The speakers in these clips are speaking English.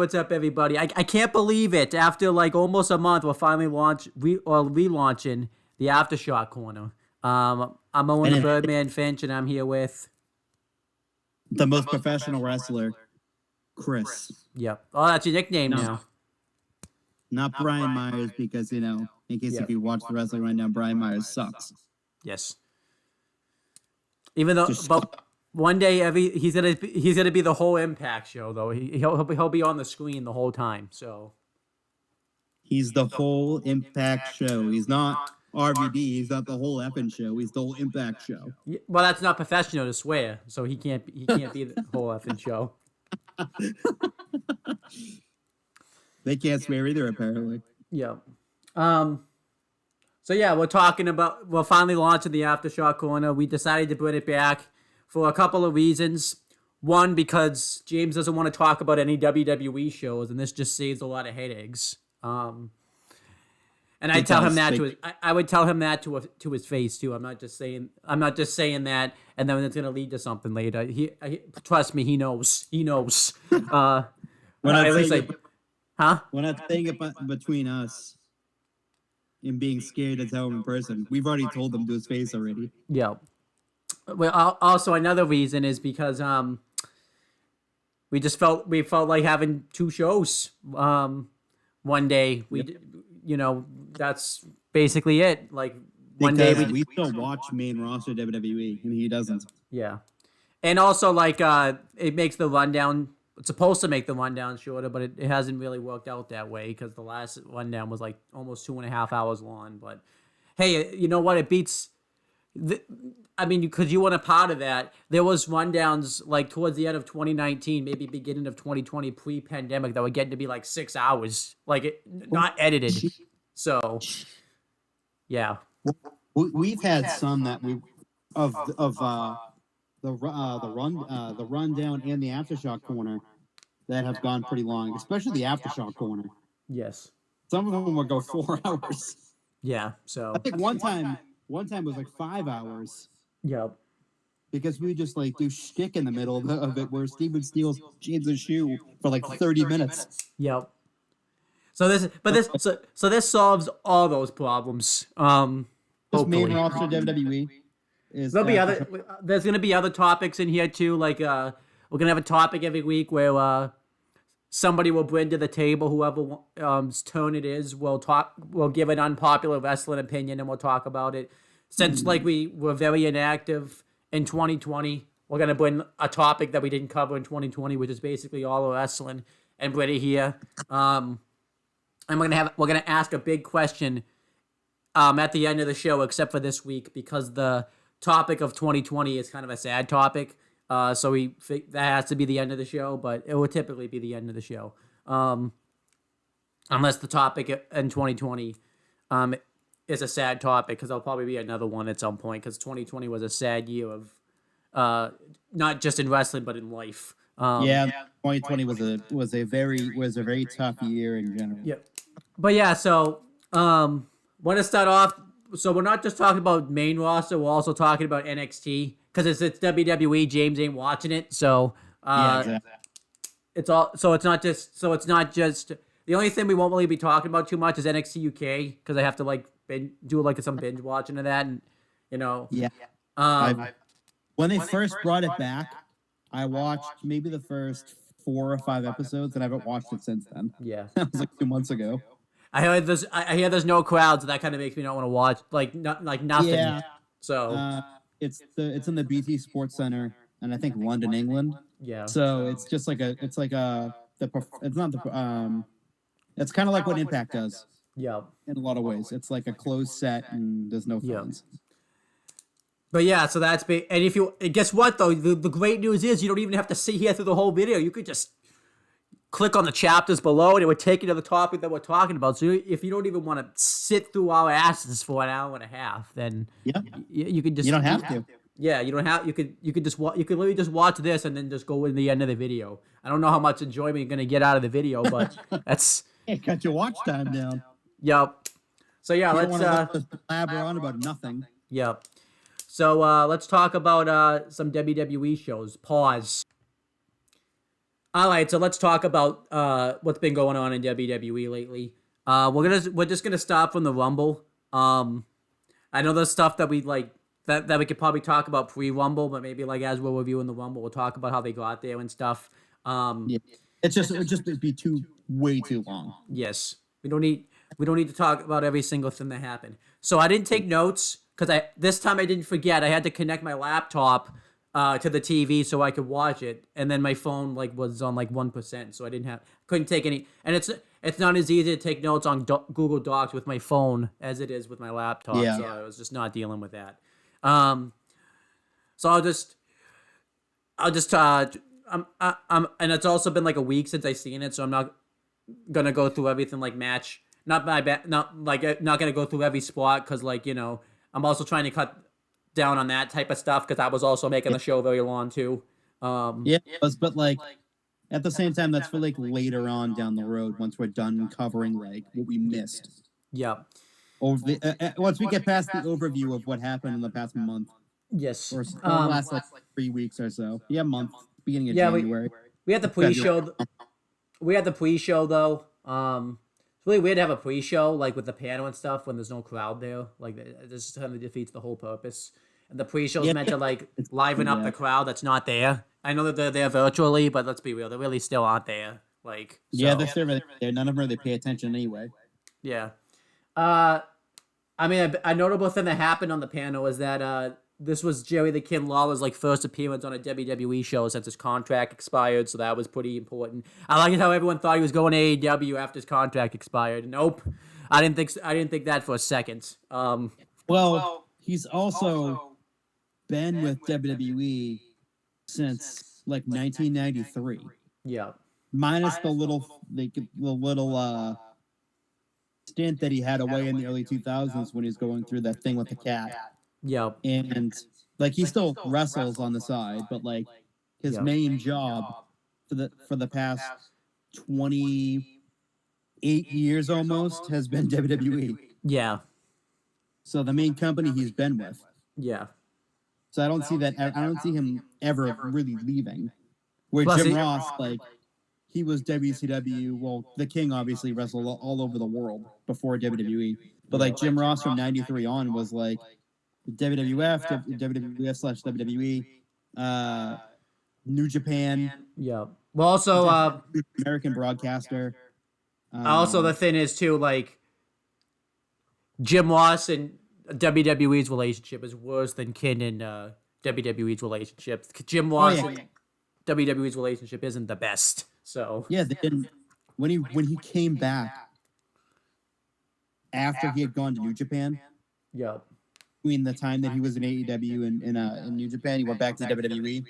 what's up, everybody. I can't believe it. After like almost a month, we're finally relaunching the Aftershock Corner. I'm Owen the Birdman Finch, and I'm here with the most professional wrestler, Chris. Yep. Oh, that's your nickname now. Not Brian Myers, because, in case if you watch the wrestling right now, Brian Myers sucks. Yes. Even though, but one day he's gonna be the whole Impact show though. He'll be on the screen the whole time. So he's the whole Impact show. He's not RVD. He's not the whole effing show. He's the whole Impact show. Well, that's not professional to swear, so he can't be the whole effing show. They can't swear either, apparently. Yeah. So yeah, we're finally launching the Aftershock Corner. We decided to bring it back for a couple of reasons. One, because James doesn't want to talk about any WWE shows, and this just saves a lot of headaches. And I tell him that I would tell him that to his face too. I'm not just saying that, and then it's gonna lead to something later. Trust me, he knows. We're not saying it between us and being scared to tell him in person. We've already told him to his face already. Yeah. Well, also another reason is because we felt like having two shows one day. That's basically it. Like one day we still watch main roster WWE and he doesn't. Yeah. And also like it makes the rundown, it's supposed to make the rundown shorter, but it hasn't really worked out that way because the last rundown was like almost 2.5 hours long. But hey, you know what? It beats because you weren't a part of that. There was rundowns like towards the end of 2019, maybe beginning of 2020, pre-pandemic, that were getting to be like 6 hours, like not edited. So, yeah, we've had some that the rundown and the Aftershock Corner that have gone pretty long, especially the Aftershock Corner. Yes, some of them will go 4 hours. Yeah, so I think one time was like 5 hours. Yep. Because we just like do shtick in the middle of it, where Steven steals James' shoe for like 30 minutes. Yep. So this solves all those problems. This main roster WWE is. There's gonna be other topics in here too. Like we're gonna have a topic every week where somebody will bring to the table, whoever's turn it is. We'll give an unpopular wrestling opinion and we'll talk about it. Since like we were very inactive in 2020, we're gonna bring a topic that we didn't cover in 2020, which is basically all of wrestling, and bring it here. And we're gonna ask a big question at the end of the show, except for this week because the topic of 2020 is kind of a sad topic. So that has to be the end of the show, but it will typically be the end of the show, unless the topic in 2020 is a sad topic, because there'll probably be another one at some point, because 2020 was a sad year of not just in wrestling but in life. 2020 was a very tough year in general. Yep. But yeah, so want to start off. So we're not just talking about main roster; we're also talking about NXT because it's WWE. James ain't watching it, so exactly. It's not just. The only thing we won't really be talking about too much is NXT UK because I have to like do like some binge watching of that, and Yeah. When they first brought it back, I watched maybe the first 4 or 5 episodes, and I haven't watched it since then. Yeah. That was like 2 months ago. I hear there's no crowds, so that kind of makes me not want to watch nothing. Yeah. So it's in the BT Sports Center, and I think London, England. Yeah. So it's just like it's kind of like what Impact does. Yeah. In a lot of ways, it's like a closed set, and there's no fans. Yeah. But yeah, so that's big. And guess what though? The great news is you don't even have to sit here through the whole video. You could just click on the chapters below, and it would take you to the topic that we're talking about. So if you don't even want to sit through our asses for an hour and a half, then you could just. You don't have to. Yeah, you don't have. You could literally just watch this and then just go in the end of the video. I don't know how much enjoyment you're gonna get out of the video, but that's. It cut your watch time down. Yep. So yeah, let's blabber on about nothing. Yep. So let's talk about some WWE shows. Pause. All right, so let's talk about what's been going on in WWE lately. We're just gonna start from the Rumble. I know there's stuff that we like that we could probably talk about pre-Rumble, but maybe like as we're reviewing the Rumble, we'll talk about how they got there and stuff. Yeah, it would just be way too long. Yes, we don't need to talk about every single thing that happened. So I didn't take notes because this time I didn't forget. I had to connect my laptop to the TV so I could watch it, and then my phone like was on like 1%, so I couldn't take any. And it's not as easy to take notes on Google Docs with my phone as it is with my laptop. Yeah. So I was just not dealing with that. So and it's also been like a week since I seen it, so I'm not gonna go through everything like match. Not gonna go through every spot because like I'm also trying to cut down on that type of stuff because I was also making the show very long too. But like at the same time, that's for like later on down the road once we're done covering like what we missed. Yeah. Once we get past the overview of what happened in the past month. Yes. Or last like 3 weeks or so. Yeah, month. Beginning of January. We had the pre-show. We had the pre-show though. It's really weird to have a pre-show like with the panel and stuff when there's no crowd there. Like this kind of defeats the whole purpose. And the pre-show is meant to like liven up the crowd that's not there. I know that they're there virtually, but let's be real, they really still aren't there. Like they're still really there. None of them really pay attention anyway. Yeah. I mean, a notable thing that happened on the panel is that this was Jerry the King Lawler's like first appearance on a WWE show since his contract expired, so that was pretty important. I like how everyone thought he was going to AEW after his contract expired. Nope, I didn't think that for a second. Well, he's also been with WWE since like 1993. Yeah, minus the little stint that he had away in the early 2000s when he was going through that thing with the cat. Yeah. And like he still wrestles on the side, but like his main job for the past 28 years almost has been WWE. Yeah. So the main company he's been with. Yeah. So I don't see him ever really leaving. Where Plus Jim Ross, like he was WCW. Well, the King obviously wrestled all over the world before WWE, but like Jim Ross from '93 on was like WWF, WWF/WWE, New Japan. Yeah. Well, also American broadcaster. Also, the thing is too, like Jim Ross and WWE's relationship is worse than King and WWE's relationship. Jim Ross and WWE's relationship isn't the best. So yeah, when he came back after he had gone to New Japan. Yeah. Between the time that he was in AEW and in New Japan, he went back to WWE,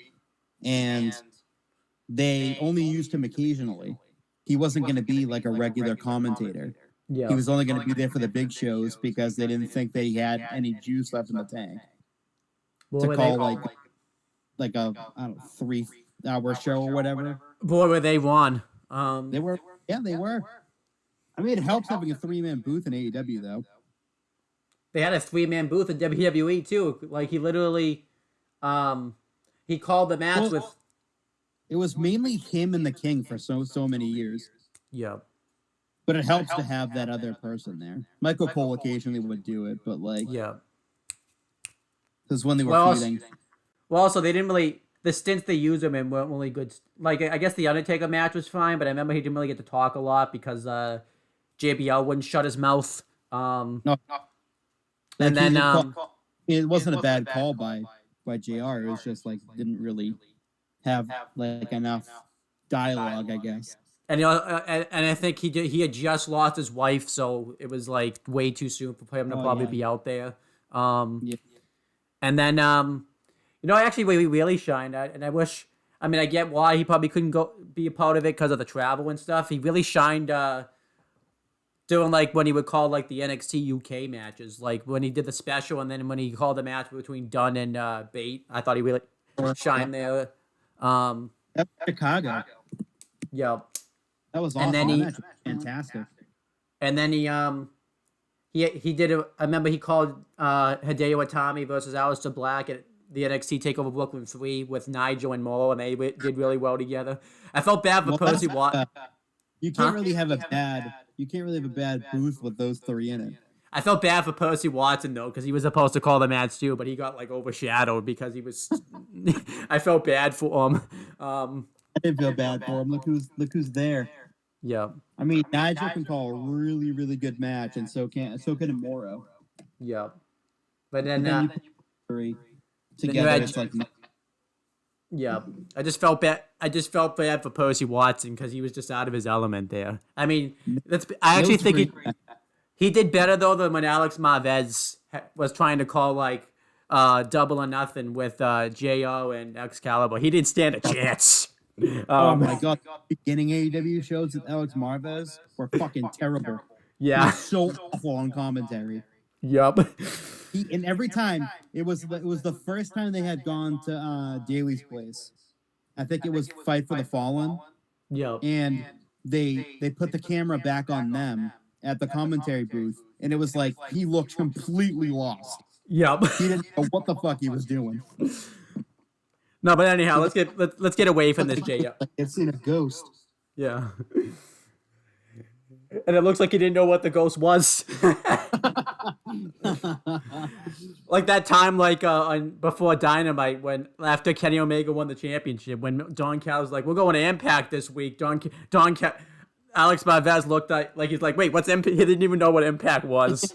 and they only used him occasionally. He wasn't going to be like a regular commentator. Yeah. He was only going to be there for the big shows because they didn't think they had any juice left in the tank to call like a 3-hour show or whatever. Boy, were they won. They were. I mean, it helps having a 3-man booth in AEW though. They had a 3-man booth in WWE too. Like he literally, he called the match with. It was mainly him and the King for so many years. Yeah. But it helps to have that other person there. Michael Cole occasionally would do it, but like because when they were feuding. Well, also they didn't really. The stints they used him in weren't really good. Like I guess the Undertaker match was fine, but I remember he didn't really get to talk a lot because JBL wouldn't shut his mouth. No. And then it wasn't a bad call by JR. It was just like didn't really have like enough dialogue, I guess. And and I think he had just lost his wife, so it was like way too soon for him to probably be out there. And then actually he really shined, and I wish. I mean, I get why he probably couldn't be a part of it because of the travel and stuff. He really shined. Doing like when he would call like the NXT UK matches, like when he did the special, and then when he called the match between Dunn and Bate, I thought he really shined there. Chicago. Yeah, that was awesome. And then that match was fantastic. And then he did. I remember he called Hideo Itami versus Aleister Black at the NXT Takeover Brooklyn 3 with Nigel and Moro, and they did really well together. I felt bad for Percy Watson. You can't really have a bad booth with those three in it. I felt bad for Percy Watson though, because he was supposed to call the match too, but he got like overshadowed because he was. I felt bad for him. I didn't feel bad for him. Look who's there. Yeah. I mean, Nigel can call a really, really good match, and so can Moro. Yeah. But then you put three together, it's like. Yeah, I just felt bad. For Percy Watson because he was just out of his element there. I mean, I actually think he did better though than when Alex Marvez was trying to call like Double or Nothing with Jo and Excalibur. He didn't stand a chance. Oh my god! Beginning AEW shows with Alex Marvez were fucking terrible. Yeah, he was so awful on commentary. Yup. And every time it was the first time they had gone to Daly's place. I think it was Fight for the Fallen. Yep. And they put the camera back on them at the commentary booth, and it was like he looked completely lost. Yep. He didn't know what the fuck he was doing. No, but anyhow, let's get away from this, Jay. It's seen a ghost. Yeah. And it looks like he didn't know what the ghost was. Like that time, before Dynamite, when after Kenny Omega won the championship, when Don Cal was like, "We're going to Impact this week." Alex Marvez looked like he's like, "Wait, what's Impact?" He didn't even know what Impact was.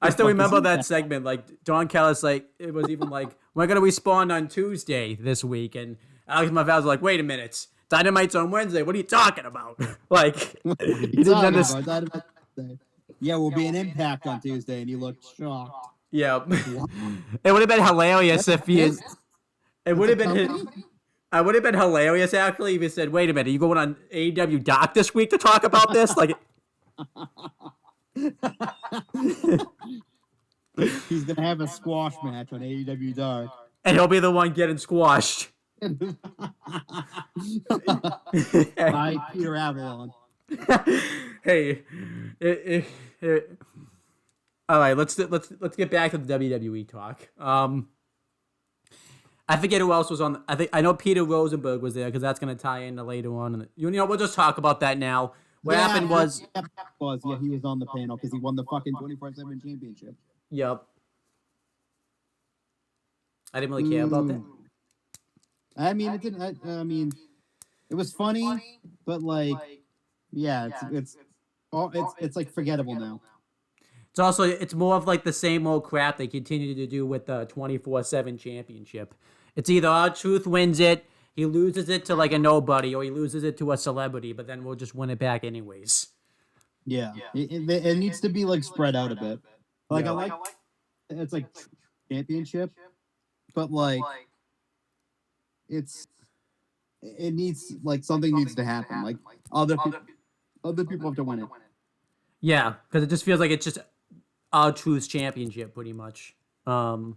I still remember that segment. Like Don Callis, like it was even like, "We're gonna respond on Tuesday this week," and Alex Marvez was like, "Wait a minute, Dynamite's on Wednesday. What are you talking about?" Like he didn't understand. Yeah, we'll be an Impact on Tuesday, and he looked shocked. Yeah, it would have been hilarious if he. It would have been. I would have been hilarious actually if he said, "Wait a minute, are you going on AEW Doc this week to talk about this?" Like. He's gonna have a squash match on AEW Dark, and he'll be the one getting squashed. By Peter Avalon. Hey, all right. Let's get back to the WWE talk. I forget who else was on. I know Peter Rosenberg was there because that's gonna tie into later on. You know, we'll just talk about that now. What happened was he was on the panel because he won the fucking 24/7 championship. Yep. I didn't really care about that. I mean, it didn't. I mean, it was funny, but like, yeah, it's like forgettable now. It's more of like the same old crap they continue to do with the 24/7 championship. It's either R-Truth wins it, he loses it to like a nobody, or he loses it to a celebrity, but then we'll just win it back anyways. Yeah. It needs to be like spread out a bit. Like I like it's like championship, but like it needs like something needs to happen. Like other people have to win it. Yeah, because it just feels like it's just R-Truth's championship pretty much. Yeah.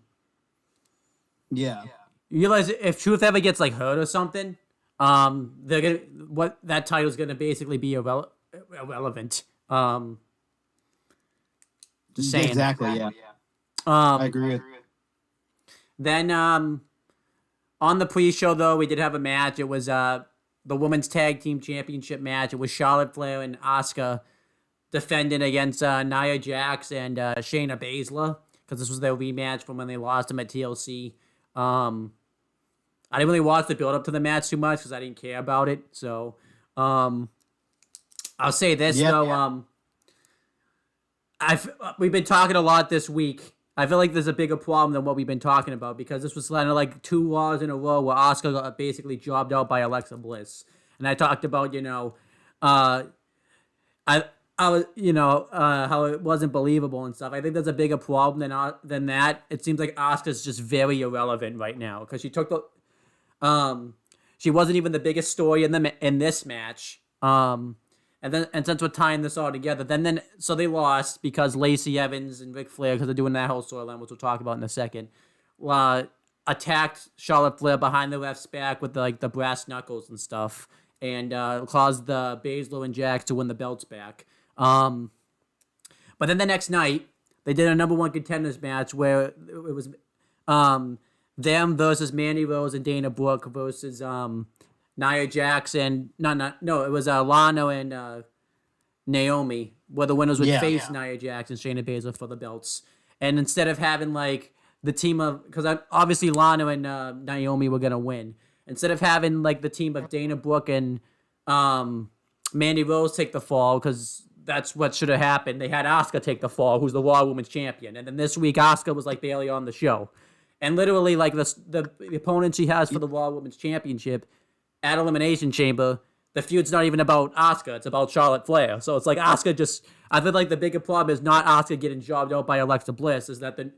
You realize if Truth ever gets like hurt or something, that title's gonna basically be irrelevant. Just saying. Exactly. Yeah. I agree. Then on the pre-show though, we did have a match. It was the women's tag team championship match. It was Charlotte Flair and Asuka defending against Nia Jax and Shayna Baszler because this was their rematch from when they lost them at TLC. I didn't really watch the build up to the match too much because I didn't care about it. So I'll say this though. We've been talking a lot this week. I feel like there's a bigger problem than what we've been talking about because this was kind of like 2 Raws in a row where Asuka got basically jobbed out by Alexa Bliss, and I talked about how it wasn't believable and stuff. I think there's a bigger problem than that. It seems like Asuka's just very irrelevant right now because she took the she wasn't even the biggest story in this match. And since we're tying this all together, so they lost because Lacey Evans and Ric Flair, because they're doing that whole storyline, which we'll talk about in a second, attacked Charlotte Flair behind the ref's back with the brass knuckles and stuff, and caused the Baszler and Jax to win the belts back. But then the next night, they did a number 1 contenders match where it was them versus Mandy Rose and Dana Brooke versus Nia Jackson. No, it was Lana and Naomi, where the winners would face Nia Jackson, Shayna Baszler for the belts. And instead of having like the team of, because obviously Lana and Naomi were gonna win. Instead of having like the team of Dana Brooke and Mandy Rose take the fall, because that's what should have happened. They had Asuka take the fall, who's the Raw Women's Champion, and then this week Asuka was like barely on the show, and literally like the opponent she has for the Raw Women's Championship at Elimination Chamber, the feud's not even about Asuka, it's about Charlotte Flair. So it's like Asuka just, I feel like the bigger problem is not Asuka getting jobbed out by Alexa Bliss, is that they're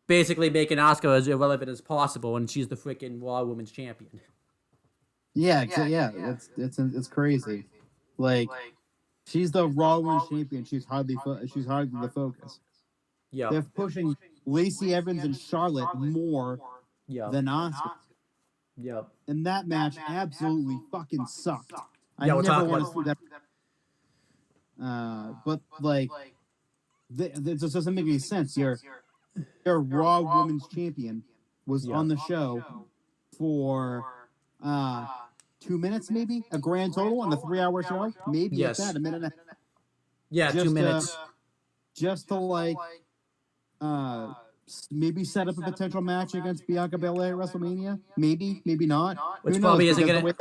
basically making Asuka as irrelevant as possible, and she's the freaking Raw Women's Champion. Yeah. It's crazy. Like, she's the Raw Women's Champion. She's hardly the focus. Yeah. They're pushing Lacey Evans and Charlotte more than Asuka. Yep. And that match absolutely fucking sucked. I we'll never talk want to about see that. But like, this doesn't make any sense. Your Raw Women's Champion was on the show for 2 minutes, maybe a grand total on the 3-hour show, maybe at that, a minute and a half. Yeah, 2 minutes. Just to like, maybe set up a potential match against Bianca Belair at WrestleMania. Maybe not. Which probably isn't gonna.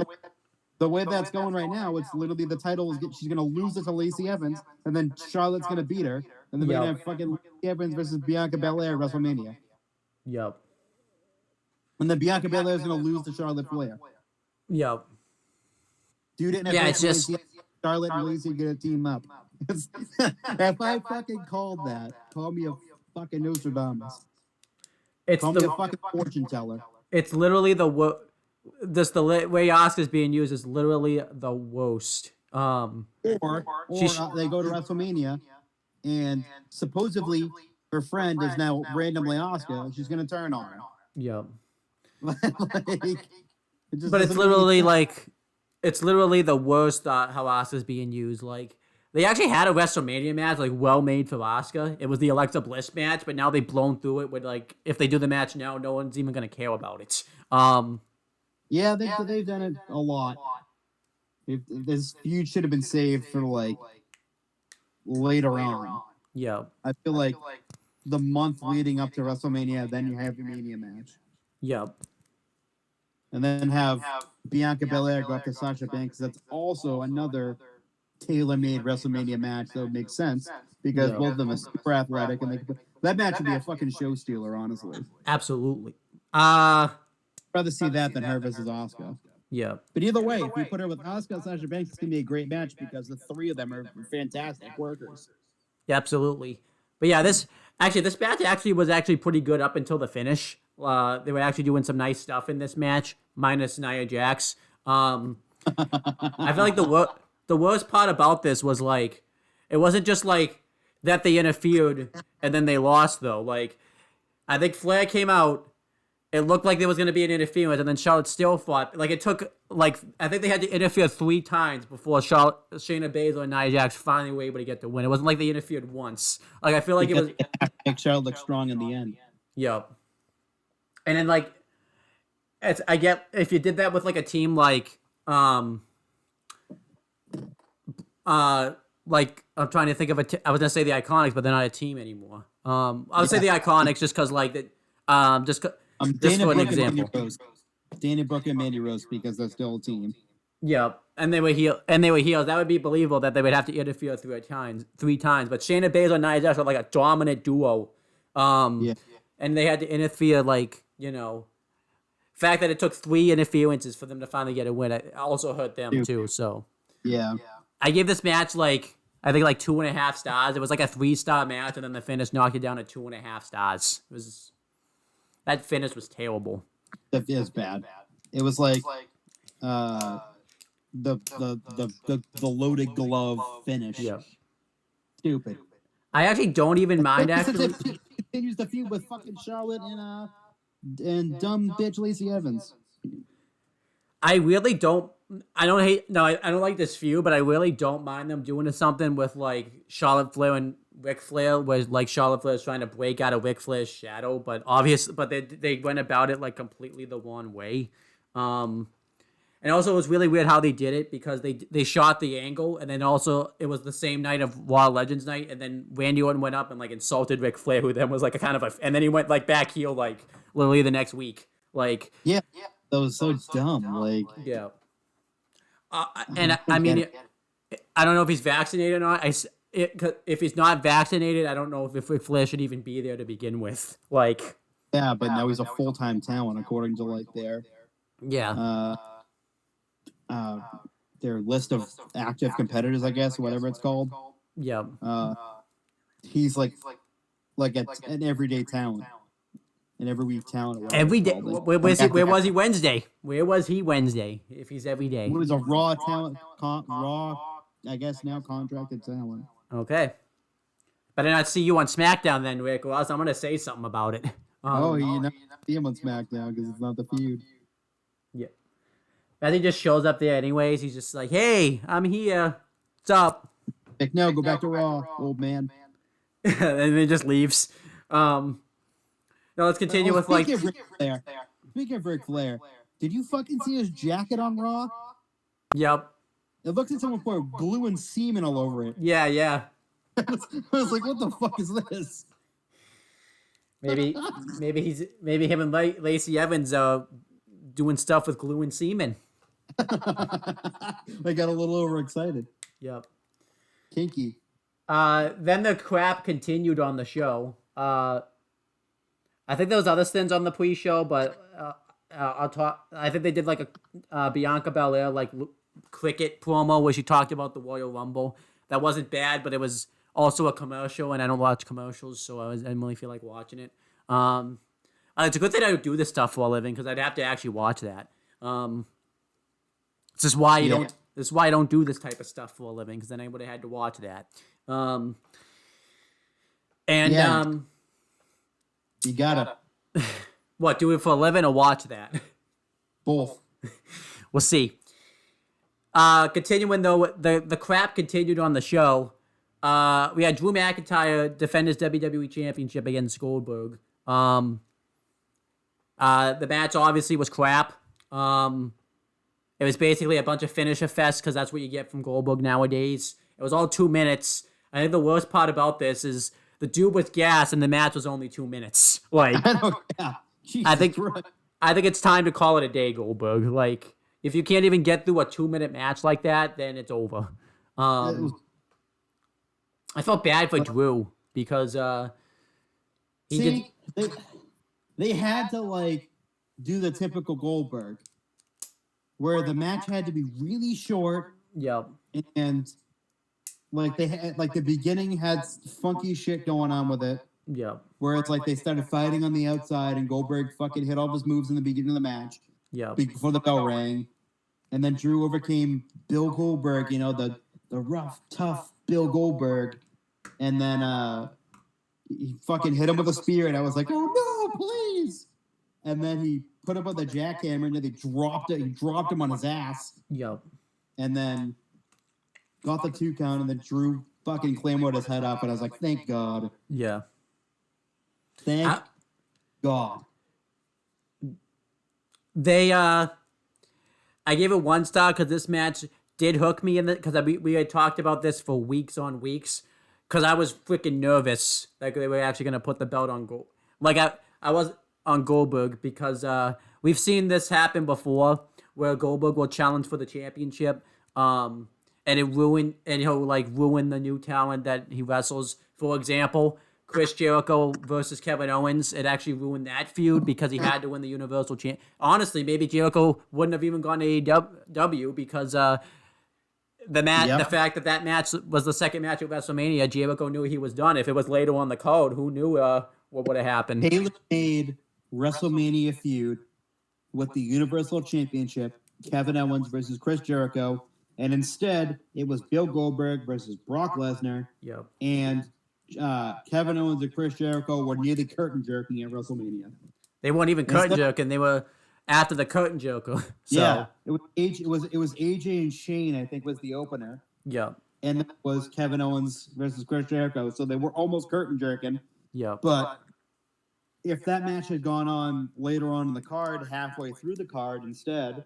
The way that's going right now, it's literally the title is she's gonna lose it to Lacey Evans, and then Charlotte's gonna beat her, and then we're gonna have fucking Lacey Evans versus Bianca Belair at WrestleMania. Yep. And then Bianca Belair is gonna lose to Charlotte Flair. Yep. Dude, it's just Charlotte and Lacey gonna team up. If I fucking called that, call me a fucking Nostradamus. Call me a fucking fortune teller. It's literally the way Asuka's being used is literally the worst. Or they go to WrestleMania, and supposedly her friend is now randomly Asuka, and she's gonna turn on her. Yep. But it's literally like, it's literally the worst how Asuka's being used. Like, they actually had a WrestleMania match, like, well made for Asuka. It was the Alexa Bliss match, but now they've blown through it with, like, if they do the match now, no one's even going to care about it. Yeah, they've done it a lot. This feud should have been saved for, like, later on. Yeah. I feel like the month leading up to WrestleMania, then you have the Mania match. Yep. And then have Bianca Belair go after Sasha Banks. That's also another tailor-made WrestleMania match that would make sense because both of them are super athletic, and that match would be a fucking show stealer, honestly. Absolutely. I'd rather see that than her versus Asuka. Yeah. But either way, if you put her with Asuka and Sasha Banks, it's gonna be a great match because the three of them are fantastic workers. Yeah, absolutely. But yeah, this match was pretty good up until the finish. They were actually doing some nice stuff in this match, minus Nia Jax. I feel like the worst part about this was, like, it wasn't just like that they interfered and then they lost, though. Like, I think Flair came out, it looked like there was going to be an interference, and then Charlotte still fought. Like, it took, like, I think they had to interfere 3 times before Shayna Baszler and Nia Jax finally were able to get the win. It wasn't like they interfered once. Like, I feel like because it was... make Charlotte look strong in the end. Yep. And then, like, I get, if you did that with, like, a team like, like, I'm trying to think of I was gonna say the Iconics, but they're not a team anymore. I would say the Iconics just because, like, just for an example. Dana Brooke and Mandy Rose, because they're still a team. Yeah, and they were heels. That would be believable that they would have to interfere 3 times. But Shayna Baszler and Nia Jax were like a dominant duo. And they had to interfere, like, you know, fact that it took 3 interferences for them to finally get a win. It also hurt them too. So yeah, I gave this match, like, I think, like, 2.5 stars. It was like a 3-star match, and then the finish knocked it down to 2.5 stars. That finish was terrible. That is bad. It was like the loaded glove finish. Yeah. Stupid. I actually don't even mind, actually. It continues the feud with fucking Charlotte and dumb bitch Lacey Evans. I don't like this feud, but I really don't mind them doing something with, like, Charlotte Flair and Ric Flair was like Charlotte Flair was trying to break out of Ric Flair's shadow, but they went about it like completely the wrong way. And also, it was really weird how they did it because they shot the angle, and then also it was the same night of Raw Legends night, and then Randy Orton went up and like insulted Ric Flair, who then was like a kind of a, and then he went like back heel like literally the next week, like yeah, that was so dumb, like yeah. And I mean, I don't know if he's vaccinated or not. If he's not vaccinated, I don't know if Ric Flair should even be there to begin with. Like, yeah, but now he's a full-time talent according to like their list of active competitors, I guess, whatever it's called. Yeah. He's like an everyday talent, an every week talent. Every day. Where was he Wednesday? Where was he Wednesday? If he's every day. He was a Raw talent, Raw, I guess now contracted talent. Okay. Better not see you on SmackDown then, Rick, or else I'm gonna say something about it. You're not see him on SmackDown because it's not the feud. Yeah. I think he just shows up there anyways. He's just like, "Hey, I'm here. What's up?" Like, no, go back to Raw, old man. And then he just leaves. Now let's continue with like. Speaking of Ric Flair, did you fucking see his jacket on Raw? Yep. It looked like someone poured glue and semen all over it. Yeah. I was like, what the fuck is this? Maybe him and Lacey Evans doing stuff with glue and semen. I got a little overexcited. Yep. Kinky. Then the crap continued on the show. I think there was other things on the pre-show, but I'll talk. I think they did like a Bianca Belair like cricket promo where she talked about the Royal Rumble. That wasn't bad, but it was also a commercial, and I don't watch commercials, so I didn't really feel like watching it. It's a good thing I don't do this stuff for a living because I'd have to actually watch that. This is why you don't. This is why I don't do this type of stuff for a living because then I would have had to watch that. You gotta what, do it for a living or watch that? Both. We'll see. Continuing though, the crap continued on the show. We had Drew McIntyre defend his WWE Championship against Goldberg. The match obviously was crap. It was basically a bunch of finisher fest because that's what you get from Goldberg nowadays. It was all 2 minutes. I think the worst part about this is the dude was gas and the match was only 2 minutes. Like, I think it's time to call it a day, Goldberg. Like, if you can't even get through a 2 minute match like that, then it's over. I felt bad for Drew because they had to like do the typical Goldberg, where the match had to be really short. Yep. And like they had like the beginning had funky shit going on with it. Yep. Where it's like they started fighting on the outside and Goldberg fucking hit all of his moves in the beginning of the match. Yeah. Before the bell rang. And then Drew overcame Bill Goldberg, you know, the rough, tough Bill Goldberg. And then he fucking hit him with a spear, and I was like, oh no, please. And then he put him on the jackhammer, and then he dropped him on his ass. Yep. And then got the 2 count, and then Drew fucking claymored his head up, and I was like, thank God. Yeah. Thank God. I gave it 1 star because this match did hook me in it because we had talked about this for weeks on weeks because I was freaking nervous like they were actually gonna put the belt on Gold. Like I was on Goldberg because we've seen this happen before where Goldberg will challenge for the championship and he'll like ruin the new talent that he wrestles. For example, Chris Jericho versus Kevin Owens, it actually ruined that feud because he had to win the Universal Champ. Honestly, maybe Jericho wouldn't have even gone to AEW because the fact that match was the second match at WrestleMania, Jericho knew he was done. If it was later on the card, who knew what would have happened? Taylor made WrestleMania feud with the Universal Championship, Kevin Owens versus Chris Jericho, and instead it was Bill Goldberg versus Brock Lesnar. Yep. And Kevin Owens and Chris Jericho were near the curtain jerking at WrestleMania. They weren't even curtain jerking; they were after the curtain jerker. So. Yeah, it was AJ and Shane, I think, was the opener. Yeah. and that was Kevin Owens versus Chris Jericho. So they were almost curtain jerking. Yep. But if that match had gone on later on in the card, halfway through the card instead,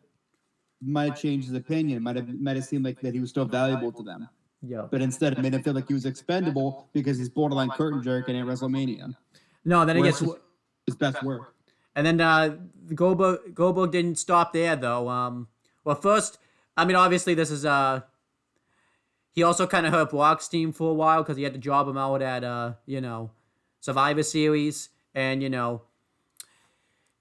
might have changed his opinion. Might have seemed like that he was still valuable to them. Yep. But instead, it made him feel like he was expendable because he's borderline curtain jerking at WrestleMania. No, then it gets his best work. And then Goldberg didn't stop there though. Well, first, I mean, obviously this is he also kind of hurt Brock's team for a while because he had to job him out at Survivor Series, and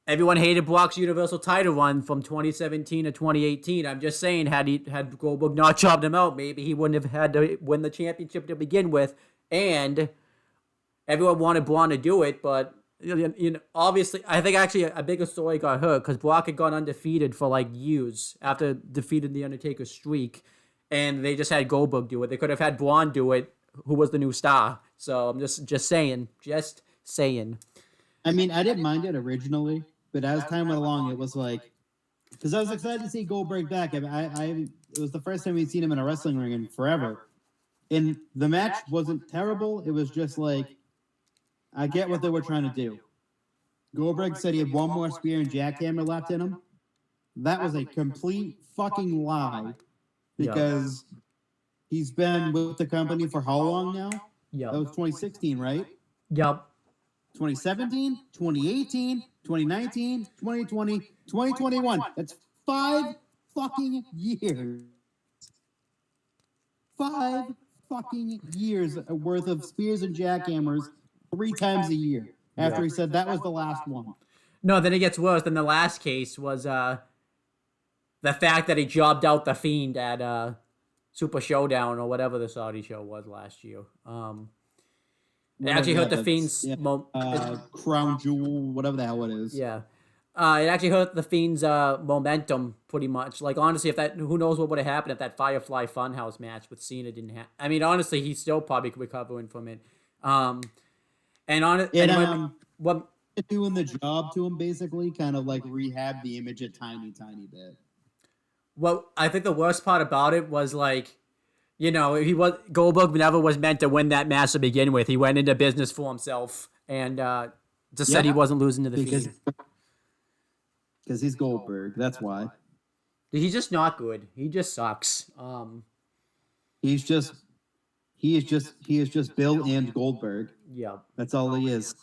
everyone hated Brock's Universal title run from 2017 to 2018. I'm just saying, had Goldberg not jobbed him out, maybe he wouldn't have had to win the championship to begin with, and everyone wanted Braun to do it, but. Obviously, I think actually a bigger story got hurt because Brock had gone undefeated for like years after defeating the Undertaker's streak, and they just had Goldberg do it. They could have had Braun do it, who was the new star. So I'm just saying. I mean, I didn't mind it originally, but as time went along, it was like because I was excited to see Goldberg back. It was the first time we'd seen him in a wrestling ring in forever, and the match wasn't terrible. It was just like. I get what they were trying to do. Goldberg said he had one more spear and jackhammer left in him. That was a complete fucking lie because he's been with the company for how long now? Yeah. That was 2016, right? Yep. 2017, 2018, 2019, 2020, 2021. That's 5 fucking years. 5 fucking years worth of spears and jackhammers 3 times a year after he said that was the last one. No, then it gets worse. Then the last case was the fact that he jobbed out The Fiend at Super Showdown or whatever the Saudi show was last year. It actually hurt The Fiend's... Crown Jewel, whatever the hell it is. Yeah. It actually hurt The Fiend's momentum pretty much. Like, honestly, who knows what would have happened if that Firefly Funhouse match with Cena didn't happen. I mean, honestly, he's still probably recovering from it. What doing the job to him basically kind of like rehab the image a tiny bit. Well, I think the worst part about it was like, Goldberg never was meant to win that match to begin with. He went into business for himself and just said he wasn't losing to the Fiend. Because he's Goldberg, that's why. He's just not good. He just sucks. He is just Bill and Goldberg. Yeah. That's all he is.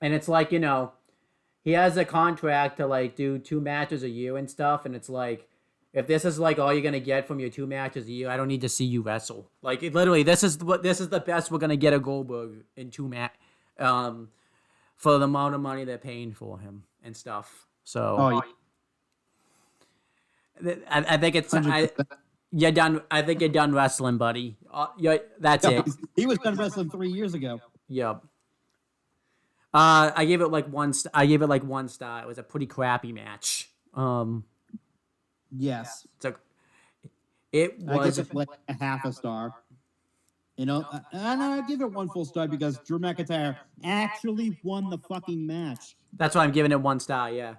And it's like, he has a contract to like do 2 matches a year and stuff, and it's like, if this is like all you're gonna get from your 2 matches a year, I don't need to see you wrestle. Like literally, this is the best we're gonna get a Goldberg in 2 for the amount of money they're paying for him and stuff. So I think it's you're done. I think you're done wrestling, buddy. That's it. He was done wrestling 3 years ago. Yep. I gave it like 1 star. I gave it like 1 star. It was a pretty crappy match. Yes. It was. I give it like a half a star. And I give it 1 full star because Drew McIntyre actually won the fucking match. That's why I'm giving it 1 star. Yeah.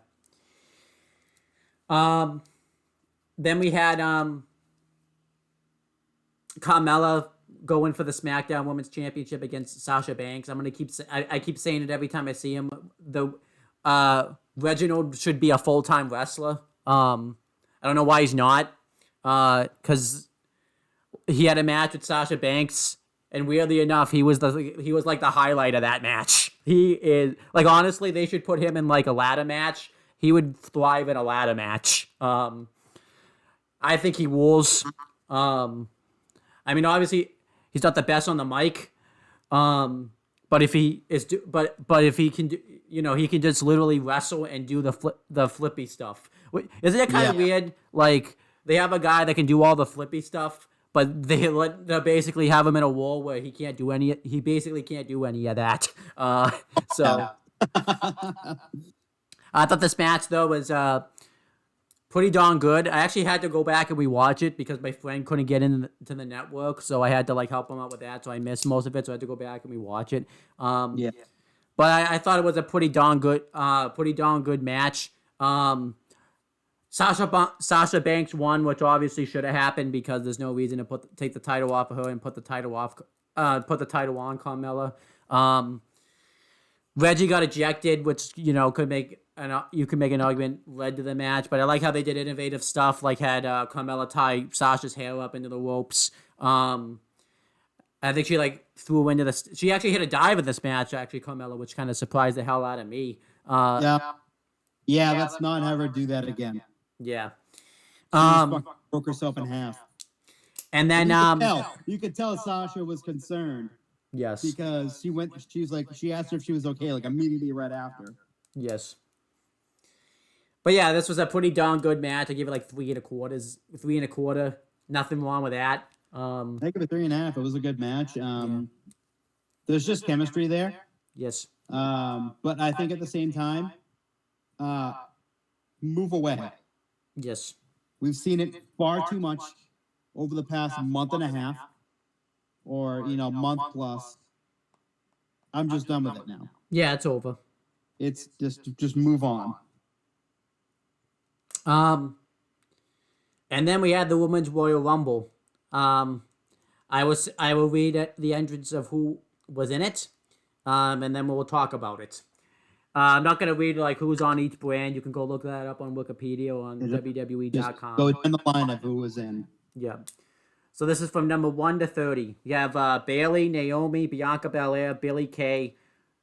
Then we had Carmella going for the SmackDown Women's Championship against Sasha Banks. I keep saying it every time I see him. Reginald should be a full-time wrestler. I don't know why he's not. Because he had a match with Sasha Banks, and weirdly enough, he was like the highlight of that match. He is like, honestly, they should put him in like a ladder match. He would thrive in a ladder match. I think he rules. I mean, obviously, he's not the best on the mic. But if he is, but if he can do, he can just literally wrestle and do the flippy stuff. Isn't it kind of weird? Like, they have a guy that can do all the flippy stuff, but they basically have him in a role where he basically can't do any of that. So I thought this match though was pretty darn good. I actually had to go back and rewatch it because my friend couldn't get into the network, so I had to like help him out with that. So I missed most of it, so I had to go back and rewatch it. But I thought it was a pretty darn good match. Sasha Banks won, which obviously should have happened because there's no reason to take the title off of her and put the title on Carmella. Reggie got ejected, which could make an argument led to the match, but I like how they did innovative stuff, like had Carmella tie Sasha's hair up into the ropes. I think she threw into she actually hit a dive in this match, actually, Carmella, which kind of surprised the hell out of me. Yeah, let's not have her do that again. Yeah. She broke herself in half. And then you could tell Sasha was concerned. Yes. Because she asked her if she was okay, immediately right after. Yes. But yeah, this was a pretty darn good match. I give it 3 3.25. Nothing wrong with that. I give it 3.5. It was a good match. There's just chemistry there. Yes. But I think at the same time, move away. Yes. We've seen it far too much over the past month and a half, or month plus. I'm just done with it now. Yeah, it's over. It's just move on. And then we had the Women's Royal Rumble. I will read the entrance of who was in it, and then we'll talk about it. I'm not gonna read who's on each brand. You can go look that up on Wikipedia or on WWE.com. Go down the line of who was in. Yeah. So this is from number 1 to 30. You have Bayley, Naomi, Bianca Belair, Billie Kay,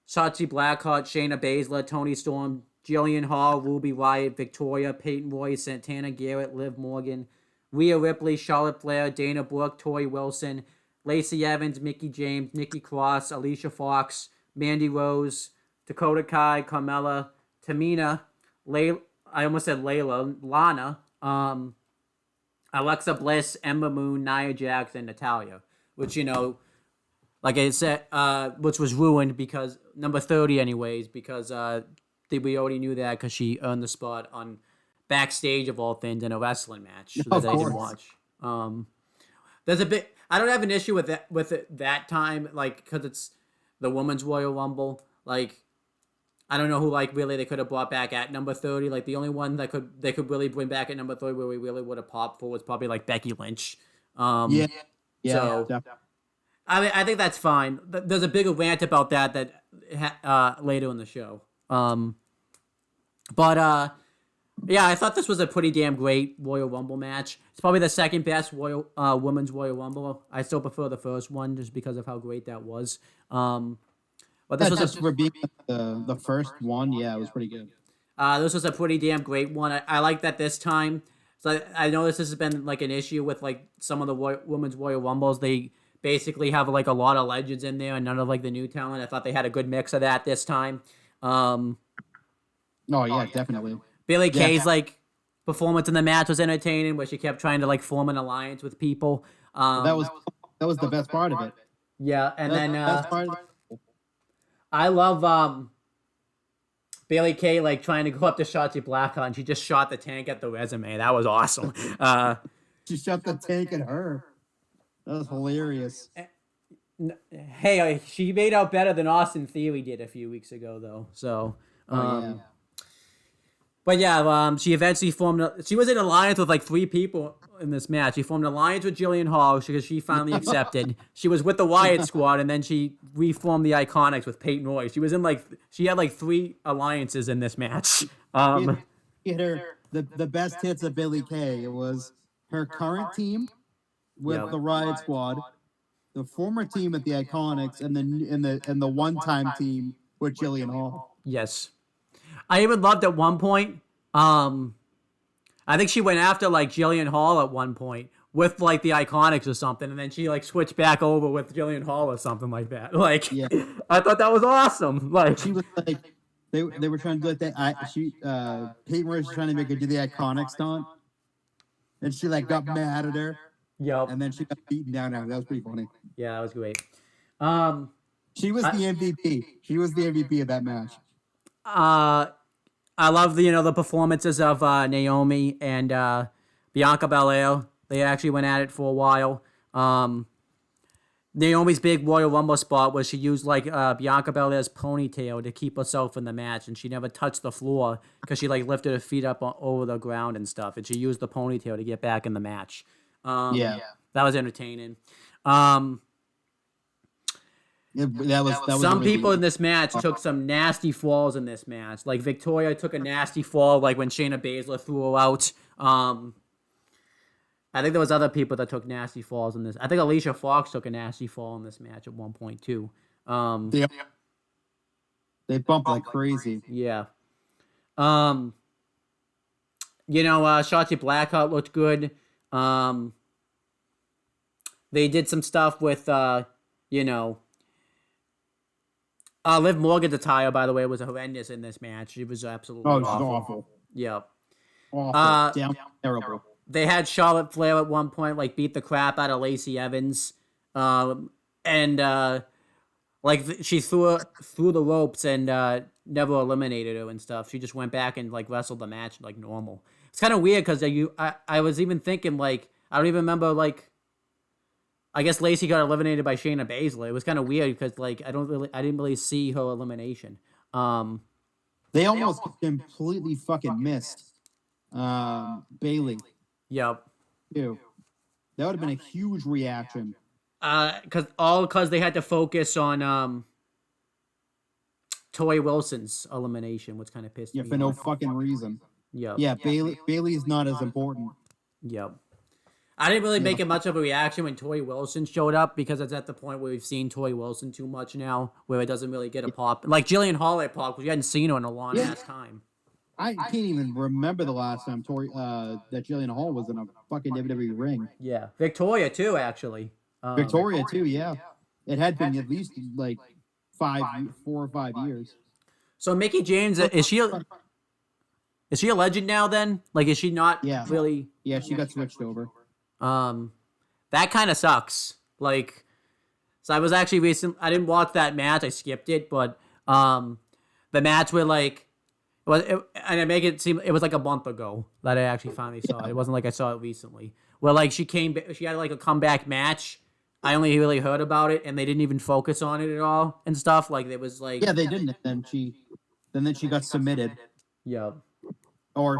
Shotzi Blackheart, Shayna Baszler, Toni Storm, Jillian Hall, Ruby Riott, Victoria, Peyton Royce, Santana Garrett, Liv Morgan, Rhea Ripley, Charlotte Flair, Dana Brooke, Tori Wilson, Lacey Evans, Mickie James, Nikki Cross, Alicia Fox, Mandy Rose, Dakota Kai, Carmella, Tamina, Lana, Alexa Bliss, Ember Moon, Nia Jax, and Natalya, which, like I said, which was ruined because, number 30 anyways, because we already knew that because she earned the spot on backstage of all things in a wrestling match that I didn't watch. There's a bit, I don't have an issue with it that time, because it's the Women's Royal Rumble. I don't know who really they could have brought back at number 30. The only one that they could really bring back at number 30 where we really would have popped for was probably Becky Lynch. Yeah. So I think that's fine. There's a bigger rant about that later in the show. Yeah, I thought this was a pretty damn great Royal Rumble match. It's probably the second best Women's Royal Rumble. I still prefer the first one just because of how great that was. But this was for being the first one. Yeah, it was pretty good. This was a pretty damn great one. I like that this time. So I know this has been an issue with some of the Women's Royal Rumbles. They basically have a lot of legends in there and none of the new talent. I thought they had a good mix of that this time. Oh yeah, definitely. Billie Kay's performance in the match was entertaining, where she kept trying to form an alliance with people. That was the best part of it. Yeah, and I love Billie Kay trying to go up to Shotzi Blackheart, and she just shot the tank at the resume. That was awesome. She shot the tank at her. That was hilarious. Hey, she made out better than Austin Theory did a few weeks ago, though. So, But yeah, she eventually she was in alliance with 3 people in this match. She formed an alliance with Jillian Hall because she finally accepted. She was with the Wyatt Squad, and then she reformed the Iconics with Peyton Royce. She was in she had 3 alliances in this match. She had her the best hits of Billie Kay. It was her current team with the Riot Squad, the former team at the Iconics, and the one-time team with Jillian Hall. Yes. I even loved at one point, I think she went after Jillian Hall at one point with the Iconics or something, and then she switched back over with Jillian Hall or something like that. I thought that was awesome. She was they were trying to do that. Peyton was trying to make her do the Iconic stunt, and she got mad at her. Yep. And then she got beaten down. That was pretty funny. Yeah, that was great. She was the MVP. She was the MVP of that match. I love the performances of Naomi and Bianca Belair. They actually went at it for a while. Naomi's big Royal Rumble spot was she used like Bianca Belair's ponytail to keep herself in the match, and she never touched the floor because she like lifted her feet up over the ground and stuff, and she used the ponytail to get back in the match. Yeah. That was entertaining. Some people in this match took some nasty falls in this match. Like Victoria took a nasty fall, like when Shayna Baszler threw her out. I think there was other people that took nasty falls in this. I think Alicia Fox took a nasty fall in this match at one point too. They bumped like crazy. Yeah. Shotzi Blackheart looked good. They did some stuff with Liv Morgan's attire, by the way, was horrendous in this match. She was absolutely awful. Yeah. Awful. Terrible. They had Charlotte Flair at one point, like, beat the crap out of Lacey Evans. She threw the ropes and never eliminated her and stuff. She just went back and, like, wrestled the match like normal. It's kind of weird because I was even thinking, like, I don't even remember, like, I guess Lacey got eliminated by Shayna Baszler. It was kind of weird because, like, I didn't really see her elimination. They almost completely fucking missed Bayley. Yep. Ew. That would have been a huge reaction. Because they had to focus on Toy Wilson's elimination, which kind of pissed me off. For no fucking reason. Yep. Yeah, Bayley's not as important. Yep. I didn't really make it much of a reaction when Toy Wilson showed up because it's at the point where we've seen Toy Wilson too much now, where it doesn't really get a pop. Like Jillian Hall at pop, because we hadn't seen her in a long ass time. I can't even remember the last time that Jillian Hall was in a fucking WWE ring. Yeah. Victoria, too, actually. Victoria, too, yeah. It had been at least, like, 4 or 5 years. So, Mickie James, is she a legend now, then? Like, is she not really... Yeah, she got switched over. That kind of sucks. Like, so I was actually I didn't watch that match. I skipped it, but the match where, like, and I make it seem it was like a month ago that I actually finally saw it. It wasn't like I saw it recently. Well, like she had like a comeback match. I only really heard about it, and they didn't even focus on it at all and stuff. Like it was like they didn't. Then she got submitted. Yeah. Or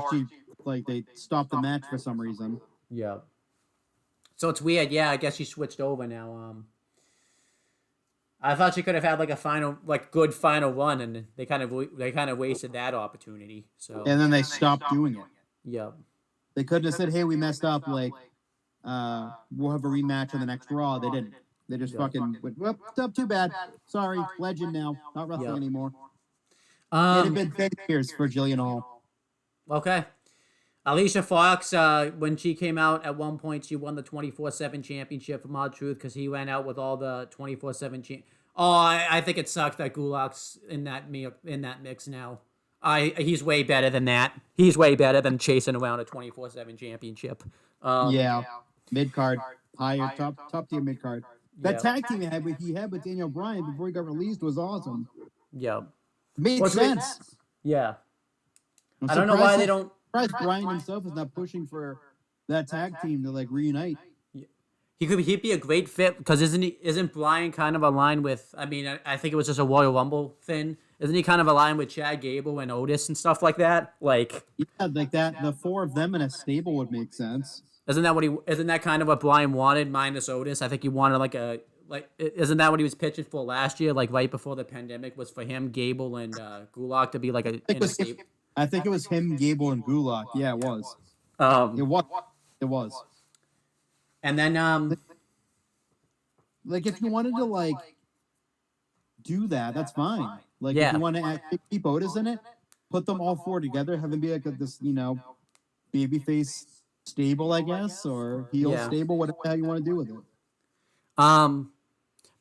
they stopped the match for some reason. Yeah. So it's weird. Yeah, I guess she switched over now. I thought she could have had like a good final run, and they kind of wasted that opportunity. So and then they stopped doing it. Yeah, they couldn't have said, "Hey, we messed up. Like, we'll have a rematch on the next Raw." They didn't. They just fucking went, "Well, too bad. Sorry, legend now, not wrestling anymore." It had been 10 years for Jillian Hall. Okay. Alicia Fox, when she came out at one point, she won the 24/7 championship from R-Truth because he went out with all the 24/7 I think it sucks that Gulak's in that mix now. He's way better than that. He's way better than chasing around a 24/7 championship. Mid card, higher top tier mid card. That tag team he had with Daniel Bryan before he got released was awesome. Yeah, made sense. Yeah, I don't know why they don't. Bryan himself is not pushing for that tag team to like reunite. He'd be a great fit because isn't Bryan kind of aligned with? I mean, I think it was just a Royal Rumble thing. Isn't he kind of aligned with Chad Gable and Otis and stuff like that? Like like that. The 4 of them in a stable would make sense. Isn't that kind of what Bryan wanted minus Otis? I think he wanted isn't that what he was pitching for last year? Like right before the pandemic was for him, Gable and Gulak to be like a stable. I think it was him, Gable, and Gulak. Yeah, it was. It was. And then, like, if you wanted to do that, that's fine. Like, if you want to keep Otis in it, put them all 4 together, have them be like this, babyface stable, I guess, or heel stable, whatever the hell you want to do with it.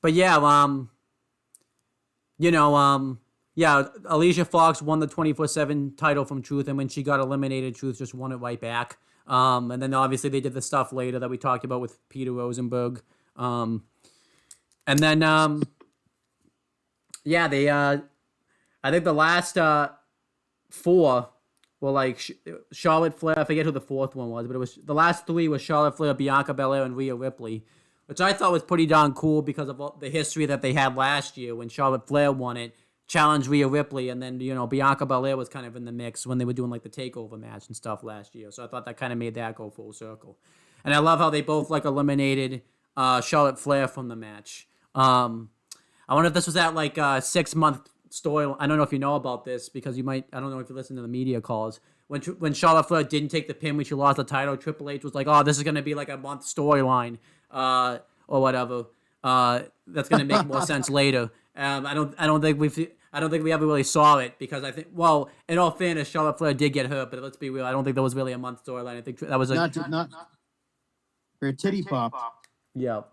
But Alicia Fox won the 24/7 title from Truth, and when she got eliminated, Truth just won it right back. And then obviously they did the stuff later that we talked about with Peter Rosenberg. And then I think the last 4 were like Charlotte Flair. I forget who the 4th one was, but it was the last 3 was Charlotte Flair, Bianca Belair, and Rhea Ripley. which I thought was pretty darn cool because of all the history that they had last year when Charlotte Flair won it, challenged Rhea Ripley, and then Bianca Belair was kind of in the mix when they were doing like the takeover match and stuff last year. So I thought that kind of made that go full circle, and I love how they both like eliminated Charlotte Flair from the match. I wonder if this was at like a 6-month story. I don't know if you know about this because you might. I don't know if you listen to the media calls. When Charlotte Flair didn't take the pin when she lost the title, Triple H was like, "Oh, this is gonna be like a month storyline, or whatever. That's gonna make more sense later." I don't think we ever really saw it because I think, well, in all fairness, Charlotte Flair did get hurt, but let's be real, I don't think that was really a month storyline. I think that was not her titty popped. Yeah.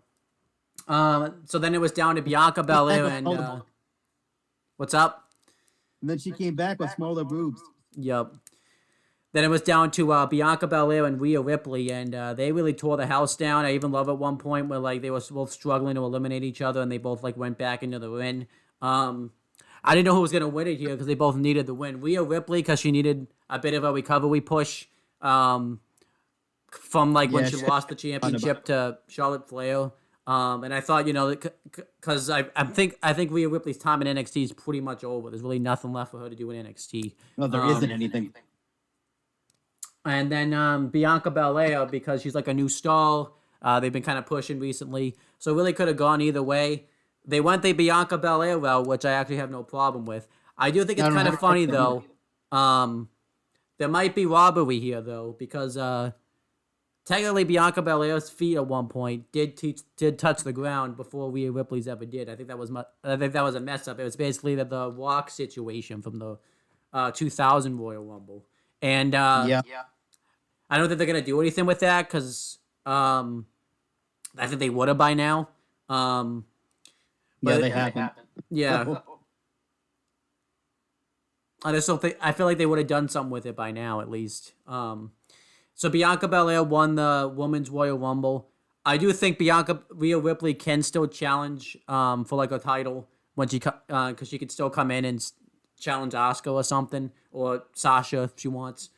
So then it was down to Bianca Belair and what's up? And then she came back with smaller boobs. Yep. Then it was down to Bianca Belair and Rhea Ripley, and they really tore the house down. I even love at one point where like they were both struggling to eliminate each other, and they both like went back into the ring. I didn't know who was gonna win it here because they both needed the win. Rhea Ripley because she needed a bit of a recovery push from like when she lost the championship to Charlotte Flair. And I thought, because I think Rhea Ripley's time in NXT is pretty much over. There's really nothing left for her to do in NXT. No, there isn't anything. And then Bianca Belair, because she's like a new star, they've been kind of pushing recently. So it really could have gone either way. They went the Bianca Belair route, which I actually have no problem with. I do think it's kind of funny, though. There might be robbery here, though, because technically Bianca Belair's feet at one point did touch the ground before Rhea Ripley's ever did. I think that was a mess up. It was basically the Rock situation from the 2000 Royal Rumble. And I don't think they're going to do anything with that because I think they would have by now. They haven't. Yeah. I feel like they would have done something with it by now, at least. So Bianca Belair won the Women's Royal Rumble. I do think Rhea Ripley can still challenge for like a title when because she could still come in and challenge Asuka or something, or Sasha if she wants.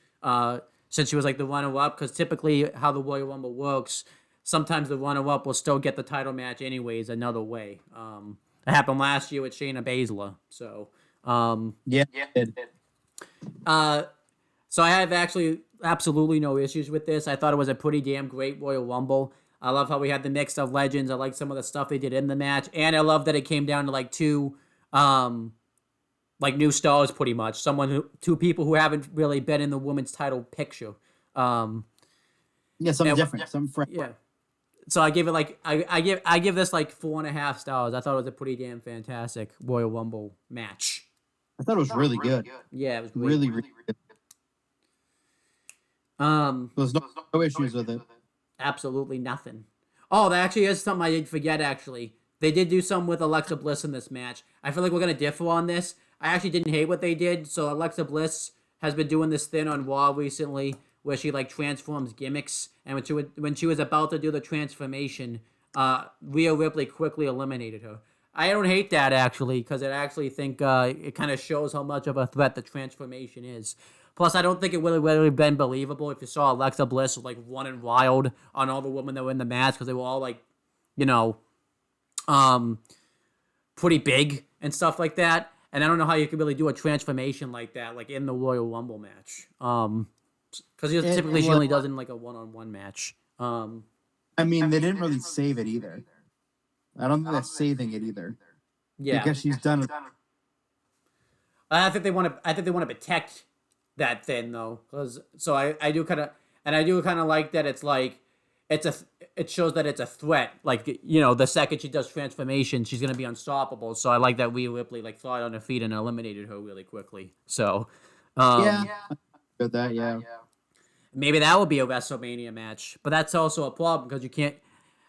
Since she was like the runner-up, because typically how the Royal Rumble works, sometimes the runner-up will still get the title match anyways another way. It happened last year with Shayna Baszler. So so I have actually absolutely no issues with this. I thought it was a pretty damn great Royal Rumble. I love how we had the mix of legends. I like some of the stuff they did in the match, and I love that it came down to like two like new stars pretty much. Two people who haven't really been in the women's title picture. Something different, something fresh. Yeah. So I give it like I give this like 4.5 stars. I thought it was a pretty damn fantastic Royal Rumble match. I thought it was really good. Yeah, it was great. Really, really good. There's no issues with it. Absolutely nothing. Oh, that actually is something I did forget, actually. They did do something with Alexa Bliss in this match. I feel like we're going to differ on this. I actually didn't hate what they did. So Alexa Bliss has been doing this thing on Raw recently where she like transforms gimmicks. And when she was about to do the transformation, Rhea Ripley quickly eliminated her. I don't hate that, actually, because I actually think it kind of shows how much of a threat the transformation is. Plus, I don't think it would have really been believable if you saw Alexa Bliss like running wild on all the women that were in the match because they were all like, pretty big and stuff like that. And I don't know how you could really do a transformation like that, like in the Royal Rumble match. Because typically she only does it in like a one-on-one match. I mean, they didn't really save it either. I don't think they're saving it either. Yeah, because she's done it. I think they want to protect that thing though, I do kind of like that. It's like it shows that it's a threat. Like the second she does transformation, she's gonna be unstoppable. So I like that Rhea Ripley like thought on her feet and eliminated her really quickly. So Good that, yeah. Maybe that would be a WrestleMania match, but that's also a problem because you can't.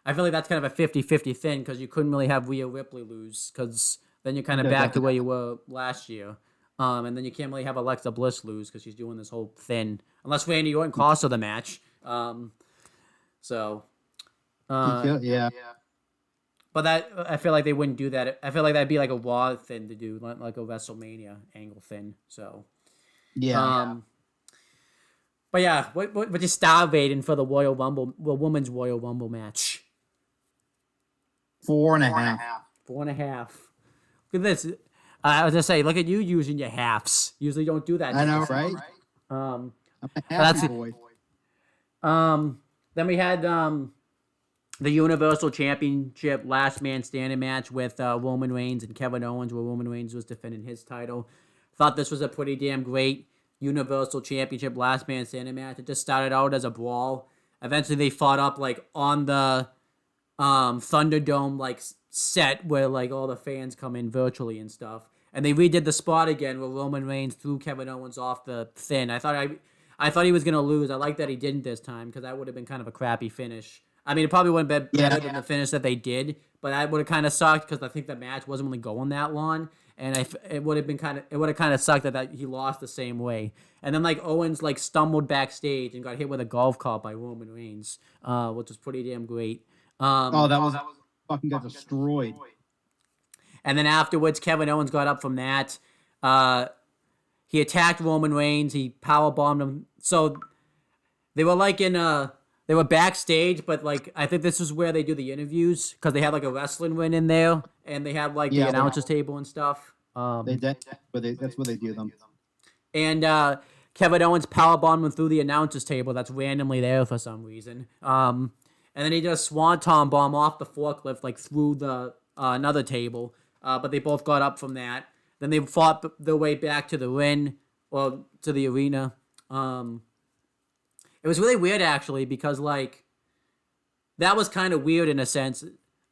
I feel like that's kind of a 50-50 thing because you couldn't really have Rhea Ripley lose because then you're kind of back to where you were last year. And then you can't really have Alexa Bliss lose because she's doing this whole thing. Unless Randy Orton cost her the match. Yeah. But that I feel like they wouldn't do that. I feel like that'd be like a Raw thing to do, not like a WrestleMania angle thing. So. Yeah. But yeah, what you star rating for the Women's Royal Rumble match? 4.5. 4.5. Look at this. I was gonna say, look at you using your halves. Usually don't do that. I know, right? Um, I'm a happy boy. Then we had the Universal Championship last man standing match with Roman Reigns and Kevin Owens, where Roman Reigns was defending his title. Thought this was a pretty damn great Universal Championship last man standing match. It just started out as a brawl. Eventually, they fought up like on the Thunderdome like set where like all the fans come in virtually and stuff. And they redid the spot again where Roman Reigns threw Kevin Owens off the thing. I thought he was gonna lose. I like that he didn't this time because that would have been kind of a crappy finish. I mean, it probably would have been better than the finish that they did, but I would have kind of sucked because I think the match wasn't really going that long, and it would have kind of sucked that he lost the same way. And then like Owens like stumbled backstage and got hit with a golf cart by Roman Reigns, which was pretty damn great. That was fucking got destroyed. And then afterwards, Kevin Owens got up from that. He attacked Roman Reigns. He powerbombed him. So they were like they were backstage, but like I think this is where they do the interviews because they had like a wrestling ring in there, and they had like the announcers table and stuff. That's where they do them. And Kevin Owens powerbombed him through the announcers table that's randomly there for some reason. And then he did a swanton bomb off the forklift like through the another table. But they both got up from that. Then they fought their way back to the ring, or to the arena. It was really weird, actually, because, like, that was kind of weird in a sense.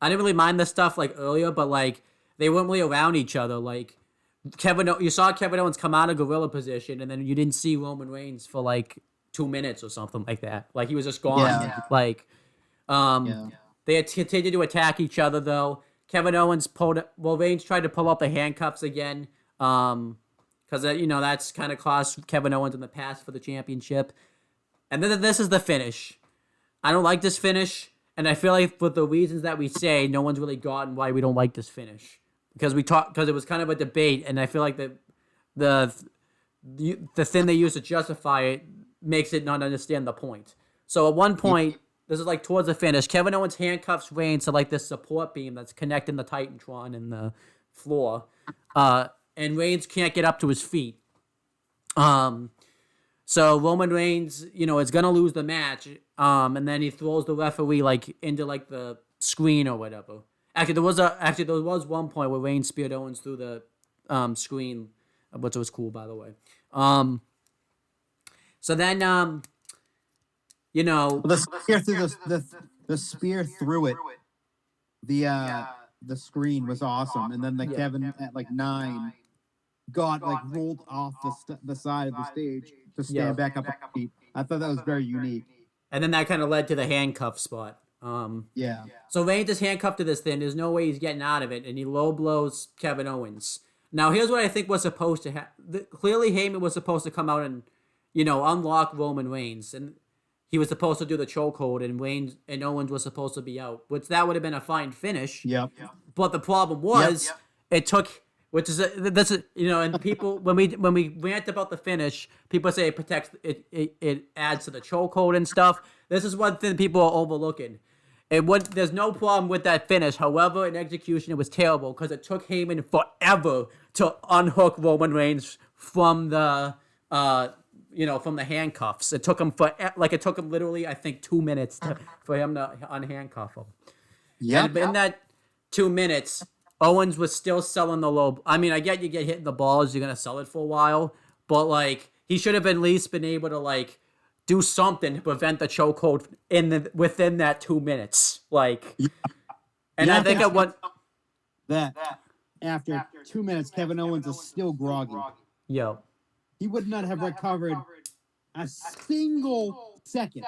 I didn't really mind this stuff, like, earlier, but, like, they weren't really around each other. Like, you saw Kevin Owens come out of gorilla position, and then you didn't see Roman Reigns for, like, 2 minutes or something like that. Like, he was just gone. Yeah. Like, they had continued to attack each other, though. Kevin Owens Reigns tried to pull up the handcuffs again, because that's kind of cost Kevin Owens in the past for the championship. And then this is the finish. I don't like this finish, and I feel like for the reasons that we say, no one's really gotten why we don't like this finish because it was kind of a debate, and I feel like the thing they use to justify it makes it not understand the point. So at one point. This is like towards the finish. Kevin Owens handcuffs Reigns to like this support beam that's connecting the Titantron and the floor. And Reigns can't get up to his feet. So Roman Reigns, is gonna lose the match. And then he throws the referee like into like the screen or whatever. Actually, there was one point where Reigns speared Owens through the screen, which was cool, by the way. So then the spear through the spear through it. The screen was awesome, and then Kevin at like 9 got like rolled off the side of the stage to stand back up on his feet. I thought that was very unique. And then that kind of led to the handcuff spot. So Reigns is handcuffed to this thing. There's no way he's getting out of it, and he low blows Kevin Owens. Now here's what I think was supposed to happen. Clearly, Heyman was supposed to come out and unlock Roman Reigns, and he was supposed to do the chokehold, and Reigns and Owens was supposed to be out, which that would have been a fine finish. Yep. But the problem was, it took, and people when we rant about the finish, people say it protects, it adds to the chokehold and stuff. This is one thing people are overlooking. There's no problem with that finish. However, in execution, it was terrible because it took Heyman forever to unhook Roman Reigns from the from the handcuffs. It took him literally, I think, 2 minutes for him to unhandcuff him. Yeah. And in that 2 minutes, Owens was still selling the low. I mean, I get you get hit in the balls, you're gonna sell it for a while, but like he should have at least been able to like do something to prevent the chokehold within that 2 minutes. Like, and I think that after 2 minutes, Kevin Owens is still groggy. Yo. He would not have recovered a single second.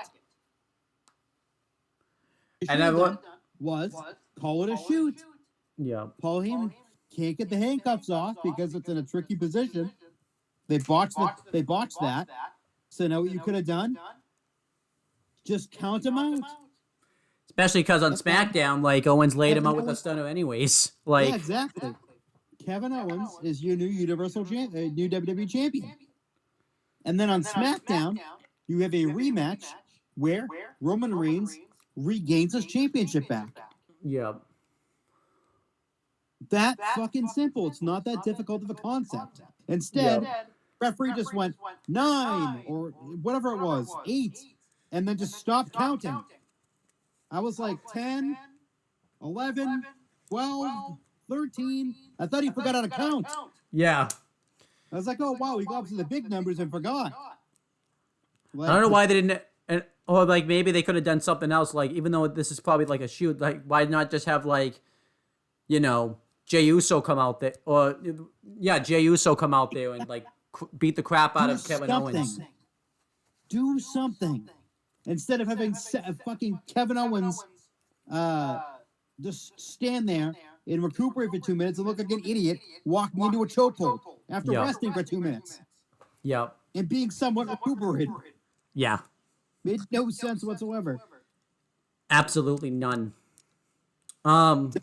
And then was call it a shoot. Yeah. Paul Heyman can't get the handcuffs off because it's in a tricky position. They botched that. So know what you could have done? Just count him out. Especially because on SmackDown, like Owens laid him out with a stunner anyways. Like exactly. Kevin Owens is your new new WWE champion. And then on SmackDown, you have a rematch where Roman Reigns regains his championship back. Yeah. That fucking simple. It's not that difficult of a concept. Instead, referee just went 9 or whatever it was, 8, and then just stopped counting. I was like 10, 11, 12, 13. I thought he forgot how to count. Yeah. I was like, oh, wow, he got up to the big numbers and forgot. I don't know why they didn't, or like maybe they could have done something else. Like, even though this is probably like a shoot, like why not just have like, you know, Jey Uso come out there, or Jey Uso come out there and like beat the crap out of Kevin Owens. Do something instead of having fucking Kevin Owens just stand there and recuperate for 2 minutes and look like an idiot walking into a chokehold after resting for 2 minutes. Yep. And being somewhat recuperated. Yeah. Made no sense whatsoever. Absolutely none. The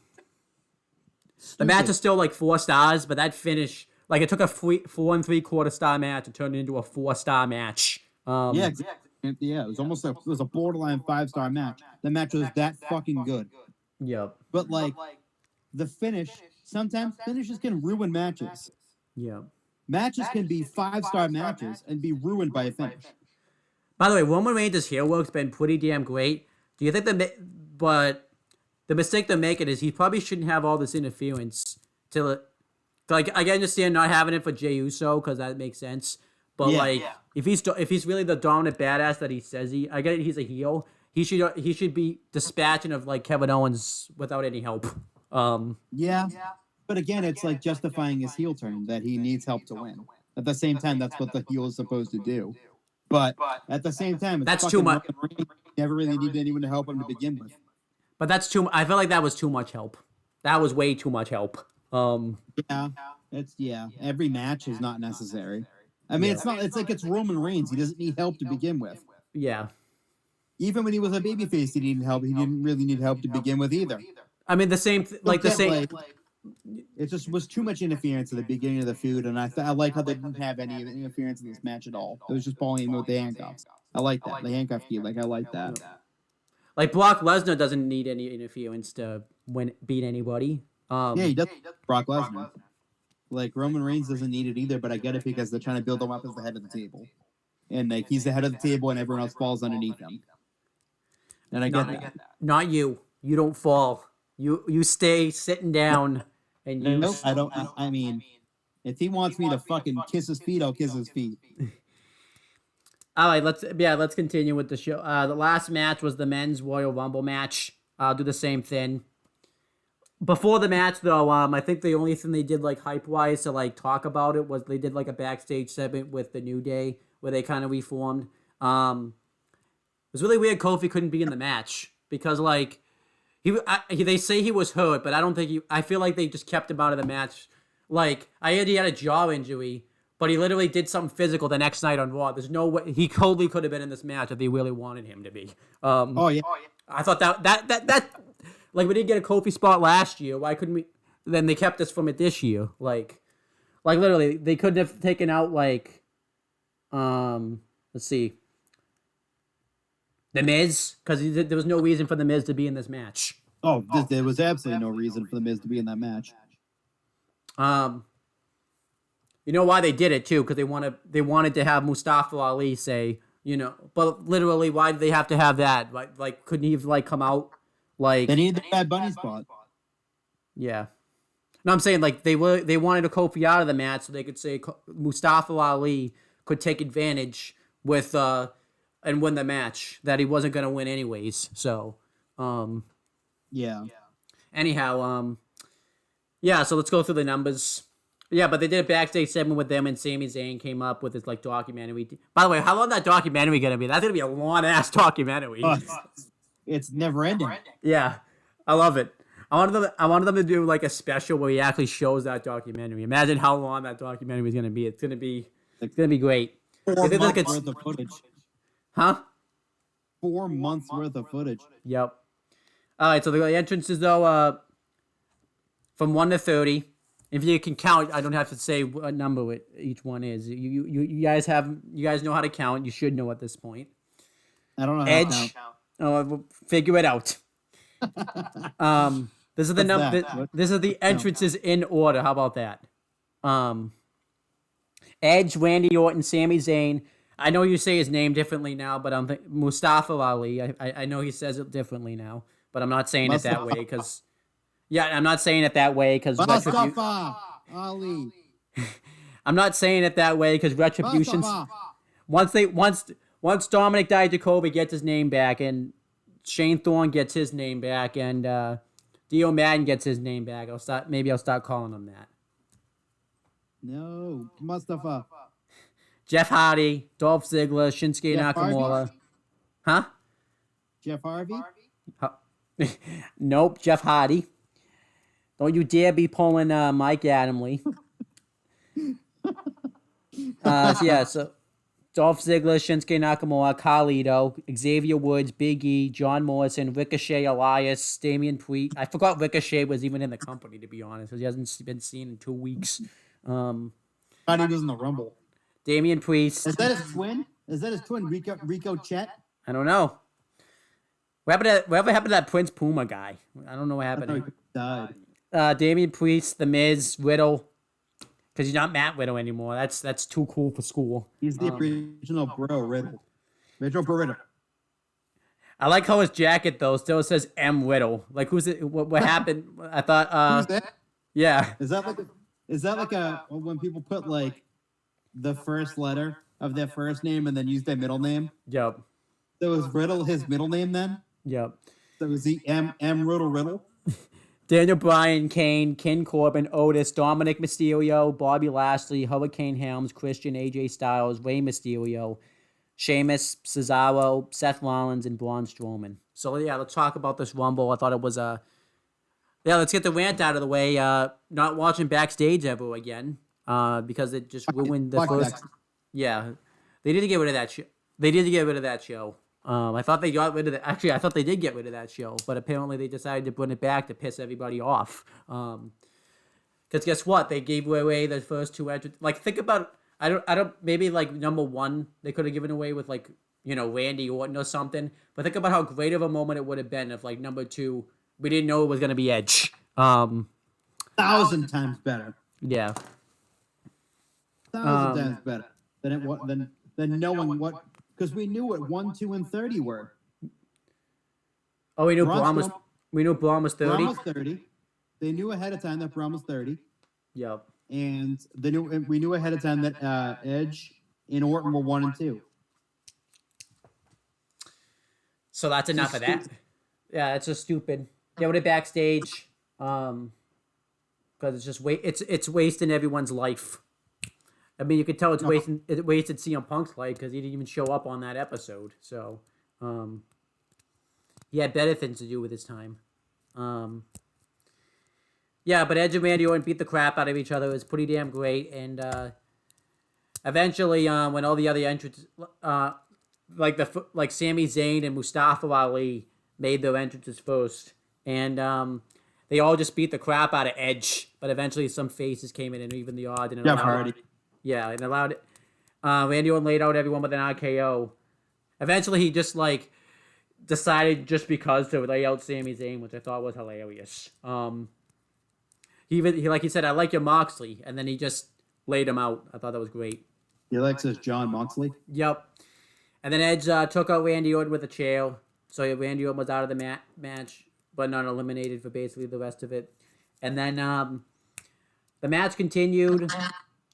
match is still like 4 stars, but that finish, like it took a 4 3/4 star match to turn it into a 4-star match. Yeah, exactly. Yeah, it was almost like it was a borderline 5-star match. The match was that fucking good. Yep. But like the finish, sometimes finishes can ruin matches. Yep. Matches can be 5-star matches and be ruined by a finish. By the way, Roman Reigns' heel work's been pretty damn great. Do you think but the mistake they're making is he probably shouldn't have all this interference to, like, I can understand not having it for Jey Uso because that makes sense. But if he's really the dominant badass that he says I get it, he's a heel. He should be dispatching of like Kevin Owens without any help. Yeah. But again, it's like justifying his heel turn that he needs help to win. At the same time, that's what the heel is supposed to do. But at the same time, that's too much. Never really needed anyone to help him to begin with. But that's too. I feel like that was too much help. That was way too much help. Every match is not necessary. I mean, it's not. It's like it's Roman Reigns. He doesn't need help to begin with. Yeah. Even when he was a babyface, he needed help. He didn't really need help to begin with either. I mean, the same. It just was too much interference at the beginning of the feud, and I like how they didn't have any interference in this match at all. It was just falling in with the handcuffs. I like that. The handcuff key, I like that. Like Brock Lesnar doesn't need any interference to beat anybody. He does. Brock Lesnar. Like Roman Reigns doesn't need it either, but I get it because they're trying to build him up as the head of the table, and like he's the head of the table, and everyone else falls underneath him. And I get that. Not you. You don't fall. You stay sitting down. And you. Nope, I don't. I mean, if he wants me to fucking kiss his feet, I'll kiss his feet. All right, let's continue with the show. The last match was the men's Royal Rumble match. I'll do the same thing. Before the match, though, I think the only thing they did like hype wise to like talk about it was they did like a backstage segment with the New Day where they kind of reformed. It was really weird. Kofi couldn't be in the match because like they say he was hurt, but I don't think I feel like they just kept him out of the match. Like I heard he had a jaw injury. But he literally did something physical the next night on Raw. There's no way he totally could have been in this match if they really wanted him to be. I thought that like we didn't get a Kofi spot last year. Why couldn't we? Then they kept us from it this year. Like literally they couldn't have taken out like, let's see, The Miz because there was no reason for The Miz to be in this match. There was absolutely no reason for The Miz to be in that match. You know why they did it too? Because they wanted to have Mustafa Ali say, but literally, why did they have to have that? Like couldn't he have like come out like? They needed the Bad Bunny spot. Yeah, no, I'm saying like they wanted a Kofi out of the match so they could say Mustafa Ali could take advantage with and win the match that he wasn't gonna win anyways. So, yeah. Anyhow, so let's go through the numbers. Yeah, but they did a backstage segment with them, and Sami Zayn came up with his like documentary. By the way, how long that documentary gonna be? That's gonna be a long ass documentary. It's never ending. Yeah, I love it. I wanted them to do like a special where he actually shows that documentary. Imagine how long that documentary is gonna be. It's gonna be great. 4 months worth of footage. Huh? 4 months worth of footage. Yep. All right, so the entrances though, from 1 to 30. If you can count, I don't have to say what number each one is. You guys know how to count. You should know at this point. I don't know how Edge. to count. Oh, we'll figure it out. This is the What's that? This is the entrances in order. How about that? Edge, Randy Orton, Sami Zayn. I know you say his name differently now, but I'm Mustafa Ali. I know he says it differently now, but I'm not saying it that way because. Yeah, I'm not saying it that way because Mustafa Ali. I'm not saying it that way because Retribution's Mustafa. once Dominic Dijakovic gets his name back and Shane Thorne gets his name back and Dio Madden gets his name back, I'll start calling him that. No, Mustafa. Jeff Hardy, Dolph Ziggler, Shinsuke Jeff Nakamura. Harvey? Huh? Jeff Harvey? Nope, Jeff Hardy. Don't you dare be pulling Mike Adamle. So Dolph Ziggler, Shinsuke Nakamura, Carlito, Xavier Woods, Big E, John Morrison, Ricochet, Elias, Damian Priest. I forgot Ricochet was even in the company, to be honest, because he hasn't been seen in 2 weeks. Thought he was in the Rumble. Damian Priest. Is that his twin? Rico Chet? I don't know. Whatever happened to that Prince Puma guy? I don't know what happened. He died. Damian Priest, The Miz, Riddle. Because he's not Matt Riddle anymore. That's too cool for school. He's the original Bro Riddle. Riddle Bro Riddle. I like how his jacket though still says M Riddle. Like who's it? What happened? I thought. Who's that? Yeah. Is that like a when people put like the first letter of their first name and then use their middle name? Yep. So was Riddle his middle name then? Yep. So was he M Riddle? Daniel Bryan, Kane, Ken Corbin, Otis, Dominic Mysterio, Bobby Lashley, Hurricane Helms, Christian, AJ Styles, Rey Mysterio, Sheamus, Cesaro, Seth Rollins, and Braun Strowman. So yeah, let's talk about this Rumble. I thought it was let's get the rant out of the way. Not watching backstage ever again. Because it just ruined the first. Yeah, they did get rid of that show. I thought they got rid of it. Actually, I thought they did get rid of that show, but apparently they decided to bring it back to piss everybody off. Because guess what? They gave away the first two entrances. Like, think about. I don't. Maybe like number one, they could have given away with like Randy Orton or something. But think about how great of a moment it would have been if like number two, we didn't know it was gonna be Edge. 1,000 times better. Yeah. 1,000 times better than knowing what. Because we knew what 1, 2, and 30 were. Oh, we knew Braun was 30. Braun was 30. They knew ahead of time that Braun was 30. Yep. And we knew ahead of time that Edge and Orton were 1 and 2. So that's enough of that. Yeah, it's just stupid. Get rid of backstage. Because it's just it's wasting everyone's life. I mean, you could tell it wasted CM Punk's life because he didn't even show up on that episode. So, he had better things to do with his time. Yeah, but Edge and Randy Orton beat the crap out of each other. It was pretty damn great. And eventually, when all the other entrants, like Sami Zayn and Mustafa Ali made their entrances first, and they all just beat the crap out of Edge. But eventually, some faces came in and even the odd. And Jeff Hardy. Yeah, and allowed it. Randy Orton laid out everyone with an RKO. Eventually, he just decided just because to lay out Sami Zayn, which I thought was hilarious. He like he said, "I like your Moxley," and then he just laid him out. I thought that was great. He likes his John Moxley. Yep. And then Edge took out Randy Orton with a chair, so Randy Orton was out of the match, but not eliminated for basically the rest of it. And then the match continued.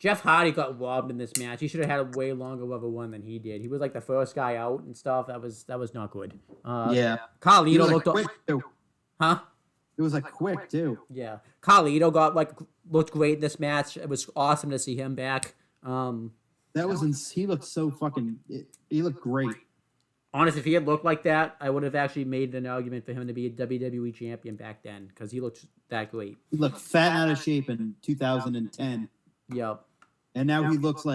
Jeff Hardy got robbed in this match. He should have had a way longer of a run than he did. He was like the first guy out and stuff. That was not good. Yeah. Carlito looked quick too. Huh? It was quick too. Yeah. Carlito looked great in this match. It was awesome to see him back. He looked so fucking. He looked great. Honestly, if he had looked like that, I would have actually made an argument for him to be a WWE champion back then because he looked that great. He looked fat and out of shape in 2010. Yep. And now he looks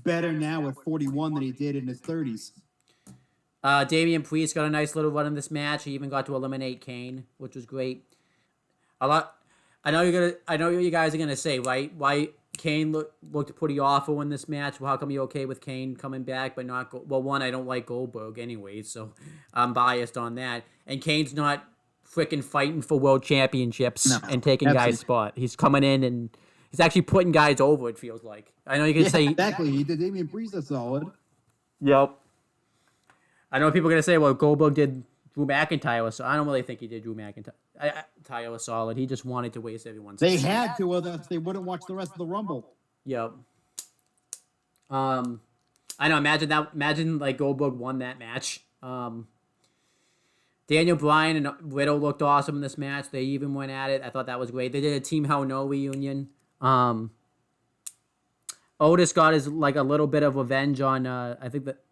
better now at 41 than he did in his 30s. Damian Priest got a nice little run in this match. He even got to eliminate Kane, which was great. I know you guys are gonna say, right? Why Kane looked pretty awful in this match. Well, how come you're okay with Kane coming back, but not? Well, one, I don't like Goldberg anyway, so I'm biased on that. And Kane's not freaking fighting for world championships No, and taking absolutely. guys' spot. He's coming in and he's actually putting guys over, it feels like. I know you can Yeah, say... exactly. He did Damian Priest a solid. Yep. I know people are going to say, well, Goldberg did Drew McIntyre, so I don't really think he did Drew McIntyre a solid. He just wanted to waste everyone's They time. had to, or else they wouldn't watch the rest of the Rumble. Yep. I know. Imagine like Goldberg won that match. Daniel Bryan and Riddle looked awesome in this match. They even went at it. I thought that was great. They did a Team Hell No reunion. Otis got his like a little bit of revenge on I think that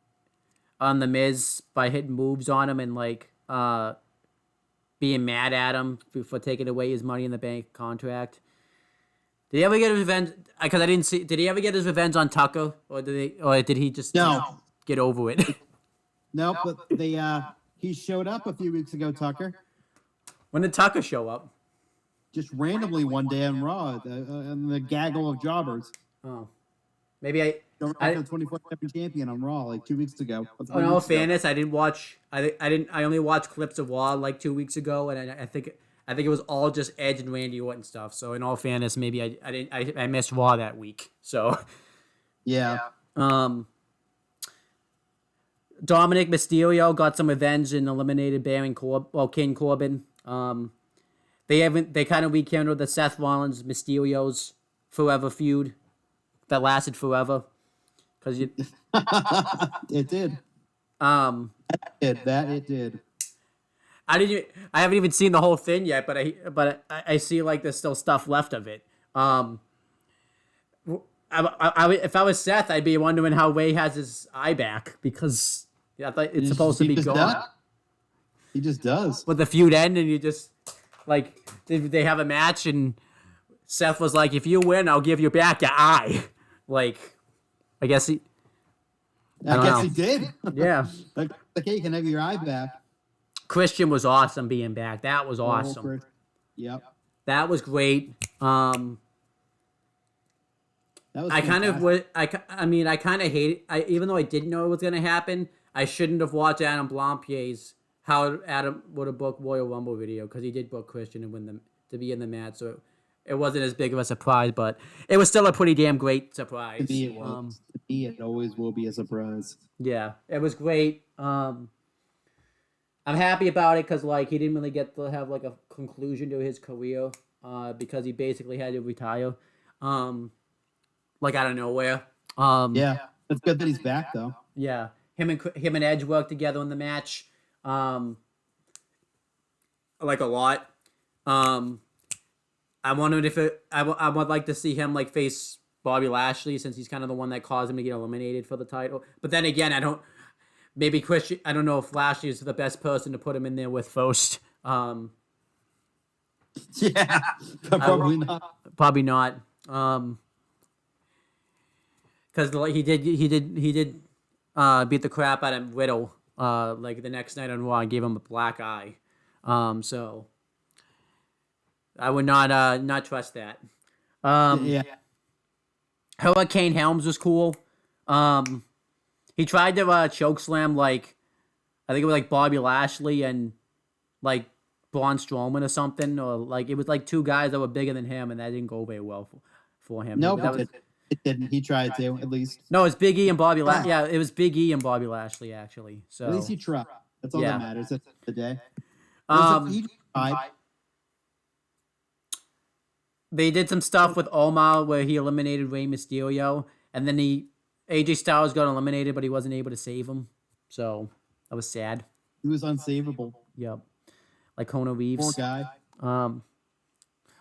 on the Miz by hitting moves on him and like being mad at him for taking away his Money in the Bank contract. Did he ever get his revenge? Because I didn't see. Did he ever get his revenge on Tucker, or did he just get over it? No, but he showed up a few weeks ago, Tucker. When did Tucker show up? Just randomly one day on Raw, and the gaggle of jobbers. Oh, maybe I. The 24/7 champion on Raw like 2 weeks ago. In all fairness, I didn't watch. I only watched clips of Raw like 2 weeks ago, and I think it was all just Edge and Randy Orton stuff. So in all fairness, maybe I missed Raw that week. So yeah. Dominic Mysterio got some revenge and eliminated King Corbin. They kind of rekindled the Seth Rollins Mysterio's forever feud that lasted forever. Because it did. It did. I haven't even seen the whole thing yet, but I see like there's still stuff left of it. If I was Seth, I'd be wondering how Ray has his eye back because I thought it's supposed to be gone. He just does. With the feud end, and you just like they have a match, and Seth was like, "If you win, I'll give you back your eye." Like, I guess he. I guess he did. Yeah. Okay, you can have your eye back. Christian was awesome being back. That was awesome. Yep. That was great. That was I kind of would. I kind of hate it. Even though I didn't know it was gonna happen, I shouldn't have watched Adam Blampier's how Adam would have booked Royal Rumble video because he did book Christian and to be in the match. So it wasn't as big of a surprise, but it was still a pretty damn great surprise. To me, it always will be a surprise. Yeah, it was great. I'm happy about it because like he didn't really get to have like a conclusion to his career because he basically had to retire. Like out of nowhere. Yeah, it's good that he's back though. Yeah, him and Edge worked together in the match, like a lot. I wondered if I would like to see him like face Bobby Lashley since he's kind of the one that caused him to get eliminated for the title. But then again, maybe Christian. I don't know if Lashley is the best person to put him in there with first. Yeah, probably not. Probably not. Because he did beat the crap out of Riddle like the next night on Raw and gave him a black eye. So I would not trust that. Yeah. Hurricane Helms was cool. He tried to chokeslam like I think it was like Bobby Lashley and like Braun Strowman or something, or like it was like two guys that were bigger than him, and that didn't go very well for him. No, it didn't. He tried to at least. No, it's Big E and Bobby Lashley. Yeah, it was Big E and Bobby Lashley actually. So at least he tried. That's all that matters at the day. They did some stuff with Omar where he eliminated Rey Mysterio, and then AJ Styles got eliminated, but he wasn't able to save him. So that was sad. He was unsavable. Yep. Like Kona Reeves. Poor guy.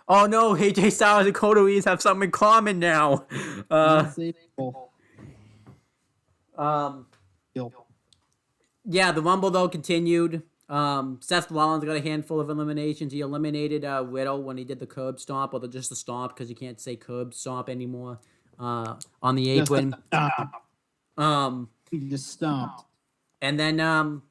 Oh no, AJ Styles and Kona Reeves have something in common now. Unsavable. Yeah, the Rumble though continued. Seth Rollins got a handful of eliminations. He eliminated Riddle when he did the curb stomp, or just the stomp because you can't say curb stomp anymore. On the apron. He just stomped. And then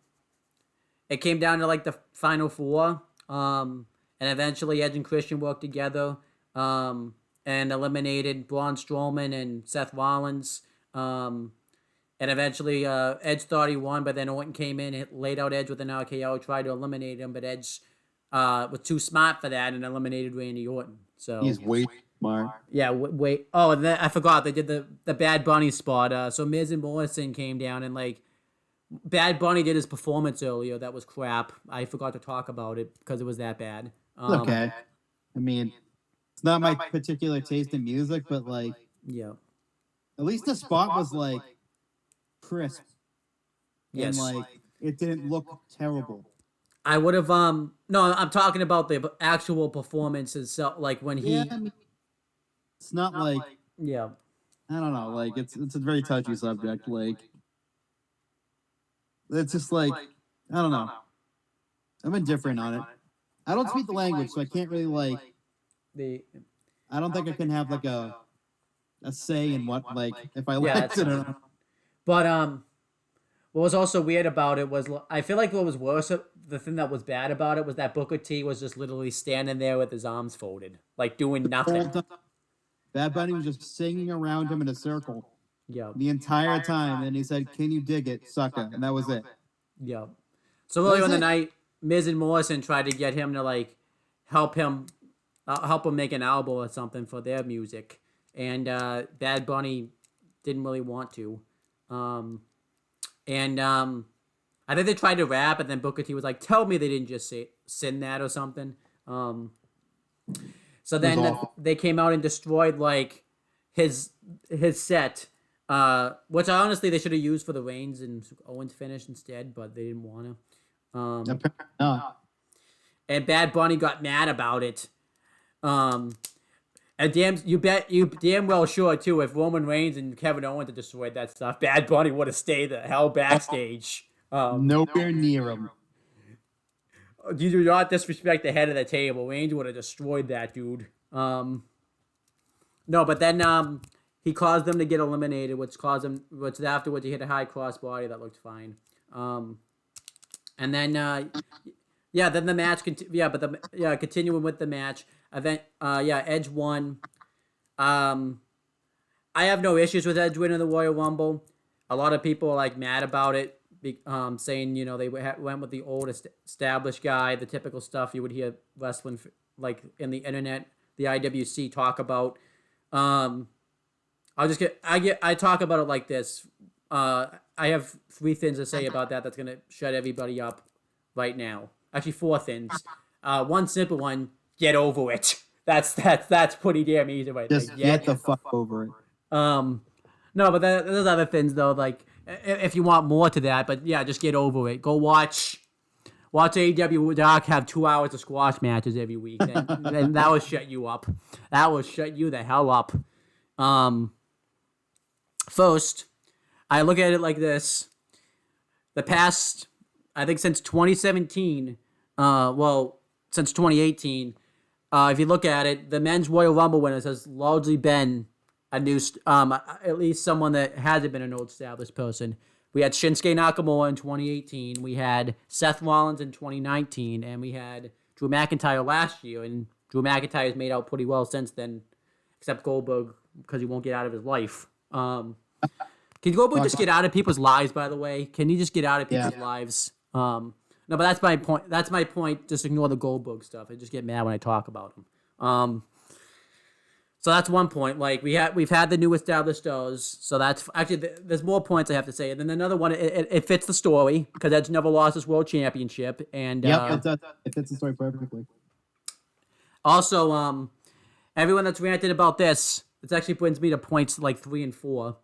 it came down to like the final four. And eventually Edge and Christian worked together and eliminated Braun Strowman and Seth Rollins. And eventually Edge thought he won, but then Orton came in and laid out Edge with an RKO, tried to eliminate him, but Edge was too smart for that and eliminated Randy Orton. So He's way smart. yeah, wait. Oh, and then I forgot they did the Bad Bunny spot. So Miz and Morrison came down and like Bad Bunny did his performance earlier. That was crap. I forgot to talk about it because it was that bad. Okay. I mean, it's not my particular taste in music, but like, Yeah. at least the spot was like crisp. Yes. And like, it didn't look terrible. I would have no, I'm talking about the actual performance itself, like when he Yeah, I mean, it's not like, yeah. I don't know, like it's a very touchy subject. Like, it's just like, I don't know. I'm indifferent on it. I don't speak the language, so I can't really like. I don't think I can have like a say in what like if I liked it or not. But what was also weird about it was I feel like what was worse, the thing that was bad about it was that Booker T was just literally standing there with his arms folded, like doing nothing. Bad Bunny was just singing around him in a circle. Yeah. The entire time, and he said, "Can you dig it, sucker?" And that was it. Yeah. So earlier in the night, Miz and Morrison tried to get him to like help him make an album or something for their music, and Bad Bunny didn't really want to. I think they tried to rap, and then Booker T was like, "Tell me they didn't just sing that or something." So then they came out and destroyed like his set, which honestly they should have used for the Reigns and Owens finish instead, but they didn't want to. And Bad Bunny got mad about it. And you damn well sure too. If Roman Reigns and Kevin Owens had destroyed that stuff, Bad Bunny would have stayed the hell backstage. Nowhere near him. You do not disrespect the head of the table. Reigns would have destroyed that dude. No, but then he caused them to get eliminated, which afterwards he hit a high crossbody that looked fine. And then then the match continuing with the match. Edge won. I have no issues with Edge winning the Royal Rumble. A lot of people are like mad about it, saying they went with the old established guy, the typical stuff you would hear wrestling like in the internet, the IWC talk about. I talk about it like this. I have 3 things to say about that. That's gonna shut everybody up right now. Actually, 4 things. One simple one. Get over it. That's pretty damn easy right there. Just get the fuck over it. No, but there's other things though. Like if you want more to that, but yeah, just get over it. Go watch AEW Dark have 2 hours of squash matches every week, and that will shut you up. That will shut you the hell up. First, I look at it like this: the past, I think since 2017, since 2018. If you look at it, the men's Royal Rumble winners has largely been a new, at least someone that hasn't been an old established person. We had Shinsuke Nakamura in 2018. We had Seth Rollins in 2019, and we had Drew McIntyre last year. And Drew McIntyre has made out pretty well since then, except Goldberg because he won't get out of his life. Can Goldberg just get out of people's lives? By the way, can he just get out of people's lives? No, but that's my point. That's my point. Just ignore the Goldberg stuff. I just get mad when I talk about him. So that's one point. Like we've had the new established stars. So that's actually there's more points I have to say. And then another one, it fits the story because Edge never lost his world championship. And it fits the story perfectly. Also, everyone that's ranted about this, it actually brings me to points like 3 and 4.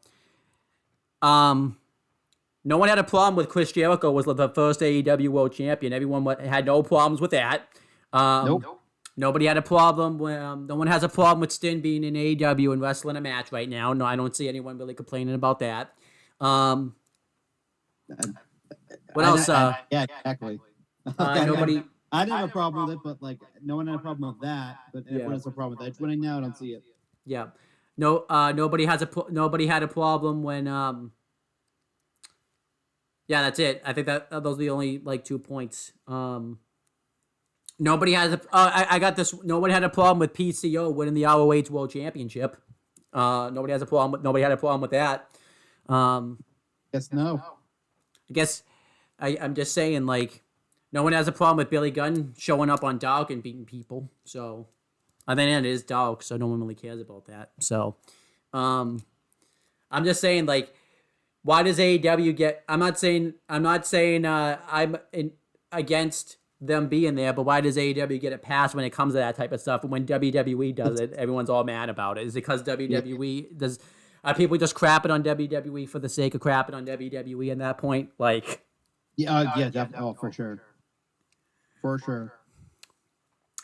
No one had a problem with Chris Jericho was the first AEW World Champion. Everyone had no problems with that. Nope. Nobody had a problem. No one has a problem with Sting being in AEW and wrestling a match right now. No, I don't see anyone really complaining about that. What else? Yeah, exactly. Nobody. I didn't have a problem with it, but like no one had a problem with that. But everyone has a problem with Edge winning now. I don't see it. Yeah. No. Nobody had a problem when. Yeah, that's it. I think that those are the only like 2 points. Nobody has I got this. Nobody had a problem with PCO winning the ROH World Championship. Nobody had a problem with that. Guess no. I guess I'm just saying like No one has a problem with Billy Gunn showing up on Dark and beating people. So, I think it is Dark, so no one really cares about that. So, I'm just saying, like, why does AEW get? I'm not saying against them being there, but why does AEW get a pass when it comes to that type of stuff? And when WWE does it, everyone's all mad about it. Is it because WWE does? Are people just crapping on WWE for the sake of crapping on WWE at that point? Like, definitely. Oh, for sure. For sure.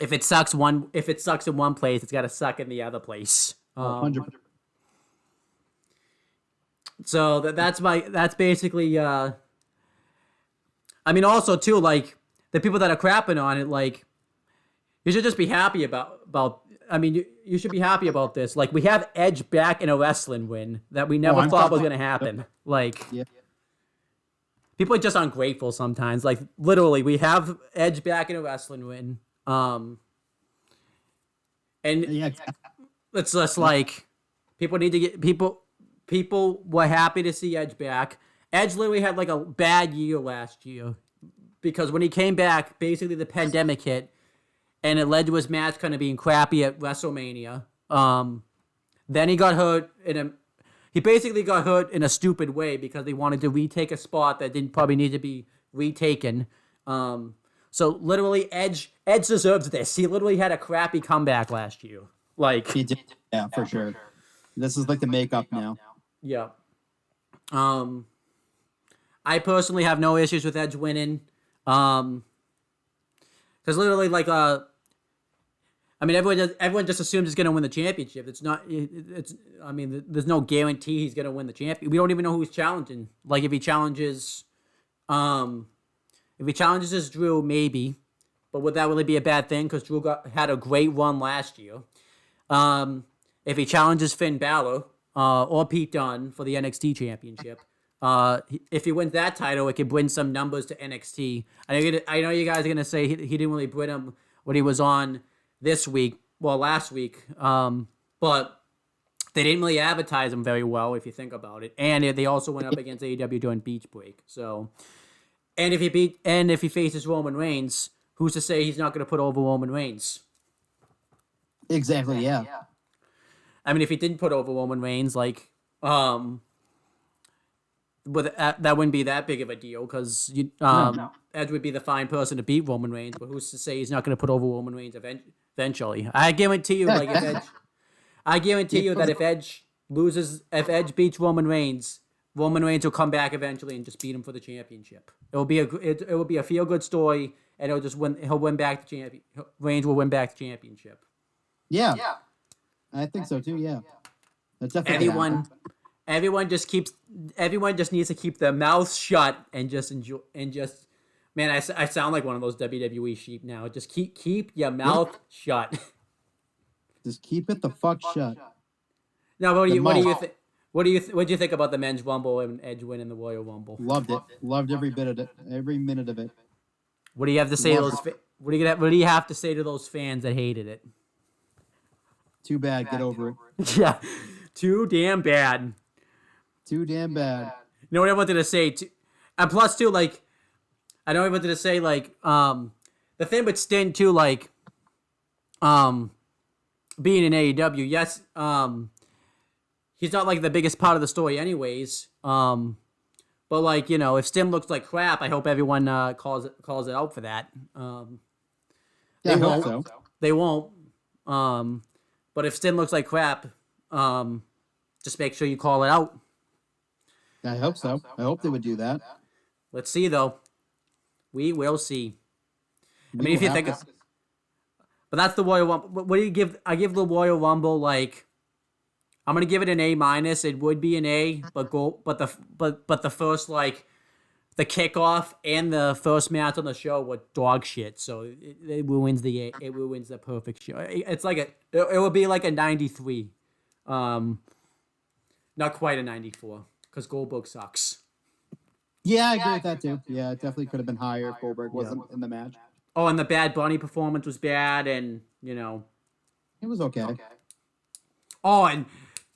if it sucks in one place, it's got to suck in the other place. 100%. So that's basically. I mean, also too, like the people that are crapping on it, like you should just be happy about. I mean, you should be happy about this. Like we have Edge back in a wrestling win that we never thought was gonna happen. Like. Yeah. People are just ungrateful sometimes. Like literally, we have Edge back in a wrestling win. And it's just like people need to get people. People were happy to see Edge back. Edge literally had like a bad year last year because when he came back, basically the pandemic hit, and it led to his match kind of being crappy at WrestleMania. Then he got hurt He basically got hurt in a stupid way because they wanted to retake a spot that didn't probably need to be retaken. So literally, Edge deserves this. He literally had a crappy comeback last year. Like he did, yeah, for sure. This is like the makeup now. Yeah. I personally have no issues with Edge winning. Because literally, like, I mean, everyone just assumes he's gonna win the championship. It's not. I mean, there's no guarantee he's gonna win the champion. We don't even know who he's challenging. Like, if he challenges as Drew, maybe. But would that really be a bad thing? Because Drew had a great run last year. If he challenges Finn Balor or Pete Dunne for the NXT championship, if he wins that title, it could bring some numbers to NXT. I know you guys are gonna say he didn't really bring him when he was on last week. But they didn't really advertise him very well, if you think about it. And they also went up against AEW during Beach Break. So, and if he faces Roman Reigns, who's to say he's not going to put over Roman Reigns? Exactly. Yeah. I mean, if he didn't put over Roman Reigns, like, but that wouldn't be that big of a deal because Edge would be the fine person to beat Roman Reigns. But who's to say he's not going to put over Roman Reigns eventually? I guarantee you, like, that if Edge beats Roman Reigns will come back eventually and just beat him for the championship. It will be a feel good story, and he'll win back the champion. Reigns will win back the championship. Yeah. I think so too. Yeah, that's definitely everyone just needs to keep their mouths shut and just enjoy and just. Man, I sound like one of those WWE sheep now. Just keep your mouth shut. Just keep it the fuck shut. Now, what do you think about the men's Rumble and Edge winning the Royal Rumble? Loved it. Loved every bit of it. Every minute of it. What do you have to say to those? What do you have to say to those fans that hated it? Too bad. Get over it. Yeah, too damn bad. Too damn bad. You know what I wanted to say? And plus, too, like, I know I wanted to say, like, the thing with Sting, too, like, being in AEW, yes, he's not, like, the biggest part of the story anyways. But, like, you know, if Sting looks like crap, I hope everyone calls it out for that. They won't. So. They won't. But if Sting looks like crap, just make sure you call it out. I hope so. I hope they would do that. Let's see, though. We will see. I mean, if you think, but that's the Royal Rumble. What do you give? I give the Royal Rumble like, I'm gonna give it an A-. It would be an A, but the first, like, the kickoff and the first match on the show were dog shit. So it ruins the perfect show. It's like it would be like a 93, not quite a 94 because Goldberg sucks. Yeah, I agree with that too. Yeah, it definitely could have been higher if Goldberg wasn't in the match. Oh, and the Bad Bunny performance was bad, and you know, it was okay. Oh, and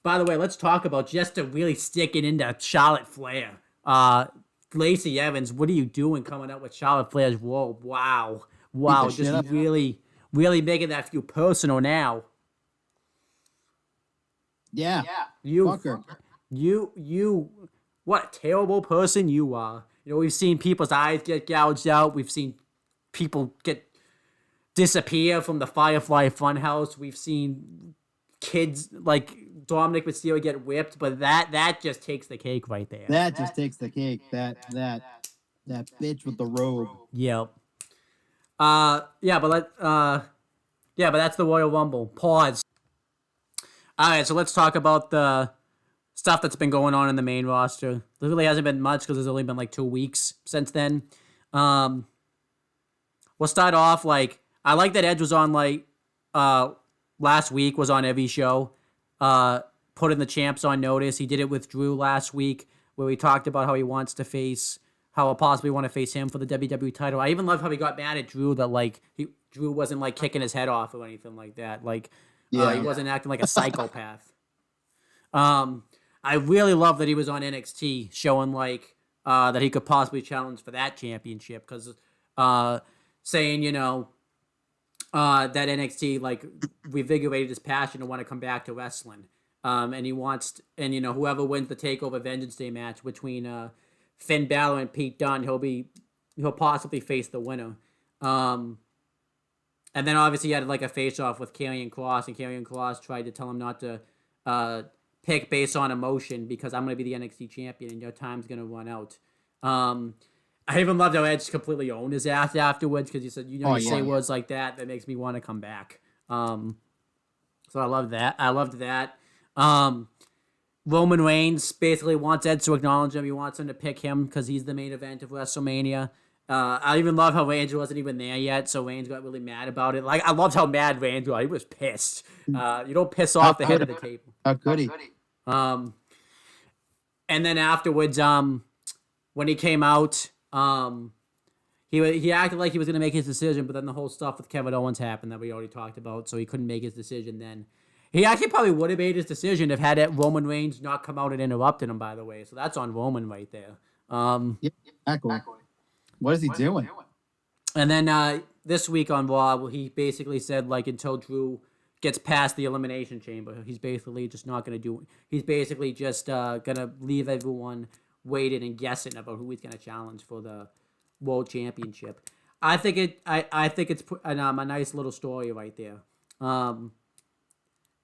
by the way, let's talk about just to really stick it into Charlotte Flair. Lacey Evans, what are you doing coming out with Charlotte Flair's robe? Wow. Beat the Wow. shit Just up. really, really making that feel personal now. Yeah. You, Fuck her. you, what a terrible person you are. You know, we've seen people's eyes get gouged out. We've seen people disappear from the Firefly Funhouse. We've seen kids like Dominic Mysterio get whipped, but that just takes the cake right there. That just takes the cake. That bitch with the robe. Yep. Yeah, but that's the Royal Rumble. Pause. All right, so let's talk about the stuff that's been going on in the main roster. There really hasn't been much because there's only been like 2 weeks since then. We'll start off I like that Edge was on last week was on every show, putting the champs on notice. He did it with Drew last week where he talked about how he wants to face, how he'll possibly want to face him for the WWE title. I even love how he got mad at Drew that Drew wasn't kicking his head off or anything like that. He wasn't acting like a psychopath. I really love that he was on NXT showing that he could possibly challenge for that championship because saying, that NXT revigorated his passion to want to come back to wrestling. And he wants, and whoever wins the Takeover Vengeance Day match between Finn Balor and Pete Dunne, he'll possibly face the winner. And then obviously he had a face-off with Karrion Kross, and Karrion Kross tried to tell him not to pick based on emotion because I'm going to be the NXT champion and your time's going to run out. I even loved how Edge completely owned his ass afterwards because he said, you say words like that makes me want to come back. So I loved that. Roman Reigns basically wants Edge to acknowledge him. He wants him to pick him because he's the main event of WrestleMania. I even love how Reigns wasn't even there yet, so Reigns got really mad about it. I loved how mad Reigns was. He was pissed. You don't piss off the head of the table. How could he? And then afterwards, when he came out, he acted like he was going to make his decision, but then the whole stuff with Kevin Owens happened that we already talked about, so he couldn't make his decision then. He actually probably would have made his decision if had Roman Reigns not come out and interrupted him, by the way. So that's on Roman right there. Yeah, exactly. What is he doing? And then this week on Raw, he basically said until Drew gets past the Elimination Chamber, he's basically just not going to do. He's basically just going to leave everyone waiting and guessing about who he's going to challenge for the World Championship. I think it's a nice little story right there.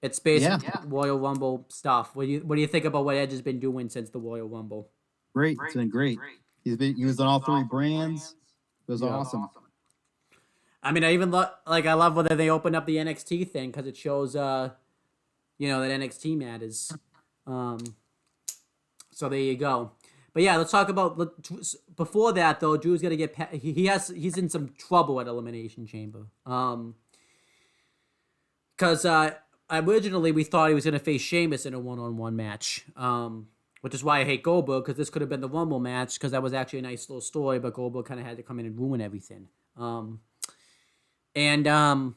It's basically Royal Rumble stuff. What do you think about what Edge has been doing since the Royal Rumble? Great. It's been great. He was on all 3 brands. It was awesome. I mean, I even I love whether they opened up the NXT thing because it shows, that NXT matters. So there you go. But yeah, let's talk about before that though. Drew's gonna get he's in some trouble at Elimination Chamber. Because originally we thought he was gonna face Sheamus in a 1-on-1 match. Which is why I hate Goldberg, because this could have been the Rumble match, because that was actually a nice little story, but Goldberg kind of had to come in and ruin everything. After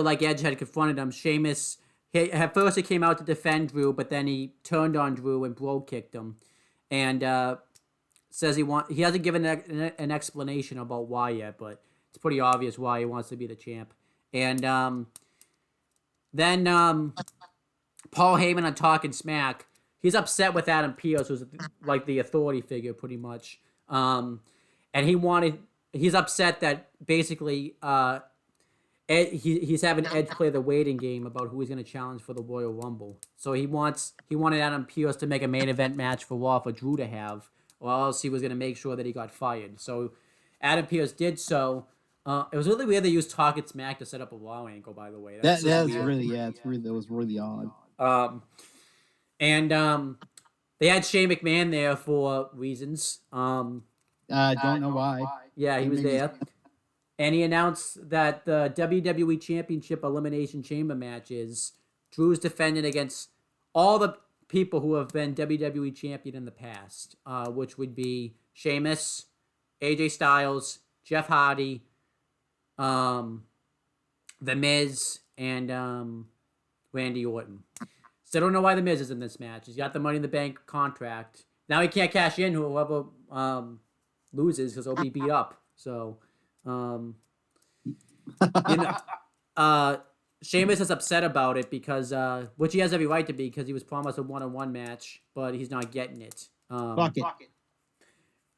Edge had confronted him, Sheamus, at first he came out to defend Drew, but then he turned on Drew and bro kicked him, and says he hasn't given an explanation about why yet, but it's pretty obvious why he wants to be the champ. And then Paul Heyman on Talking Smack. He's upset with Adam Pearce, who's the authority figure, pretty much. And he's upset that basically he's having Edge play the waiting game about who he's going to challenge for the Royal Rumble. So he wanted Adam Pearce to make a main event match for Raw for Drew to have, or else he was going to make sure that he got fired. So Adam Pearce did so. It was really weird they used Talking Smack to set up a Raw angle, by the way. That was really odd. And they had Shane McMahon there for reasons. I don't know why. Yeah, he was there. And he announced that the WWE Championship Elimination Chamber matches, Drew's defending against all the people who have been WWE Champion in the past, which would be Sheamus, AJ Styles, Jeff Hardy, The Miz, and Randy Orton. So I don't know why The Miz is in this match. He's got the Money in the Bank contract, Now he can't cash in whoever loses because he'll be beat up. So, you know, Sheamus is upset about it because, which he has every right to be because he was promised a one-on-one match, but he's not getting it. Fuck it.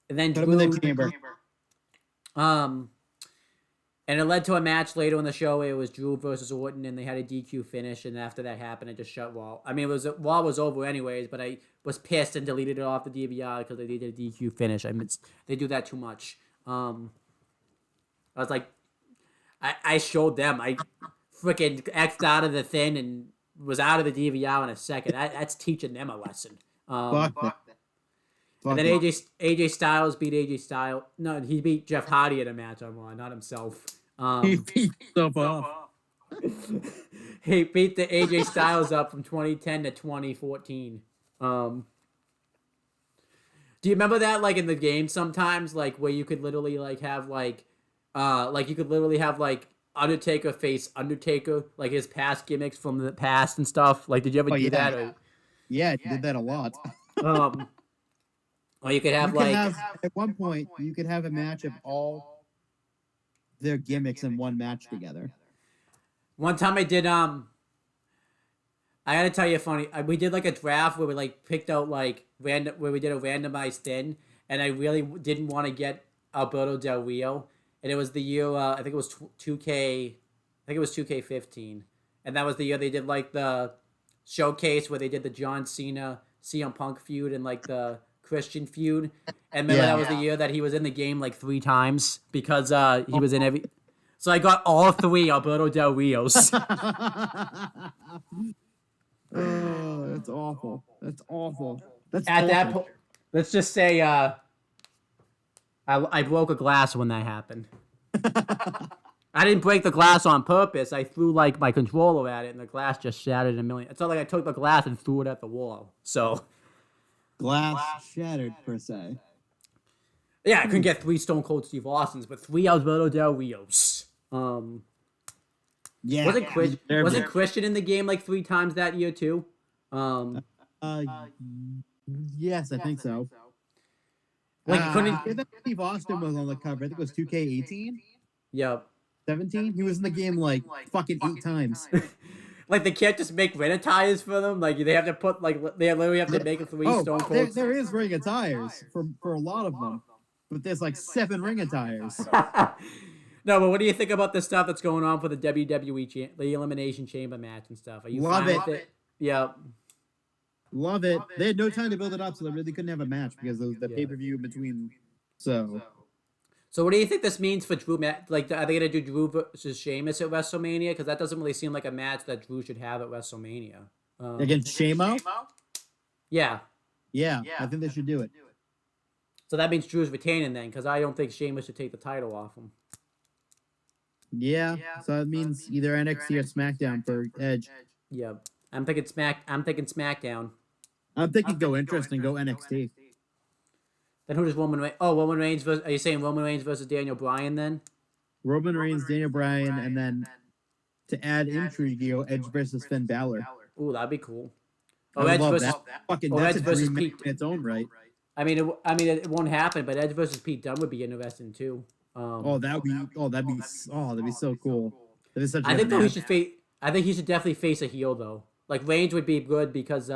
And then Put him in the chamber. And it led to a match later in the show where it was Drew versus Orton, and they had a DQ finish. And after that happened, it just shut Raw. I mean, Raw was over anyways, but I was pissed and deleted it off the DVR because they did a DQ finish. I mean, they do that too much. I was like, I showed them. I freaking X'd out of the thing and was out of the DVR in a second. That's teaching them a lesson. Fuck that. And then AJ Styles beat AJ Styles. No, he beat Jeff Hardy in a match on Raw, not himself. He beat himself up. He beat the AJ Styles up from 2010 to 2014. Do you remember that, like, in the game sometimes, like, where you could literally, like, have, like you could literally have, like, Undertaker face Undertaker, like, his past gimmicks from the past and stuff? Like, did you ever do that? Or... Yeah, I did that a lot. Or you could have, at one point, you could have a match of all their gimmicks in one match together. One time I did, I gotta tell you funny, we did, like, a draft where we, like, picked out, like, where we did a randomized thing, and I really didn't want to get Alberto Del Rio, and it was the year, I think it was 2K15, and that was the year they did, like, the showcase where they did the John Cena, CM Punk feud, and, like, the Christian feud, and remember that was the year that he was in the game like 3 times because he was in every. So I got all 3 Alberto Del Rios. Oh, that's awful. That's awful. That's at that point. Let's just say I broke a glass when that happened. I didn't break the glass on purpose. I threw like my controller at it, and the glass just shattered in a million. It's not like I took the glass and threw it at the wall. So. Glass shattered, per se. Yeah, I couldn't get 3 Stone Cold Steve Austins, but 3 Alberto Del Rios. Yeah. Wasn't Christian in the game like 3 times that year too? Yes, I think so. Like couldn't Steve Austin was on the cover. I think it was 2K18. Yep. 17. He was in the game like fucking 8 times. Like, they can't just make ring attires for them. Like, they have to put, like, they literally have to make 3 Stone Cold. There is ring attires for a lot of them. But there's like 7 ring attires. No, but what do you think about the stuff that's going on for the WWE, the Elimination Chamber match and stuff? Are you fine with it? Yeah. Love it. They had no time to build it up, so they really couldn't have a match because of the pay-per-view in between. So what do you think this means for Drew? Like, are they going to do Drew versus Sheamus at WrestleMania? Because that doesn't really seem like a match that Drew should have at WrestleMania. Against Shamo? Yeah. Yeah, I think they should do it. So that means Drew's retaining then, because I don't think Sheamus should take the title off him. Yeah, so it means either NXT or SmackDown for Edge. Yeah, I'm thinking SmackDown. I'm thinking go interesting, go NXT. Then who does Roman Reigns? Oh, Roman Reigns versus... Are you saying Roman Reigns versus Daniel Bryan then? Roman Reigns, Daniel Bryan, and then to add intrigue, you know, Edge versus Finn Balor. Ooh, that'd be cool. Oh, Edge versus... That's a dream in its own right. I mean, it won't happen, but Edge versus Pete Dunne would be interesting too. That'd be so cool. That is such I think though he should face. I think he should definitely face a heel though. Like Reigns would be good because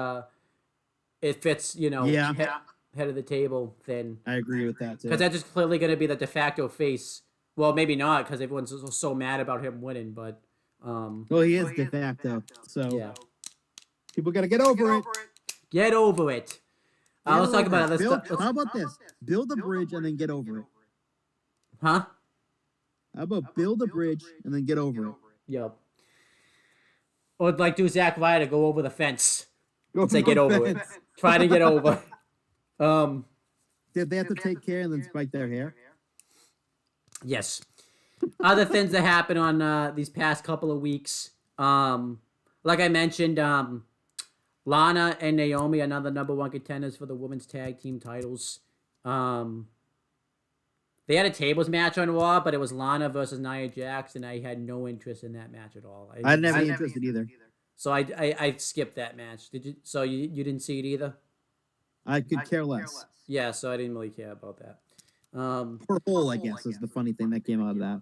it fits. You know, head of the table thing. I agree with that too. Because that's just clearly going to be the de facto face. Well, maybe not because everyone's so mad about him winning, but. Well, he is de facto, so yeah. People gotta get over it. Get over it. Let's talk about it. How about this? Build a bridge and then get over it. Huh? How about build a bridge and then get over it? Yep. Or like do Zack Ryder, go over the fence. Say get over it. Try to get over. Did they have to take care and then spike their hair? Yes. Other things that happened on these past couple of weeks. Like I mentioned, Lana and Naomi, another #1 contenders for the women's tag team titles. They had a tables match on Raw, but it was Lana versus Nia Jax, and I had no interest in that match at all. I didn't have any interest either. So I skipped that match. Did you? So you didn't see it either? I could care less. Yeah, so I didn't really care about that. Her whole, I guess, is the funny thing that came out of that.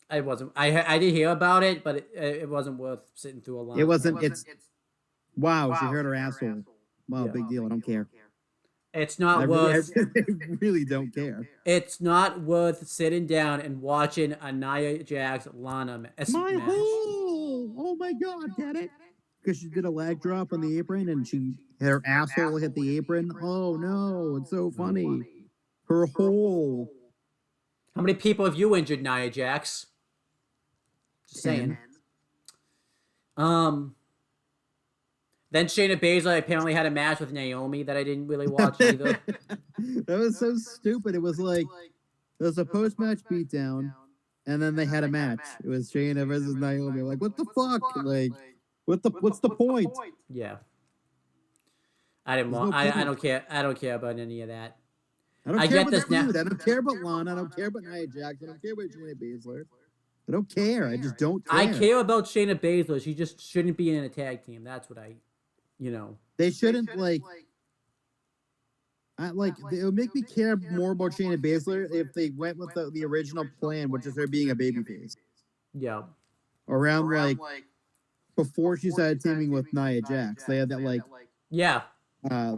I wasn't. I did hear about it, but it wasn't worth sitting through a lot. It wasn't. It's wow. She hurt her asshole. Wow, big deal. I don't care. It's not worth. I really don't care. It's not worth sitting down and watching a Nia Jax Lana match. Oh my god, get it? Because she did a leg drop on the apron and her asshole hit the apron. Oh no, it's so funny. Her hole. How many people have you injured, Nia Jax? Just saying. Then Shayna Baszler apparently had a match with Naomi that I didn't really watch either. That was so stupid. It was like there was a post-match beatdown, and then they had a match. It was Shayna versus Naomi. Like, what the fuck? Like, what's the point? Yeah. I didn't want. I don't care. I don't care about any of that. I get this now. I don't care about Lana. I don't care about Nia Jax. I don't care about Shayna Baszler. I don't care. I just don't care. I care about Shayna Baszler. She just shouldn't be in a tag team. That's what They shouldn't it would make me care more about Shayna Baszler if they went with the original plan, which is her being a babyface. Yeah. Around before she started teaming with Nia Jax, they had that yeah. I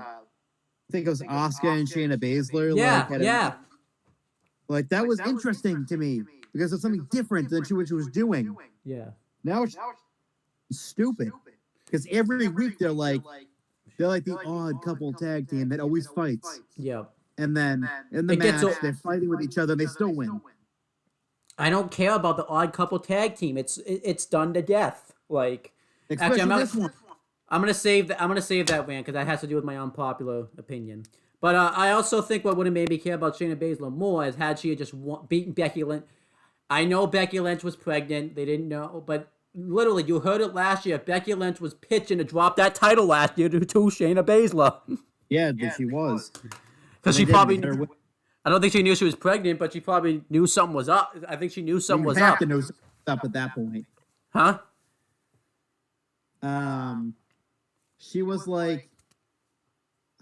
think it was Asuka and Shayna Baszler. Yeah. That was interesting to me because it's something different than what she was doing. Yeah. Now it's stupid because every week they're like the odd couple tag team that always fights. Yeah. And then in the match they're fighting with each other and they still win. I don't care about the odd couple tag team. It's done to death. Actually, I'm gonna save that rant because that has to do with my unpopular opinion. But I also think what would have made me care about Shayna Baszler more is had she just beaten Becky Lynch. I know Becky Lynch was pregnant. They didn't know, but literally, you heard it last year. Becky Lynch was pitching to drop that title last year to Shayna Baszler. Yeah, she was. Because she probably. I don't think she knew she was pregnant, but she probably knew something was up. I think she knew something was up. You have to know something up at that point. Huh? She was I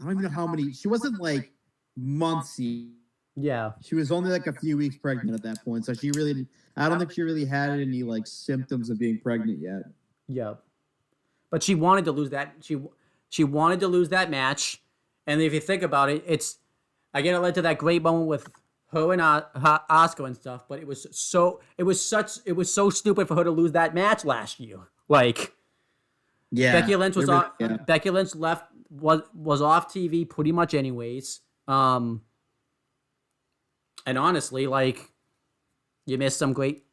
don't even know how many. She wasn't months. Yeah. She was only a few weeks pregnant at that point, so I don't think she really had any symptoms of being pregnant yet. Yeah. But she wanted to lose that. She wanted to lose that match, and if you think about it, I get it led to that great moment with her and Asuka and stuff, but it was so stupid for her to lose that match last year. Yeah, Becky Lynch was off. Yeah. Becky Lynch was off TV pretty much anyways. And honestly, you missed some great.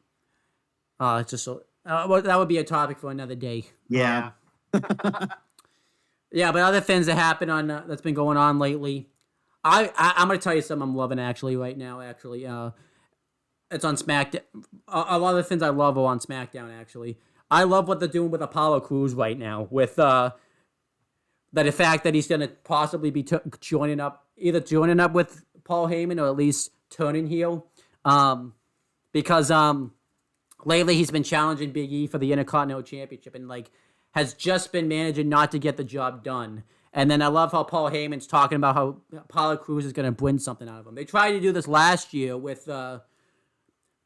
It's just so. That would be a topic for another day. Yeah. Yeah, but other things that happened that's been going on lately. I'm gonna tell you something I'm loving right now. It's on SmackDown. A lot of the things I love are on SmackDown. Actually, I love what they're doing with Apollo Crews right now. With the fact that he's gonna possibly be joining up with Paul Heyman or at least turning heel. Because lately he's been challenging Big E for the Intercontinental Championship and has just been managing not to get the job done. And then I love how Paul Heyman's talking about how Apollo Crews is going to win something out of him. They tried to do this last year with the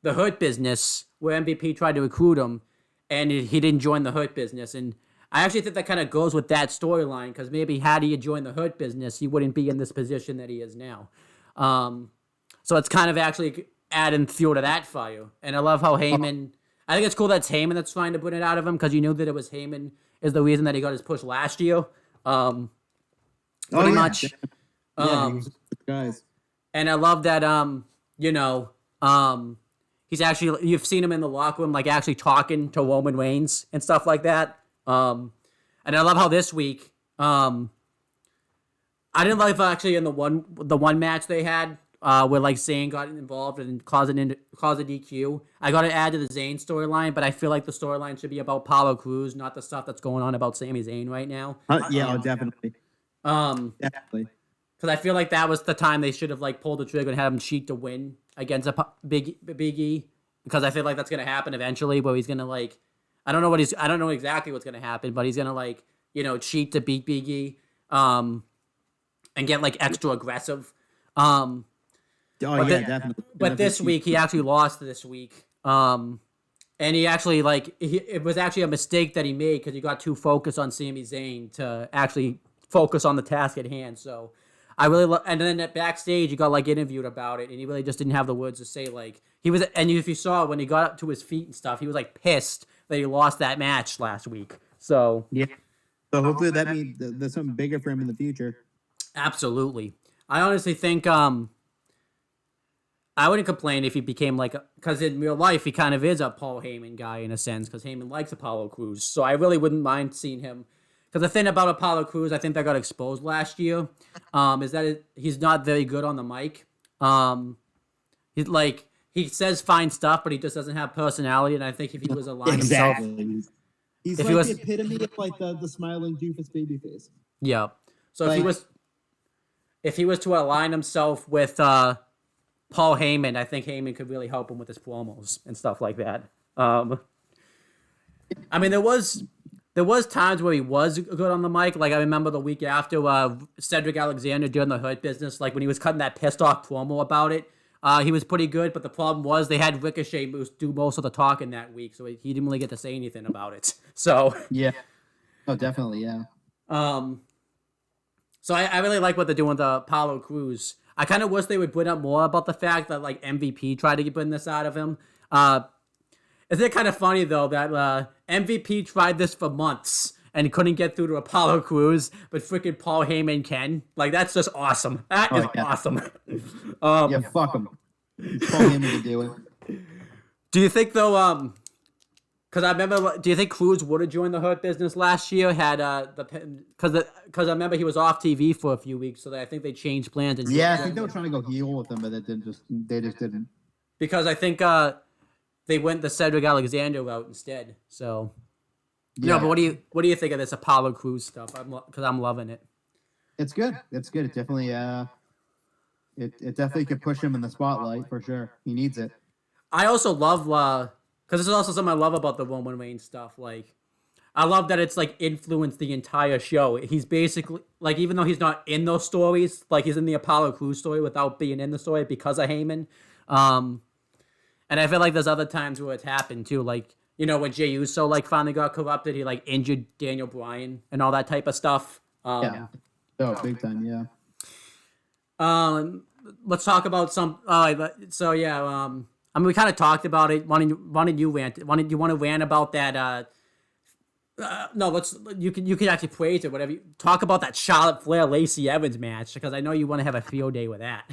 Hurt Business, where MVP tried to recruit him, and he didn't join the Hurt Business. And I actually think that kind of goes with that storyline, because maybe had he joined the Hurt Business, he wouldn't be in this position that he is now. So it's kind of actually adding fuel to that fire. And I love how Heyman... I think it's cool that's Heyman that's trying to put it out of him, because you knew that it was Heyman is the reason that he got his push last year. Pretty much. Guys. And I love that, he's actually, you've seen him in the locker room, actually talking to Roman Reigns and stuff like that. And I love how this week, I didn't like actually in the one match they had, where Zayn got involved and caused a DQ. I got to add to the Zayn storyline, but I feel like the storyline should be about Apollo Crews, not the stuff that's going on about Sami Zayn right now. Definitely. Definitely. Because I feel like that was the time they should have pulled the trigger and had him cheat to win against a Big E. Because I feel like that's gonna happen eventually, where he's gonna I don't know exactly what's gonna happen, but he's gonna cheat to beat Big E. And and get like extra aggressive. Oh yeah, definitely. But this week he actually lost this week. And he actually it was actually a mistake that he made because he got too focused on Sami Zayn to actually focus on the task at hand. So I really and then at backstage he got like interviewed about it, and he really just didn't have the words to say. Like he was, and if you saw when he got up to his feet and stuff, he was like pissed that he lost that match last week. So yeah. So hopefully that means there's something bigger for him in the future. Absolutely, I honestly think I wouldn't complain if he became like, because in real life he kind of is a Paul Heyman guy in a sense, because Heyman likes Apollo Crews. So I really wouldn't mind seeing him. Because the thing about Apollo Crews, I think that got exposed last year, is that he's not very good on the mic. He says fine stuff, but he just doesn't have personality. And I think if he was aligned himself, he's like the epitome of like the smiling doofus babyface. Yeah. So if he was to align himself with Paul Heyman, I think Heyman could really help him with his promos and stuff like that. I mean, there was times where he was good on the mic. Like I remember the week after Cedric Alexander doing the Hurt Business, like when he was cutting that pissed off promo about it, he was pretty good. But the problem was they had Ricochet do most of the talking that week, so he didn't really get to say anything about it. So yeah, oh definitely, yeah. So I really like what they're doing with Apollo Crews. I kind of wish they would bring up more about the fact that like MVP tried to bring this out of him. Isn't it kind of funny though that MVP tried this for months and he couldn't get through to Apollo Crews, but freaking Paul Heyman can? Like that's just awesome. That is awesome. Yeah, fuck him. Paul Heyman can do it. Do you think though? Because I remember, do you think Crews would have joined the Hurt Business last year? Because I remember he was off TV for a few weeks, so I think they changed plans. And I think they were trying to go heel with him, but they just didn't. Because I think they went the Cedric Alexander route instead. So yeah. No, but what do you think of this Apollo Crews stuff? Because I'm loving it. It's good. It's good. It definitely it definitely could push him in the spotlight for sure. He needs it. I also love because this is also something I love about the Roman Reigns stuff. Like, I love that it's like influenced the entire show. He's basically like, even though he's not in those stories, like he's in the Apollo Crews story without being in the story because of Heyman. And I feel like there's other times where it's happened too. Like, you know, when Jey Uso like finally got corrupted, he like injured Daniel Bryan and all that type of stuff. Yeah. Oh, big time. Yeah. Let's talk about some. So yeah. I mean, we kind of talked about it. Why did you rant? Why did you want to rant about that? No, you can actually praise it. Whatever. Talk about that Charlotte Flair Lacey Evans match because I know you want to have a field day with that.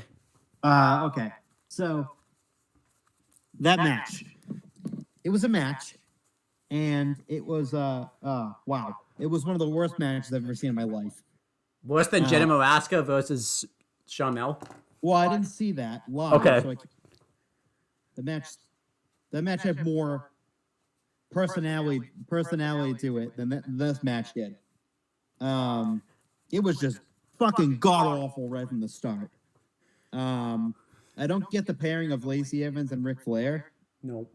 Okay. So that match, it was a match, and it was wow, it was one of the worst matches I've ever seen in my life. Worse than Jenna Maraska versus Sharmell? Well, I didn't see that live. Okay. So the match had more personality to it than this match did. It was just fucking god awful right from the start. I don't get the pairing of Lacey Evans and Ric Flair. No.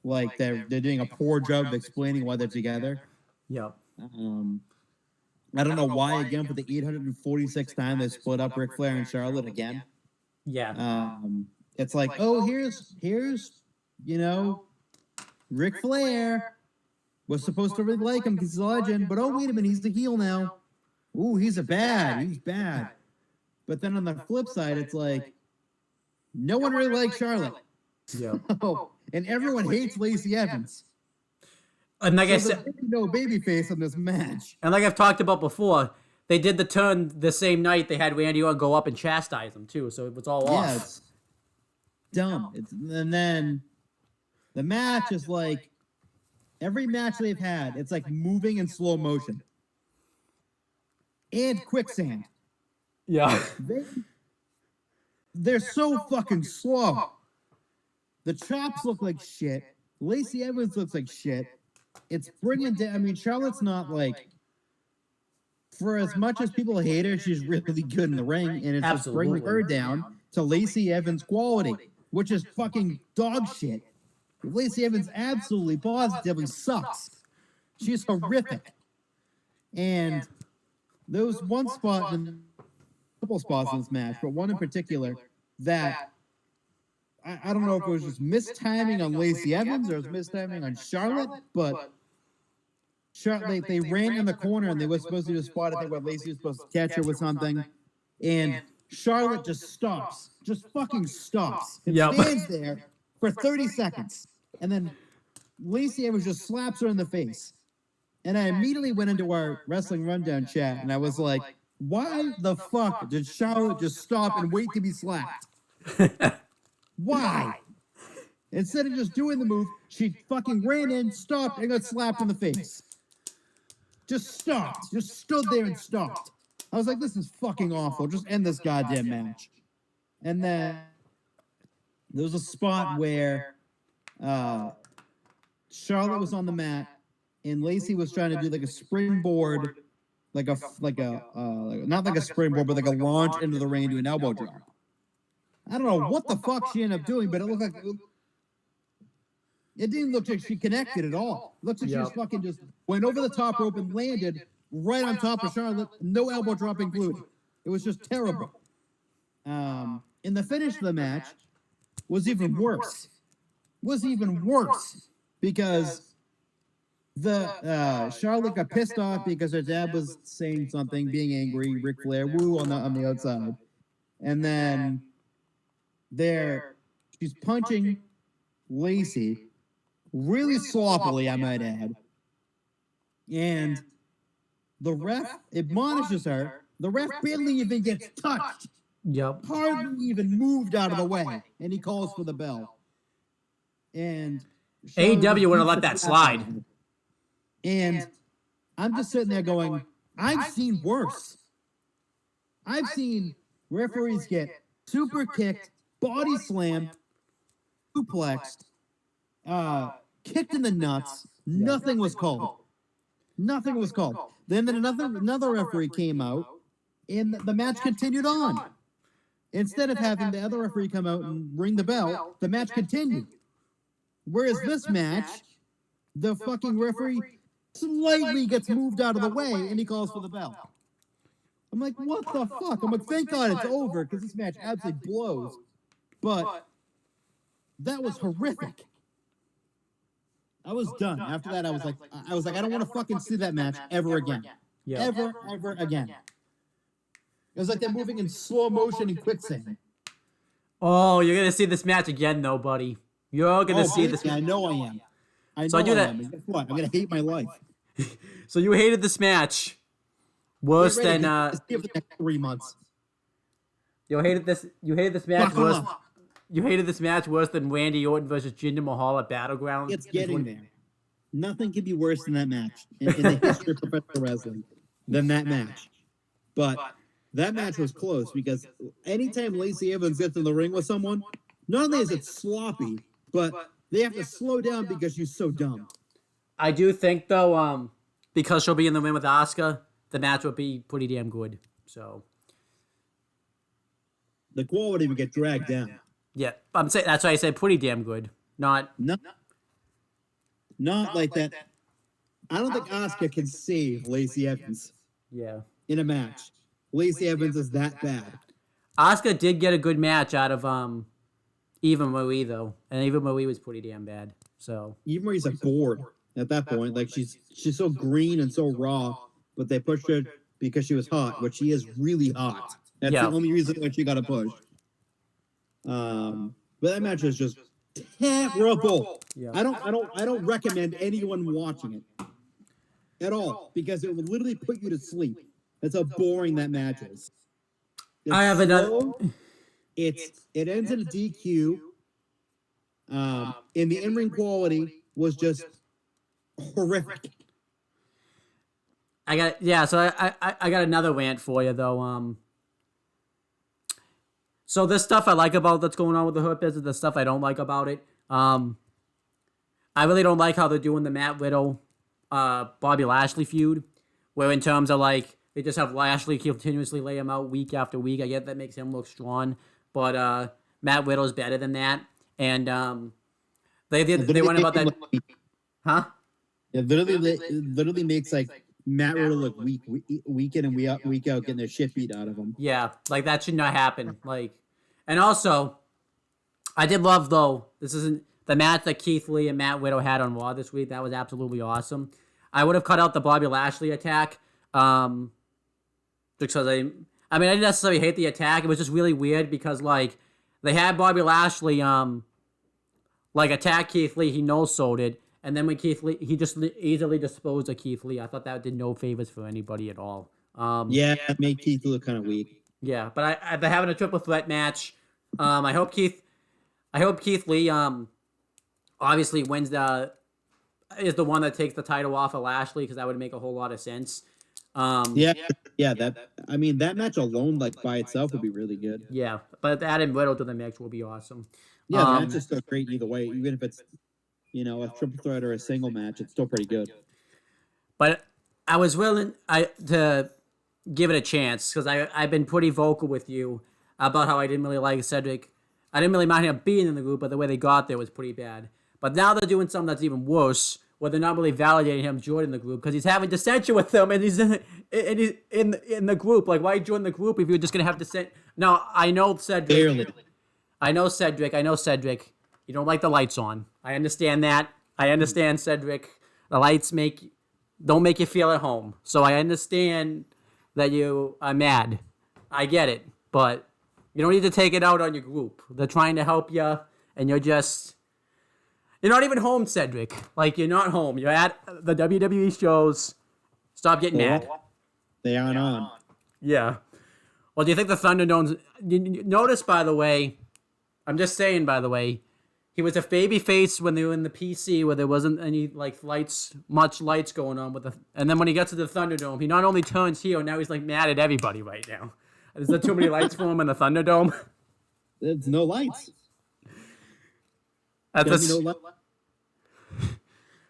Like they're doing a poor job of explaining why they're together. Yep. I don't know why again for the 846th time they split up Ric Flair and Charlotte again. Yeah. It's like, oh, here's you know, Ric Flair was supposed to really like him because he's a legend, but oh wait a minute, he's the heel now. Ooh, he's bad. But then on the flip side, it's like no one really likes Charlotte. Yeah. And everyone hates Lacey Evans. And like so I said, no babyface in this match. And like I've talked about before, they did the turn the same night they had Randy Orton go up and chastise him too, so it was all off. Yeah, it's dumb. And then the match is like every match they've had, it's like moving in slow motion. And quicksand. Yeah. They're so fucking slow. The chops look like shit. Lacey Evans looks like shit. It's bringing down. I mean, Charlotte's not like. For as much as people hate her, she's really good in the ring, and it's just bringing her down to Lacey Evans' quality, which is fucking dog shit. Lacey Evans absolutely, positively sucks. She's horrific. And there was one spot in couple spots in this match, but one in particular that I don't know if it was just mistiming on Lacey Evans or it was mistiming on Charlotte, but Charlotte, they ran in the corner and they were supposed to do a spot, I think, where Lacey was supposed to catch her with something, and Charlotte just stops, just fucking stops, and stands there for 30 seconds, and then Lacey Evans just slaps her in the face. And I immediately went into our Wrestling Rundown chat, and I was like, why the fuck did Charlotte just stop and wait to be slapped? Why? Instead of just doing the move, she fucking ran in, stopped, and got slapped in the face. Just stopped. Just stood there and stopped. I was like, this is fucking awful. Just end this goddamn match. And then there was a spot where Charlotte was on the mat, and Lacey was trying to do like a springboard, not like a springboard, but like a launch into the ring to an elbow drop. I don't know what the fuck she ended up doing, but it looked like it didn't look like she connected at all. It looks like she just fucking just went over the top rope and landed right on top of Charlotte, no elbow drop included. It was just terrible. And the finish of the match was even worse. Because the Charlotte got pissed off because her dad was saying something, being angry, Ric Flair, woo on the outside. And then she's punching Lacey really sloppily, I might add. And the ref admonishes her. The ref barely even gets touched. Hardly even moved out of the way. And he calls for the bell. And AEW wouldn't have let that slide. And I'm just sitting there going, I've seen worse. I've seen referees get super kicked, body slammed, suplexed, kicked in the nuts. Nothing was called. Nothing was called. Then another referee came out, and the match continued on. Instead of having the other referee come out and ring the bell, the match continued. Whereas this match, the fucking referee slightly gets moved out of the way, and he calls for the bell. I'm like, what the fuck? I'm like, thank God it's over, because this match absolutely blows. But that was horrific. I was done. After that, I was like, I don't want to fucking see that match ever again. Ever again. It was like they're moving in slow motion and quicksand. Oh, you're gonna see this match again, though, buddy. You're gonna see this. I know I am. I am. Guess what? I'm gonna hate my life. So you hated this match worse than give the next 3 months. You hated this match worse. You hated this match worse than Randy Orton versus Jinder Mahal at Battleground. It's getting there. Nothing could be worse than that match in the history of professional wrestling than that match. But that match was close because anytime Lacey Evans gets in the ring with someone, not only is it sloppy, but they have to slow down because she's so dumb. I do think, though, because she'll be in the ring with Asuka, the match will be pretty damn good. So the quality would get dragged down. Yeah, I'm saying that's why I said pretty damn good. Not like that. I don't think Asuka can save Lacey Evans. Yeah. In a match, Lacey Evans is that bad. Asuka did get a good match out of Eva Marie though, and Eva Marie was pretty damn bad. So Eva Marie's a board at that point. Like she's so green and so raw, but they pushed her because she was hot, which she is really hot. That's the only reason why she got a push. But that match was just terrible. Yeah. I don't recommend anyone watching it at all because it will literally put you to sleep. That's how boring that match is. I have another. It ends in a DQ. And the in-ring quality was just horrific. I got another rant for you though. So this stuff I like about that's going on with the Hurt Business, the stuff I don't like about it. I really don't like how they're doing the Matt Riddle, Bobby Lashley feud, where in terms of like they just have Lashley continuously lay him out week after week. I get that makes him look strong, but Matt Riddle's better than that. And they went about that, huh? It literally makes like Matt Riddle looked week in and week out, getting their shit beat out of him. Yeah, like that should not happen. Like, and also, I did love though. This isn't the match that Keith Lee and Matt Riddle had on Raw this week. That was absolutely awesome. I would have cut out the Bobby Lashley attack, because I didn't necessarily hate the attack. It was just really weird because like they had Bobby Lashley like attack Keith Lee. He no-sold it. And then when Keith Lee, he just easily disposed of Keith Lee. I thought that did no favors for anybody at all. Yeah, it made Keith look kind of weak. Yeah, but they're having a triple threat match. I hope Keith Lee obviously wins is the one that takes the title off of Lashley, because that would make a whole lot of sense. Yeah. That match alone, like by itself, would be really good. Yeah, but adding Riddle to the mix will be awesome. Yeah, the match is still great either way, even if it's a triple threat or a single match, it's still pretty good. But I was willing to give it a chance, because I've been pretty vocal with you about how I didn't really like Cedric. I didn't really mind him being in the group, but the way they got there was pretty bad. But now they're doing something that's even worse, where they're not really validating him joining the group, because he's having dissension with them, and he's in the group. Like, why join the group if you're just gonna have dissension? Now I know Cedric. Barely. I know Cedric. You don't like the lights on. I understand that. I understand, Cedric. The lights don't make you feel at home. So I understand that you are mad. I get it. But you don't need to take it out on your group. They're trying to help you, and you're not even home, Cedric. Like, you're not home. You're at the WWE shows. Stop getting mad. They aren't on. Yeah. Well, do you think the Thunderdome's... Notice, by the way, I'm just saying, by the way, he was a baby face when they were in the PC, where there wasn't any much lights going on with the. And then when he gets to the Thunderdome, he not only turns heel, now he's like mad at everybody right now. Is there too many lights for him in the Thunderdome? There's no lights.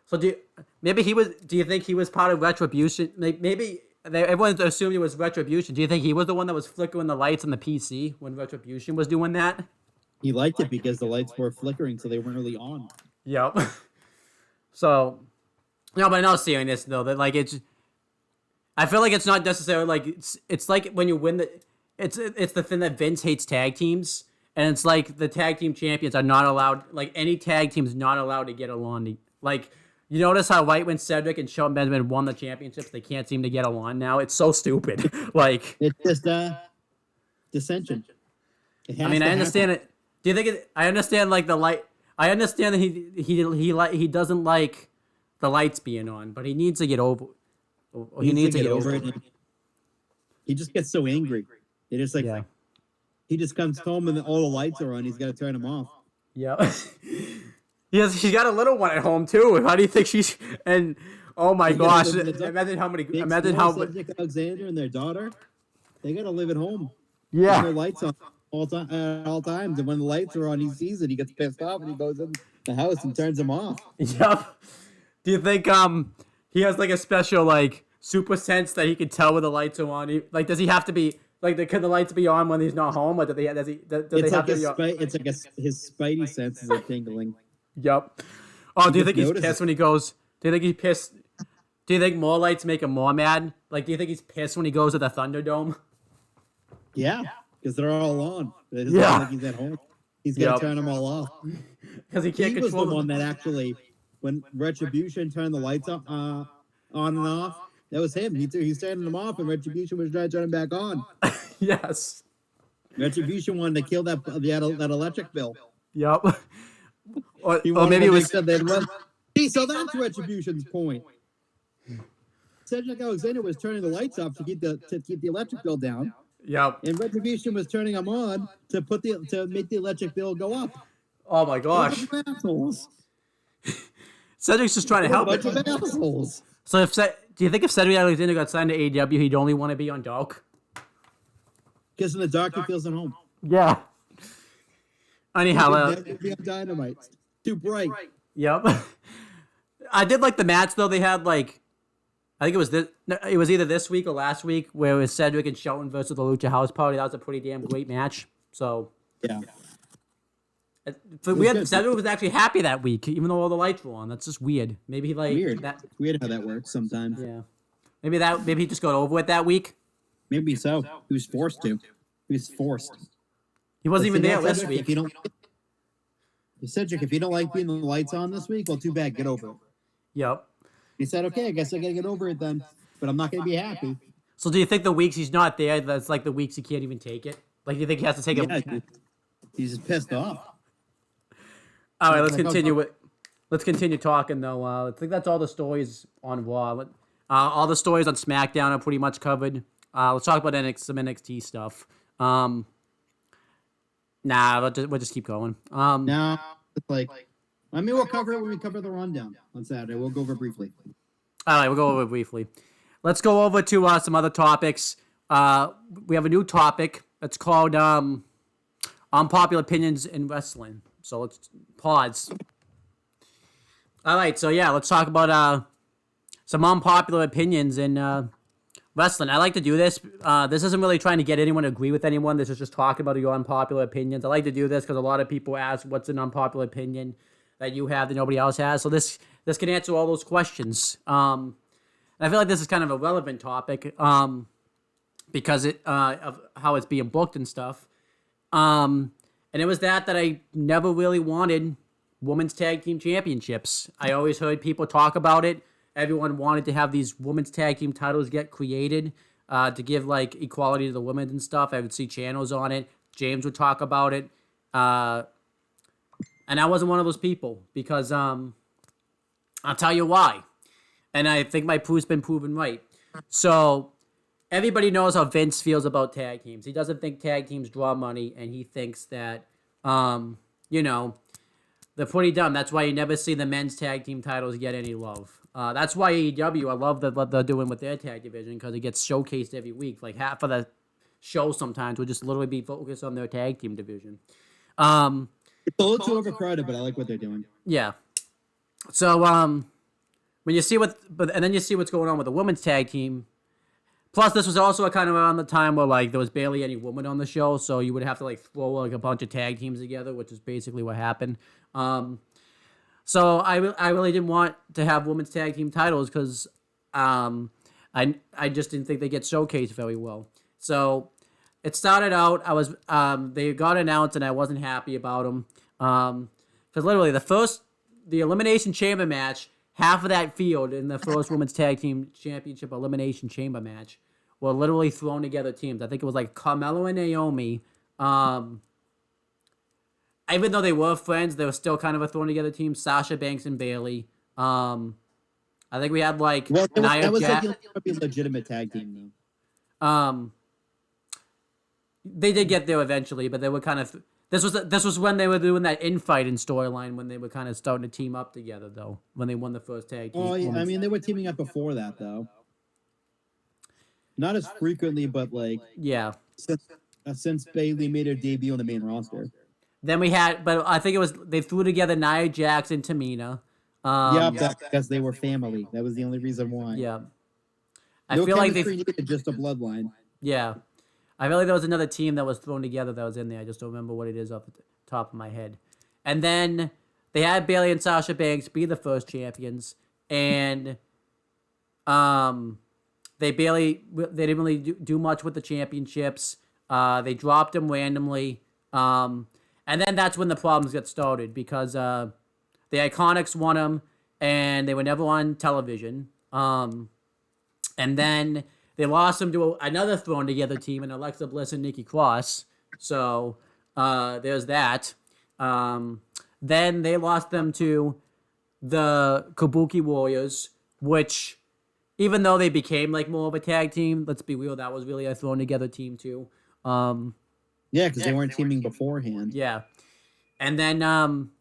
So do you think he was part of Retribution? Maybe everyone assumed it was Retribution. Do you think he was the one that was flickering the lights on the PC when Retribution was doing that? He liked it because the lights were flickering, so they weren't really on. Yep. So, no, but in all seriousness, though, that like I feel like it's not necessarily like it's like when you win it's the thing that Vince hates tag teams, and it's like the tag team champions are not allowed, like any tag team is not allowed to get along. Like, you notice how right when Cedric and Shelton Benjamin won the championships, they can't seem to get along now. It's so stupid. Like, it's just dissension. I understand it. Do you think I understand like the light? I understand that he doesn't like the lights being on, but he needs to get over. He needs to get over it. He just gets so angry. It is like he just comes home and all the lights are on. He's got to turn them off. Yeah. She's got a little one at home too. How do you think she's? And oh my gosh, imagine how many. Imagine how. Alexander and their daughter, they got to live at home. Yeah. There's no lights on at all times, and when the lights are on, he sees it. He gets pissed off, and he goes in the house and turns them off. Yep. Do you think he has like a special like super sense that he can tell when the lights are on? Like, does he have to be like can the lights be on when he's not home, or do they have to be on? It's like his spidey senses are tingling. Yep. Oh, do you think he's pissed when he goes? Do you think he's pissed? Do you think more lights make him more mad? Like, do you think he's pissed when he goes to the Thunderdome? Yeah. Because they're all on. They just don't think he's at home. He's got to turn them all off. Because he can't control them. He was the one that actually, when Retribution turned the lights on and off, that was him. He's turning them off, and Retribution was trying to turn them back on. Yes. Retribution wanted to kill that electric bill. Yep. Or maybe it was... So that's Retribution's point. Cedric Alexander was turning the lights off to keep the electric bill down. Yep. And Retribution was turning them on to make the electric bill go up. Oh my gosh. Assholes. Cedric's just trying to help. Bunch of assholes. So do you think if Cedric Alexander got signed to AEW, he'd only want to be on Dark? Because in the dark, he feels at home. Yeah. Anyhow, he'd be on Dynamite. Too bright. Yep. I did like the match though. They had like, I think it was either this week or last week, where it was Cedric and Shelton versus the Lucha House Party. That was a pretty damn great match. So yeah. Cedric was actually happy that week, even though all the lights were on. That's just weird. Maybe he like weird. that. It's weird how that works sometimes. Yeah. Maybe he just got over it that week. Maybe so. He was forced to. He was forced. He wasn't even there this Cedric, week. Cedric, if you don't like being the lights on this week, well, too bad. Get over it. Yep. He said, okay, I guess I got to get over it then. But I'm not going to be happy. So do you think the weeks he's not there, that's like the weeks he can't even take it? Like, do you think he has to take it? He's just pissed off. All right, let's continue talking, though. I think that's all the stories on Raw. All the stories on SmackDown are pretty much covered. Let's talk about some NXT stuff. We'll just keep going. No, it's like, we'll cover it when we cover the rundown on Saturday. We'll go over it briefly. All right, we'll go over it briefly. Let's go over to some other topics. We have a new topic. It's called Unpopular Opinions in Wrestling. So let's pause. All right, so yeah, let's talk about some unpopular opinions in wrestling. I like to do this. This isn't really trying to get anyone to agree with anyone. This is just talking about your unpopular opinions. I like to do this because a lot of people ask, what's an unpopular opinion that you have that nobody else has? So this can answer all those questions. And I feel like this is kind of a relevant topic because of how it's being booked and stuff. And it was that I never really wanted women's tag team championships. I always heard people talk about it. Everyone wanted to have these women's tag team titles get created to give like equality to the women and stuff. I would see channels on it. James would talk about it. And I wasn't one of those people because I'll tell you why. And I think my proof's been proven right. So everybody knows how Vince feels about tag teams. He doesn't think tag teams draw money, and he thinks that, they're pretty dumb. That's why you never see the men's tag team titles get any love. That's why AEW, I love what they're doing with their tag division because it gets showcased every week. Like half of the show sometimes will just literally be focused on their tag team division. It's a little too overcrowded, but I like what they're doing. Yeah. So when you see and then you see what's going on with the women's tag team. Plus, this was also kind of around the time where like there was barely any women on the show, so you would have to like throw like a bunch of tag teams together, which is basically what happened. So I really didn't want to have women's tag team titles because I just didn't think they get showcased very well. So it started out they got announced and I wasn't happy about them because literally the Elimination Chamber match, half of that field in the first women's tag team championship Elimination Chamber match were literally thrown together teams. I think it was like Carmelo and Naomi. Even though they were friends, they were still kind of a thrown together team. Sasha Banks and Bayley. I think we had like that was like a legitimate tag team though. They did get there eventually, but they were kind of. This was when they were doing that infighting storyline when they were kind of starting to team up together though. When they won the first tag team. Oh, yeah, they were teaming up before that though. Not as frequently, but like since Bayley made her debut on the main roster. Then we had, but I think it was they threw together Nia Jax and Tamina. That's because they were family. That was the only reason why. Yeah, I feel like they needed just a bloodline. Yeah, I feel like there was another team that was thrown together that was in there. I just don't remember what it is off the top of my head. And then they had Bayley and Sasha Banks be the first champions, and they didn't really do much with the championships. They dropped them randomly. And then that's when the problems get started because the Iconics won them and they were never on television. And then they lost them to another thrown together team in Alexa Bliss and Nikki Cross. So there's that. Then they lost them to the Kabuki Warriors, which even though they became like more of a tag team, let's be real, that was really a thrown together team too. Yeah, because they weren't teaming beforehand. Yeah. And then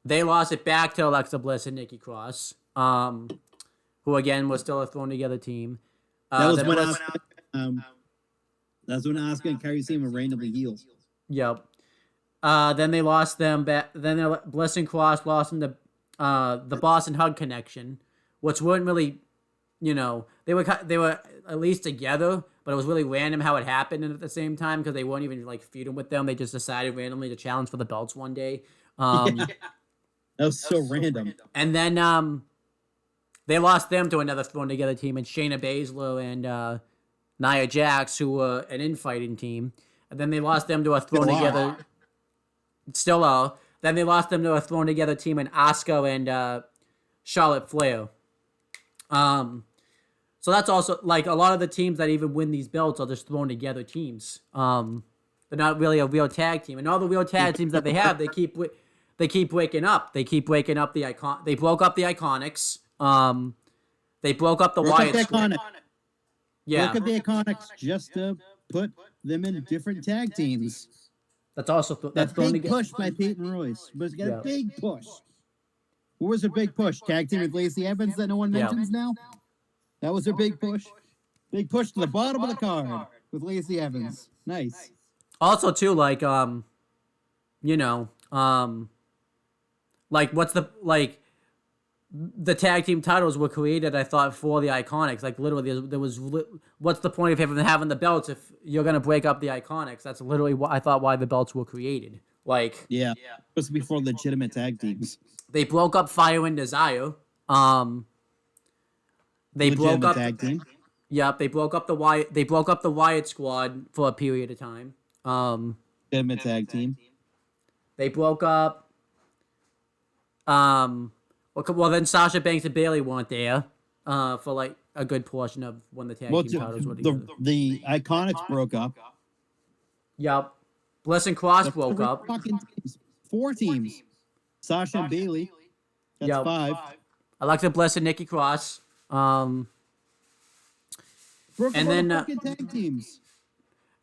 they lost it back to Alexa Bliss and Nikki Cross, who, again, was still a thrown-together team. That was when Asuka and Kairi Sane were randomly heels. Yep. Then they lost them back. Then Bliss and Cross lost them to the Boston Hug Connection, which weren't really, they were at least together, but it was really random how it happened at the same time because they weren't even like feuding with them. They just decided randomly to challenge for the belts one day. That was so random. And then They lost them to another thrown together team, and Shayna Baszler and Nia Jax, who were an infighting team. And then they lost them to a thrown together. Still are. Then they lost them to a thrown together team in Asuka and Charlotte Flair. So that's also like a lot of the teams that even win these belts are just thrown together teams. They're not really a real tag team, and all the real tag teams that they have, they keep breaking up. They keep breaking up the icon. They broke up the Iconics. They broke up the Wyatt Squad. Yeah, broke up the Iconics just to put them in different tag teams. That's also that's big push by Peyton Royce. But it's got a big push. What was a big push? Tag team with Lacey Evans that no one mentions now. That was their big push. Big push to the bottom of the card with Lacey Evans. Nice. Also, too, like, like, the tag team titles were created, I thought, for the Iconics. Like, literally, there was, what's the point of having the belts if you're going to break up the Iconics? That's literally what I thought why the belts were created. Like, yeah. Supposed to be for legitimate tag teams. They broke up Fire and Desire. They legitimate broke up tag team. Yep, they broke up the Wyatt Squad for a period of time. Legitimate tag team. They broke up. Well, then Sasha Banks and Bayley weren't there for like a good portion of when the tag team titles were together. The Iconics broke up. Yep. Bliss and Cross broke up. Fucking teams. 4 teams. Sasha and Bayley. That's 5. Alexa Bliss and Nikki Cross. Broke and then fucking tag teams.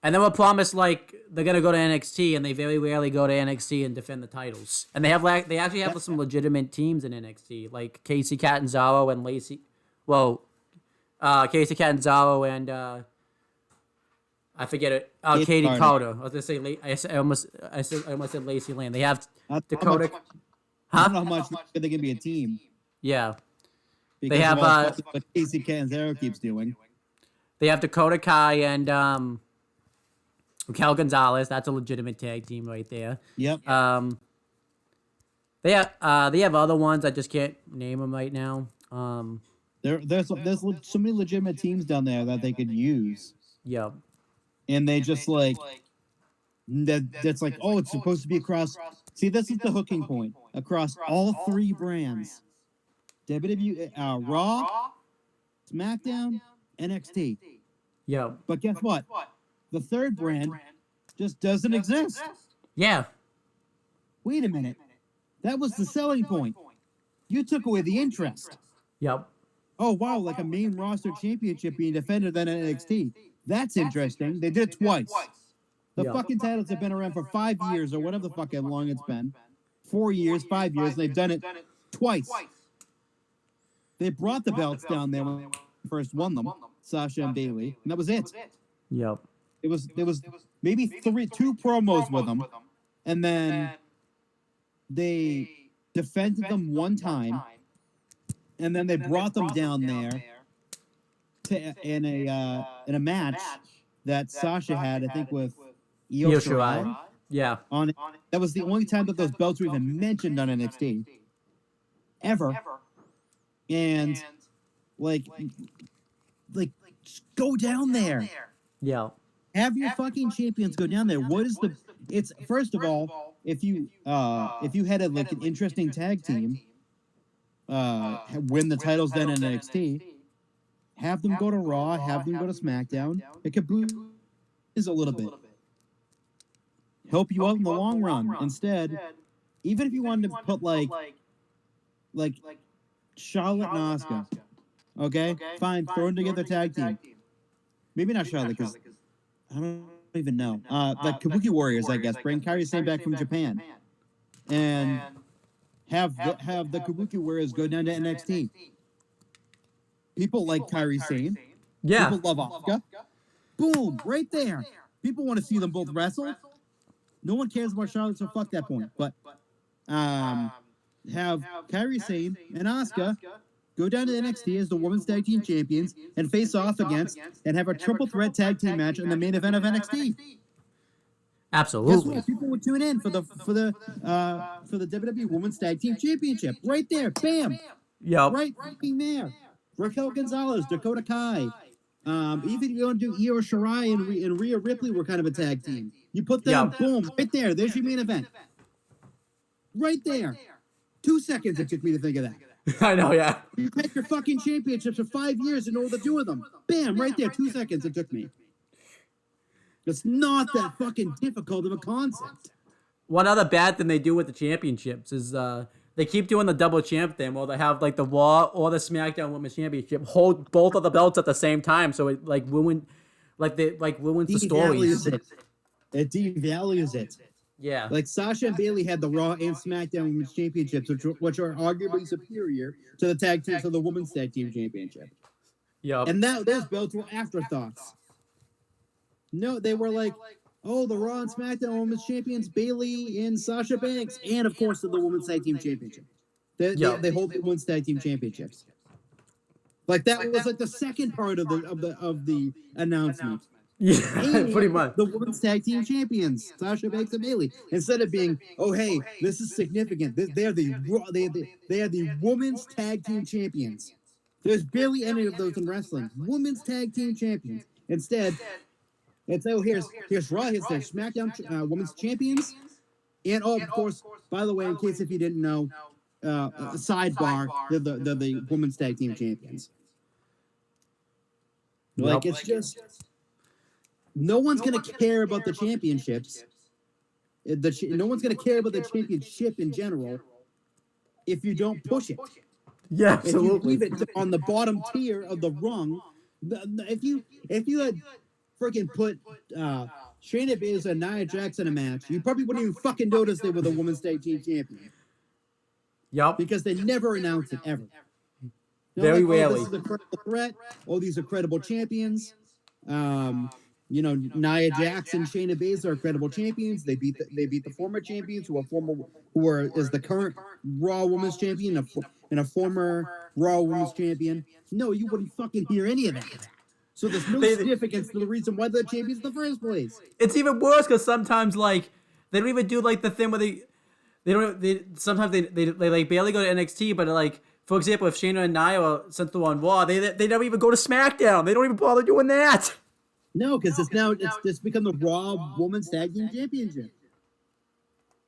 And then we're promised like they're gonna go to NXT, and they very rarely go to NXT and defend the titles. And they actually have some legitimate teams in NXT, like Casey Catanzaro and Casey Catanzaro and I forget it. Katie Carter. I was gonna say I almost said Lacey Lane. They have Dakota. I don't know how much they can be a team. Yeah. Because they have what Casey Catanzaro keeps doing. They have Dakota Kai and Raquel Gonzalez. That's a legitimate tag team right there. Yep. They have other ones. I just can't name them right now. There's so many legitimate teams down there that they could use. Yep. And they just like that's like, oh, it's supposed to be across. See, this is the hooking point across all 3 brands: WWE, Raw, SmackDown, NXT. Yeah. But guess what? The 3rd brand just doesn't exist. Yeah. Wait a minute. That was the selling point. You took away the interest. Yep. Oh, wow, like a main roster championship being defended on NXT. That's interesting. They did it twice. The fucking titles have been around for 5 years or whatever the fuck how long it's been. 4 years, 5 years, and they've done it twice. They brought the belts down there when they first won them, Sasha and Bayley, and that was it. Yep. There was maybe 2 promos with them, and then they defended them one time, and then they brought them down there in a match that Sasha had, I think, with Io Shirai. Yeah. That was the only time that those belts were even mentioned on NXT ever. And like just go down there. Yeah. Have your fucking champions go down there. What is it's first of all, if you had like an interesting tag team, win the titles then in NXT, have them go to Raw, have them go to SmackDown. It could boost a little bit. Help you out in the long run. Instead, even if you wanted to put like Charlotte and Asuka, okay, fine, throw them together tag team. Maybe not Charlotte because I don't even know. Like Kabuki Warriors, I guess. Bring Kairi Sane back from Japan, and have the Kabuki Warriors go down to NXT. People like Kairi Sane. Yeah. People love Asuka. Boom, right there. People want to see them both wrestle. No one cares about Charlotte, so fuck that point. But have Kairi Sane and Asuka go down to NXT as the Women's Tag Team Champions and face off against and have a triple threat tag team match in the main event of NXT. Absolutely. Guess what? People would tune in for the WWE Women's Tag Team Championship right there. Bam. Yep. Right fucking there. Raquel Gonzalez, Dakota Kai. Even if you want to do Io Shirai and Rhea Ripley were kind of a tag team. You put them, boom, right there. There's your main event. Right there. 2 seconds it took me to think of that. I know, yeah. You take your fucking championships for 5 years and know what to do with them. Bam, right there. 2 seconds it took me. It's not that fucking difficult of a concept. One other bad thing they do with the championships is they keep doing the double champ thing. Well, they have like the Raw or the SmackDown Women's Championship hold both of the belts at the same time, so it like ruins the stories. It devalues it. Yeah. Like Sasha and Bayley had the Raw and SmackDown Women's Championships, which are arguably superior to the tag team, to the Women's Tag Team Championship. Yep. And now those belts were afterthoughts. No, they were like, oh, the Raw and SmackDown Women's Champions, Bayley and Sasha Banks, and of course the Women's Tag Team Championship. They hold the Women's Tag Team Championships. Like that was like the second part of the announcement. Yeah, pretty much. The Women's Tag Team Champions, Sasha Banks and Bayley. Instead of being, oh hey, this is significant. They are the Women's Tag Team Champions. There's barely any of those in wrestling. Women's Tag Team Champions. Instead, it's here's Raw, here's their SmackDown Women's Champions, and of course, by the way, in case if you didn't know, sidebar, they're the Women's Tag Team Champions. Like it's just. No one's going to care about the championships. No one's going to care about the championship in general if you don't push it. Yeah, absolutely. If you leave it on the bottom tier of the rung, if you had freaking put Shayna Baszler and Nia Jax in a match, you probably wouldn't even fucking notice they were the Women's Tag Team Champion. Yep. Because they never announced it, ever. Very rarely. This is a credible threat. Oh, these are credible champions. You know, Nia Jax and Shayna Baszler are credible champions. They beat the former champions is the current Raw Women's Champion and a former Raw Women's Champion. No, you wouldn't fucking hear any of that. So there's no significance to the reason why they're champions in the first place. It's even worse because sometimes like they don't even do like the thing where sometimes they like barely go to NXT, but like for example, if Shayna and Nia are sent to on Raw, they never even go to SmackDown. They don't even bother doing that. No, because it's become the Raw Women's Tag Team Championship.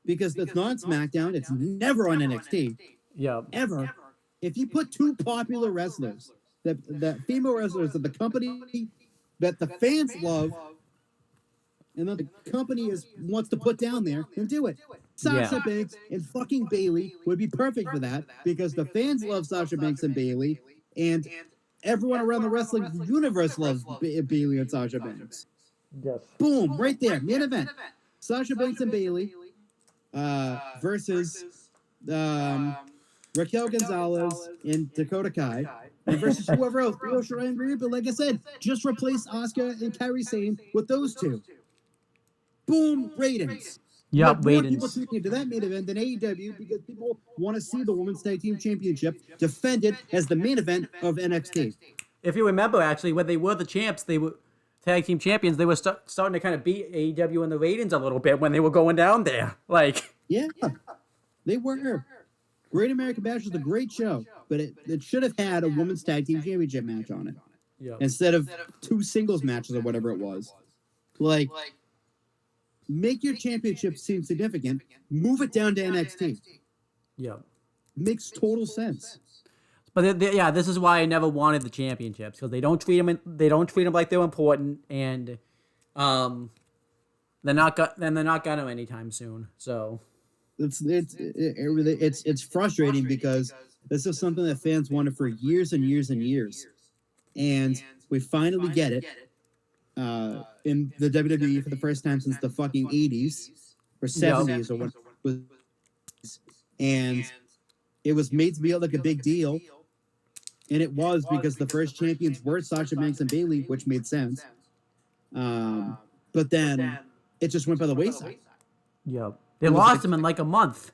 Because it's not on SmackDown, it's never on NXT. Yeah. Ever. If you put two popular wrestlers, that female wrestlers that the company that the fans love, and that the company wants to put down there, then do it. Sasha Banks and fucking Bayley would be perfect for that because the fans love Sasha Banks and Bayley, and everyone around the wrestling universe loves Bayley and Sasha Banks. Yes. Boom, right there, main event. Sasha Banks and Bayley versus Raquel Gonzalez and Dakota Kai, and versus whoever else, Io Shirai and Rhea. But like I said, just replace Asuka and Kairi Sane with those two. Boom, ratings. Yep, more ratings. people tuning into that main event than AEW because people want to see the Women's Tag Team Championship defended as the main event of NXT. If you remember, actually, when they were the champs, they were tag team champions. They were starting to kind of beat AEW in the ratings a little bit when they were going down there. Like, yeah, they were. Great American Bash was a great show, but it should have had a Women's Tag Team Championship match on it instead of two singles matches or whatever it was. Like, make your championship seem significant. Move it down to NXT. Yeah, makes total sense. But this is why I never wanted the championships because they don't treat them like they're important, and they're not gonna anytime soon. So it's frustrating because this is something that fans wanted for years and years and years, and we finally get it. In the WWE for the first time since the fucking 80s or 70s or what it was. And it was made to be like a big deal. And it was because the first champions were Sasha Banks and Bayley, which made sense. But then it just went by the wayside. Yep. They lost them in like a month.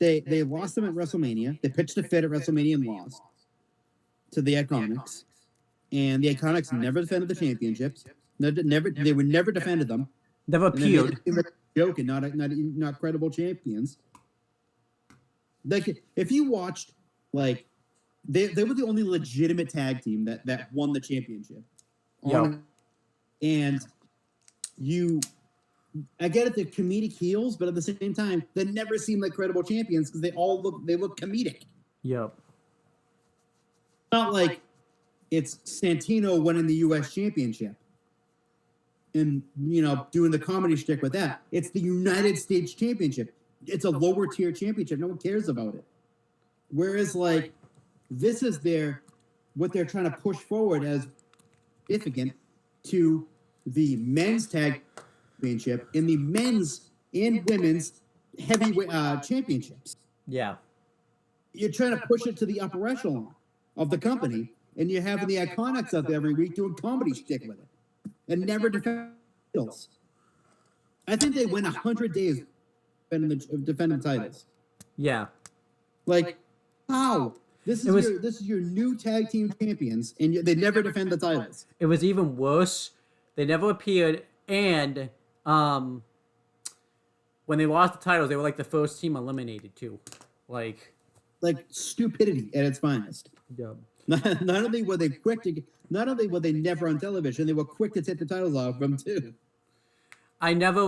They lost them at WrestleMania. They pitched a fit at WrestleMania and lost to the Iconics. And the Iconics never defended the championships. They were never defended them. Never appeared. Joke and not credible champions. Like if you watched like they were the only legitimate tag team that won the championship. Yep. And I get it, they're comedic heels, but at the same time, they never seem like credible champions because they look comedic. Yep. Not like it's Santino winning the U.S. Championship and, doing the comedy shtick with that. It's the United States Championship. It's a lower tier championship. No one cares about it. Whereas, like, this is what they're trying to push forward as significant to the men's tag championship and the men's and women's heavyweight championships. Yeah. You're trying to push it to the upper echelon of the company, and you're having the Iconics out there every week doing comedy shtick with it and never defend titles. I think they went 100 days defending titles. Yeah. Like, how? This is your new tag team champions, and they never defend the titles. It was even worse. They never appeared, and when they lost the titles, they were like the first team eliminated too. Like stupidity at its finest. Yeah. Not only were they never on television, they were quick to take the titles off them too. I never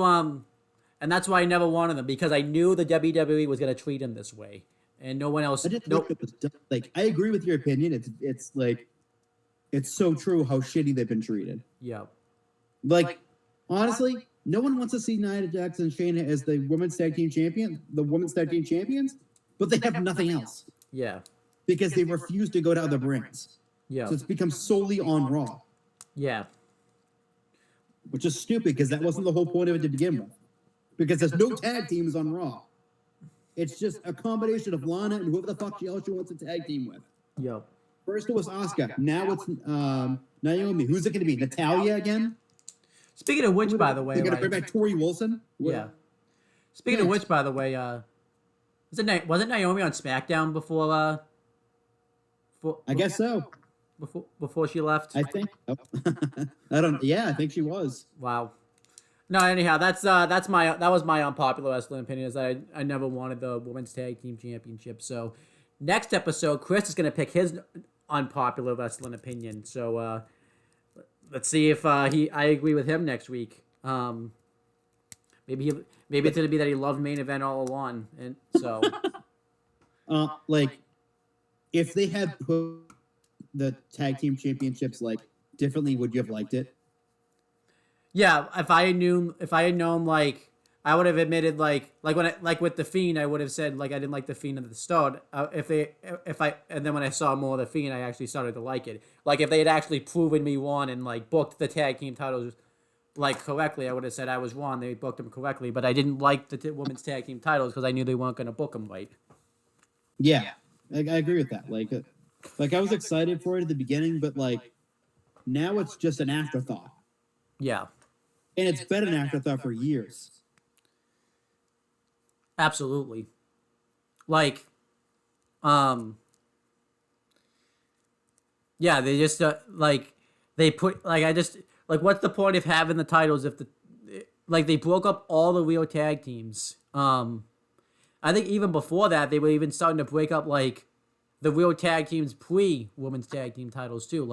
and that's why I never wanted them, because I knew the WWE was gonna treat them this way, and no one else. I agree with your opinion. It's like, it's so true how shitty they've been treated. Yeah. Like, honestly, no one wants to see Nia Jax and Shayna as the women's tag team champions, but they have nothing else. Yeah. Because they refuse to go to other brands. Yeah. So it's become solely on Raw. Yeah. Which is stupid, because that wasn't the whole point of it to begin with. Because there's no tag teams on Raw. It's just a combination of Lana and whoever the fuck else she wants to tag team with. Yep. First it was Asuka. Now it's Naomi. Who's it going to be? Natalia again? Speaking of which, by the way, they're going to bring back Tori Wilson? Yeah. Speaking of which, by the way, wasn't Naomi on SmackDown before? I guess so. Before she left, I think. Oh. I think she was. Wow. No, anyhow, that was my unpopular wrestling opinion. Is that I never wanted the women's tag team championship. So, next episode, Chris is gonna pick his unpopular wrestling opinion. So, let's see if I agree with him next week. Maybe it's gonna be that he loved main event all along, and so. If they had put the tag team championships differently, would you have liked it? Yeah, if I had known, I would have admitted, with the Fiend, I would have said, I didn't like the Fiend at the start. And then when I saw more of the Fiend, I actually started to like it. If they had actually proven me wrong and booked the tag team titles correctly, I would have said I was wrong. They booked them correctly, but I didn't like the women's tag team titles because I knew they weren't going to book them right. Yeah, I agree with that. I was excited for it at the beginning, but now it's just an afterthought. Yeah. And it's been an afterthought for years. Absolutely. Yeah, they just, they put, what's the point of having the titles if they broke up all the real tag teams? I think even before that, they were even starting to break up, the real tag teams pre-women's tag team titles, too.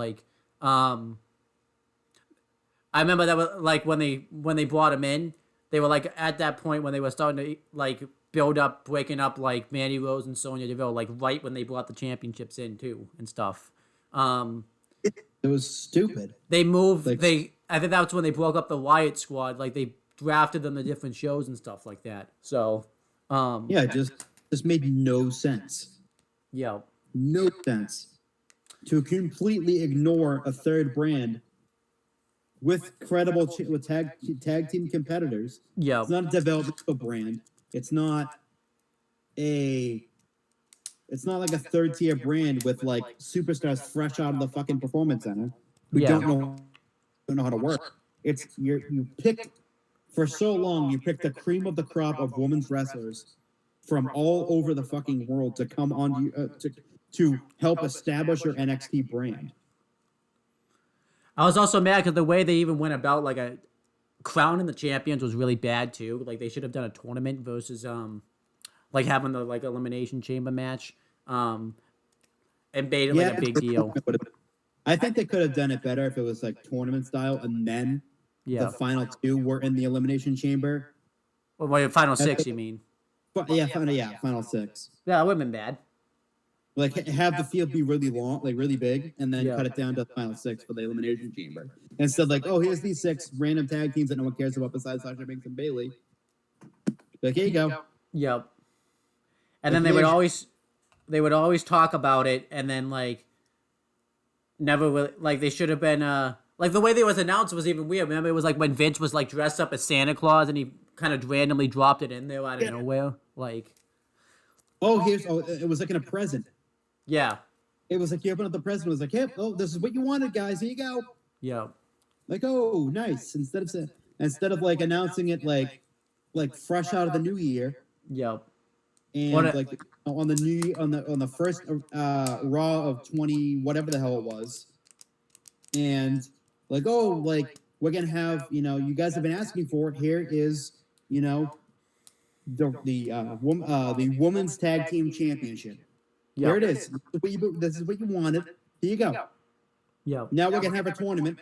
I remember that was when they brought them in, they were at that point when they were starting to build up, breaking up Mandy Rose and Sonya Deville, right when they brought the championships in too and stuff. It was stupid. They moved. I think that's when they broke up the Wyatt squad. They drafted them to different shows and stuff like that. So it just made no sense. Yeah, no sense to completely ignore a third brand with credible tag team competitors. Yeah. It's not a developmental brand. It's not a third tier brand with superstars fresh out of the fucking performance center who don't know how to work. It's you picked for so long, you picked the cream of the crop of women's wrestlers from all over the fucking world to come on to help establish your NXT brand. I was also mad because the way they even went about crowning the champions was really bad too. They should have done a tournament versus having the Elimination Chamber match. and made it like a big deal. I think they could have done it better if it was like tournament style, and then the final two were in the Elimination Chamber. Well, final six, you mean? Final six. Yeah, that would have been bad. Like have the field be really long, like really big, and then cut it down to the final six for the Elimination Chamber. Instead, like, oh, here's these 6 random tag teams that no one cares about besides Sasha Banks and Bayley. Like, here you go. Yep. And then they would always talk about it, and then like never really, like they should have been like the way they was announced was even weird. Remember, it was like when Vince was like dressed up as Santa Claus, and he kind of randomly dropped it in there out of nowhere, like. It was like in a present. Yeah. It was like you open up the present. It was like, hey, this is what you wanted, guys. Here you go. Yeah. Like, oh, nice. Instead of like announcing it like fresh out of the new year. Yeah. And like on the first Raw of 20 whatever the hell it was, and like, oh, like we're gonna have, you guys have been asking for it. Here is, the women's tag team championship. Yeah. There it is. This is what you wanted. Here you go. Yeah. Now we're gonna have a tournament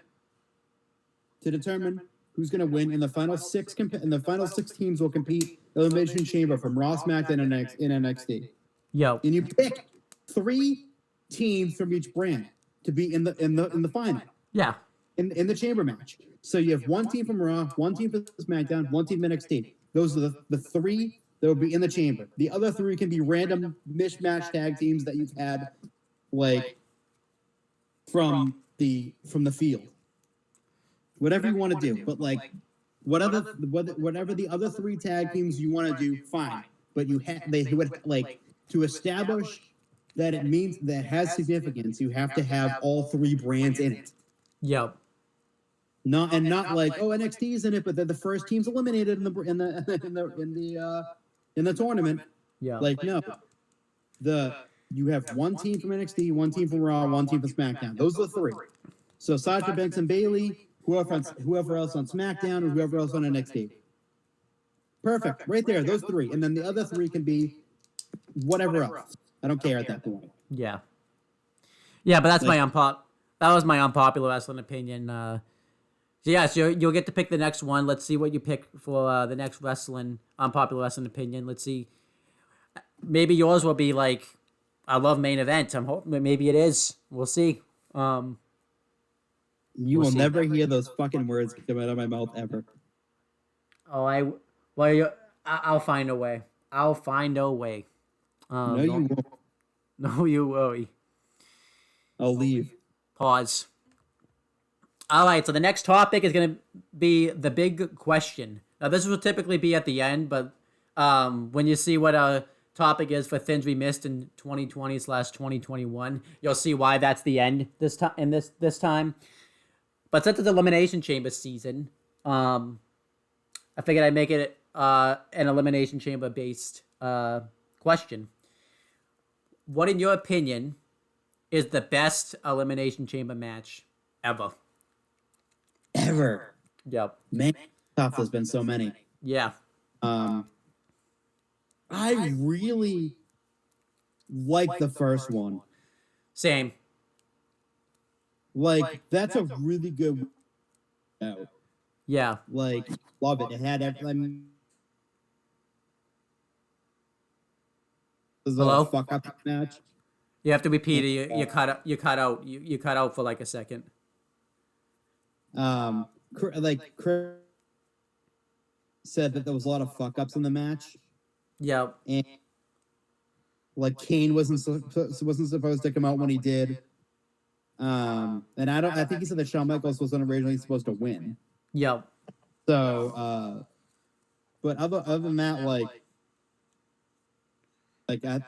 to determine who's gonna win, and the final 6 teams will compete Elimination Chamber from Raw, SmackDown, and NXT. Yeah. And you pick 3 teams from each brand to be in the final. Yeah. In the chamber match. So you have 1 team from Raw, 1 team from SmackDown, 1 team from NXT. Those are the 3 that will be in the chamber. The other 3 can be random mishmash tag teams that you've had, like from the field. Whatever you want to do, but like whatever the other 3 tag teams you want to do, fine. But they would like to establish that it means that has significance. You have to have all 3 brands in it. Yep. Not like, oh, NXT's in it, but they're the first teams eliminated in the tournament. Yeah. Like, no. You have 1 team from NXT, 1 team from Raw, 1 team from SmackDown. Those are the 3. So Sasha Banks and Bayley, whoever else on SmackDown, and whoever else on NXT. Perfect. Right there, those 3. And then the other 3 can be whatever else. I don't care at that point. Yeah. Yeah, but that's that was my unpopular wrestling opinion. So you'll get to pick the next one. Let's see what you pick for the next unpopular wrestling opinion. Let's see. Maybe yours will be like, I love main event. I'm hoping maybe it is. We'll see. You will never hear those fucking words come out of my mouth ever. Oh, I'll find a way. I'll find a way. No, you won't. No, you won't. I'll leave. Pause. All right, so the next topic is going to be the big question. Now, this will typically be at the end, but when you see what a topic is for things we missed in 2020/2021, you'll see why that's the end this time. But since it's Elimination Chamber season, I figured I'd make it an Elimination Chamber based question. What, in your opinion, is the best Elimination Chamber match ever? Ever. Yep. Man, there's been so many. Yeah. I really like the first one. Same. Like, that's a really good. Yeah. Like, love it. It had everything. Hello? Fuck up match. You have to repeat it. You cut out. You cut out for like a second. Chris said that there was a lot of fuck ups in the match. Yeah. And like Kane wasn't supposed to come out when he did. And I think he said that Shawn Michaels wasn't originally supposed to win. Yep. So, but other than that,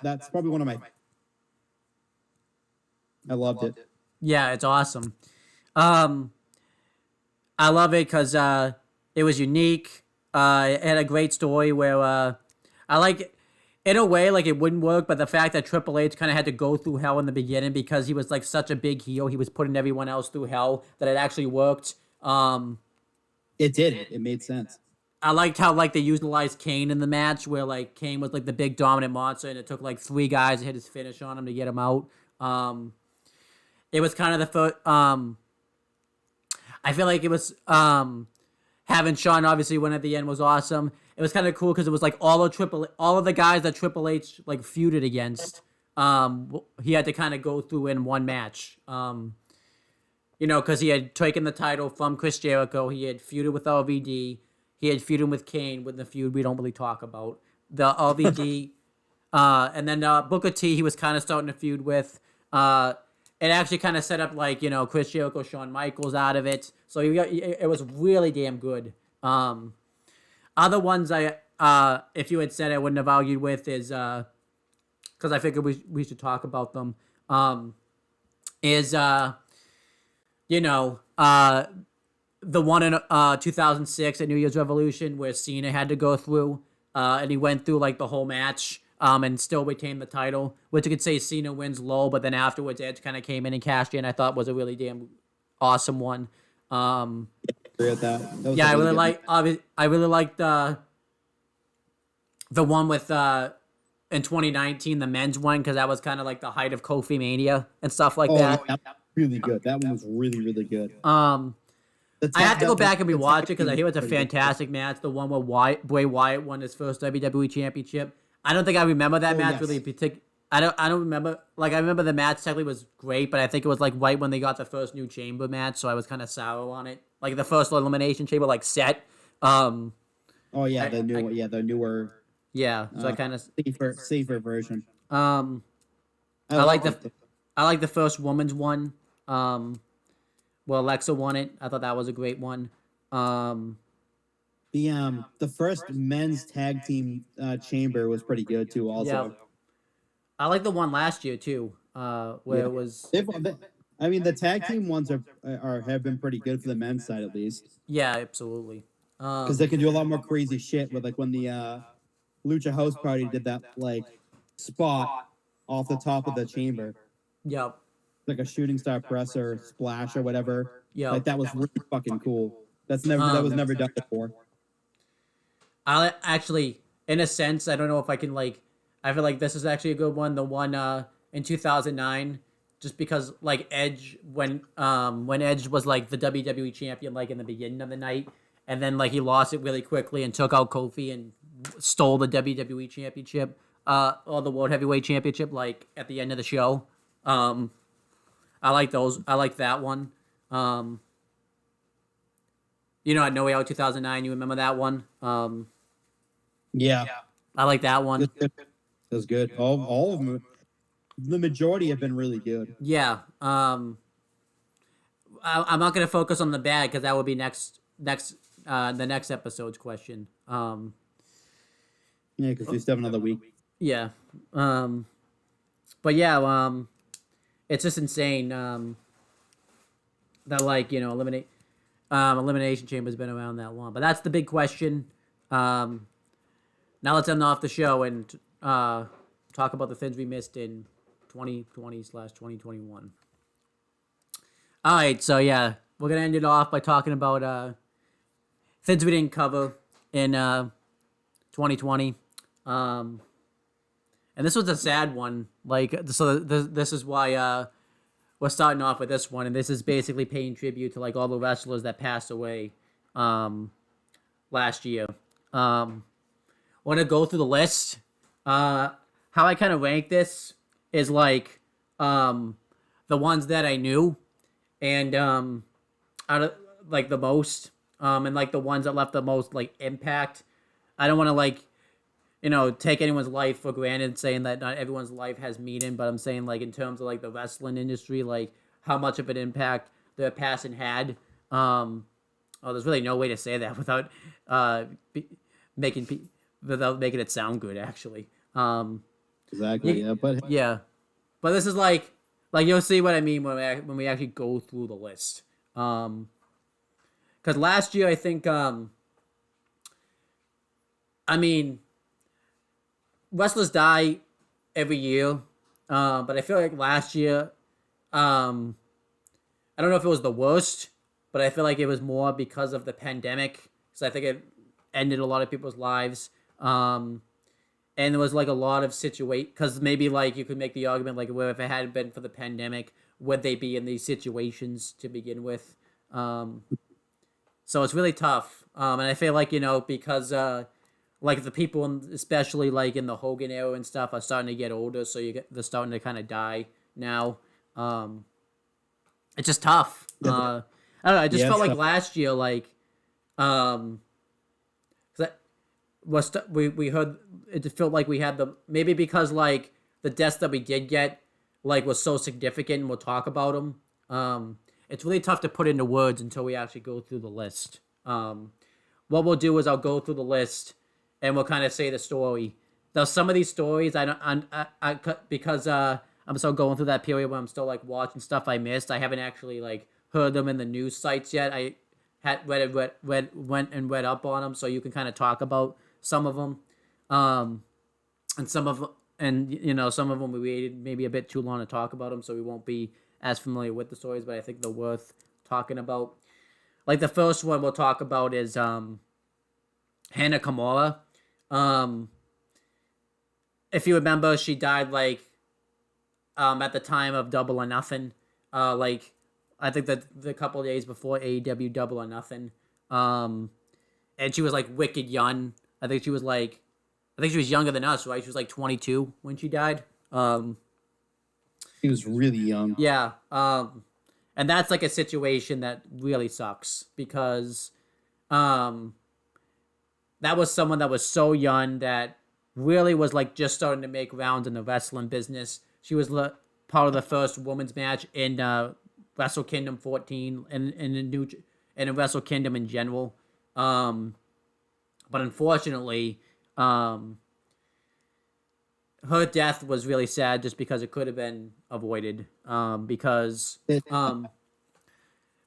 that's probably one of my. I loved it. Yeah, it's awesome. I love it because it was unique. It had a great story where I like it. In a way, like, it wouldn't work, but the fact that Triple H kind of had to go through hell in the beginning because he was like such a big heel, he was putting everyone else through hell, that it actually worked. It did. It made sense. I liked how like they utilized Kane in the match, where like Kane was like the big dominant monster, and it took like 3 guys to hit his finish on him to get him out. It was kind of the first. I feel like it was having Shawn obviously win at the end was awesome. It was kind of cool because it was like all of the guys that Triple H like feuded against. He had to kind of go through in one match. Because he had taken the title from Chris Jericho. He had feuded with LVD. He had feuded with Kane with the feud we don't really talk about. The LVD, and then Booker T. He was kind of starting to feud with. It actually kind of set up like Chris Jericho, Shawn Michaels out of it. So it was really damn good. Other ones if you had said I wouldn't have argued with is because I figured we should talk about them. The one in 2006 at New Year's Revolution where Cena had to go through, and he went through like the whole match, and still retained the title. Which you could say Cena wins low, but then afterwards Edge kind of came in and cashed in. I thought was a really damn awesome one. Agree with that. Yeah, I really liked the one with in 2019, the men's one, because that was kind of like the height of Kofi Mania and stuff like that. Yeah, really good. That one was really, really good. I have to go back and rewatch it because I hear it's a fantastic match. The one where Bray Wyatt won his first WWE Championship. I don't think I remember that match really particular. I don't remember. Like I remember the match technically was great, but I think it was like right when they got the first new Chamber match, so I was kind of sour on it. Like the first Elimination Chamber like set. The newer. Yeah, so I kind of safer version. I like the first woman's one. Well, Alexa won it. I thought that was a great one. The first men's tag team chamber was pretty good too. Also, yeah. I like the one last year too, where it was. I mean, the tag team ones have been pretty good for the men's side at least. Yeah, absolutely. Because they can do a lot more crazy shit with like when the Lucha House Party did that like spot off the top of the chamber. Yep. Like a shooting star press or splash or whatever. Yeah. Like that was really fucking cool. That was never done before. I actually, in a sense, I don't know if I can like. I feel like this is actually a good one. The one in 2009, just because like Edge when Edge was like the WWE champion like in the beginning of the night, and then like he lost it really quickly and took out Kofi and stole the WWE championship, or the World Heavyweight Championship like at the end of the show. I like those. I like that one. At No Way Out 2009, you remember that one? Yeah. I like that one. That was good. All of them. The majority have been really good. Yeah. I'm not gonna focus on the bad because that would be the next episode's question. Yeah, because we still have another week. Yeah. But yeah. It's just insane. That like Elimination Chamber has been around that long. But that's the big question. Now let's end off the show and talk about the things we missed in 2020/2021. All right, so yeah, we're gonna end it off by talking about things we didn't cover in 2020. And this was a sad one. Like, so this is why we're starting off with this one, and this is basically paying tribute to like all the wrestlers that passed away last year. Want to go through the list. How I kind of rank this is like the ones that I knew, and out of like the most, and like the ones that left the most like impact. I don't want to like take anyone's life for granted, saying that not everyone's life has meaning, but I'm saying like in terms of like the wrestling industry, like how much of an impact their passing had. There's really no way to say that without making it sound good, actually. Exactly. Yeah, but this is like you'll see what I mean when we actually go through the list. Because last year I think wrestlers die every year, but I feel like last year, I don't know if it was the worst, but I feel like it was more because of the pandemic. So I think it ended a lot of people's lives. and there was like a lot of because maybe like you could make the argument like where if it hadn't been for the pandemic, would they be in these situations to begin with? Um, so it's really tough, and I feel like because like the people especially like in the Hogan era and stuff are starting to get older, so they're starting to kind of die now. Um, it's just tough. I don't know. I just felt like last year, like, 'cause we heard it just felt like we had maybe because like the deaths that we did get like was so significant, and we'll talk about them. It's really tough to put into words until we actually go through the list. What we'll do is I'll go through the list and we'll kind of say the story. Now, some of these stories because I'm still going through that period where I'm still like watching stuff I missed. I haven't actually like heard them in the news sites yet. I had went and read up on them, so you can kind of talk about some of them, and some of some of them we waited maybe a bit too long to talk about them, so we won't be as familiar with the stories. But I think they're worth talking about. Like the first one we'll talk about is Hannah Kimura. If you remember, she died like at the time of Double or Nothing. Like I think that the couple of days before AEW Double or Nothing. And she was like wicked young. I think she was younger than us, right? She was like 22 when she died. He was really young. Yeah. And that's like a situation that really sucks because that was someone that was so young that really was like just starting to make rounds in the wrestling business. She was part of the first women's match in Wrestle Kingdom 14 and in Wrestle Kingdom in general. But unfortunately, her death was really sad just because it could have been avoided. Because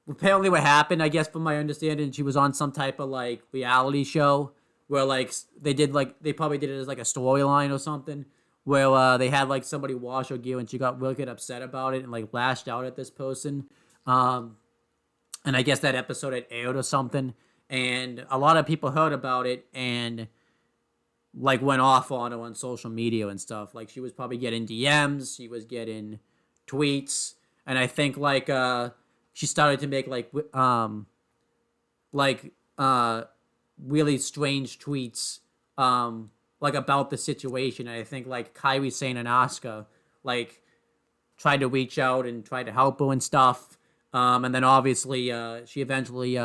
apparently what happened, I guess from my understanding, she was on some type of like reality show where like they probably did it as like a storyline or something where they had like somebody wash her gear and she got really upset about it and like lashed out at this person. And I guess that episode had aired or something. And a lot of people heard about it and like went off on her on social media and stuff. Like she was probably getting DMs, she was getting tweets, and I think like she started to make like really strange tweets like about the situation. And I think like Kairi Sane and Asuka like tried to reach out and try to help her and stuff. And then obviously she eventually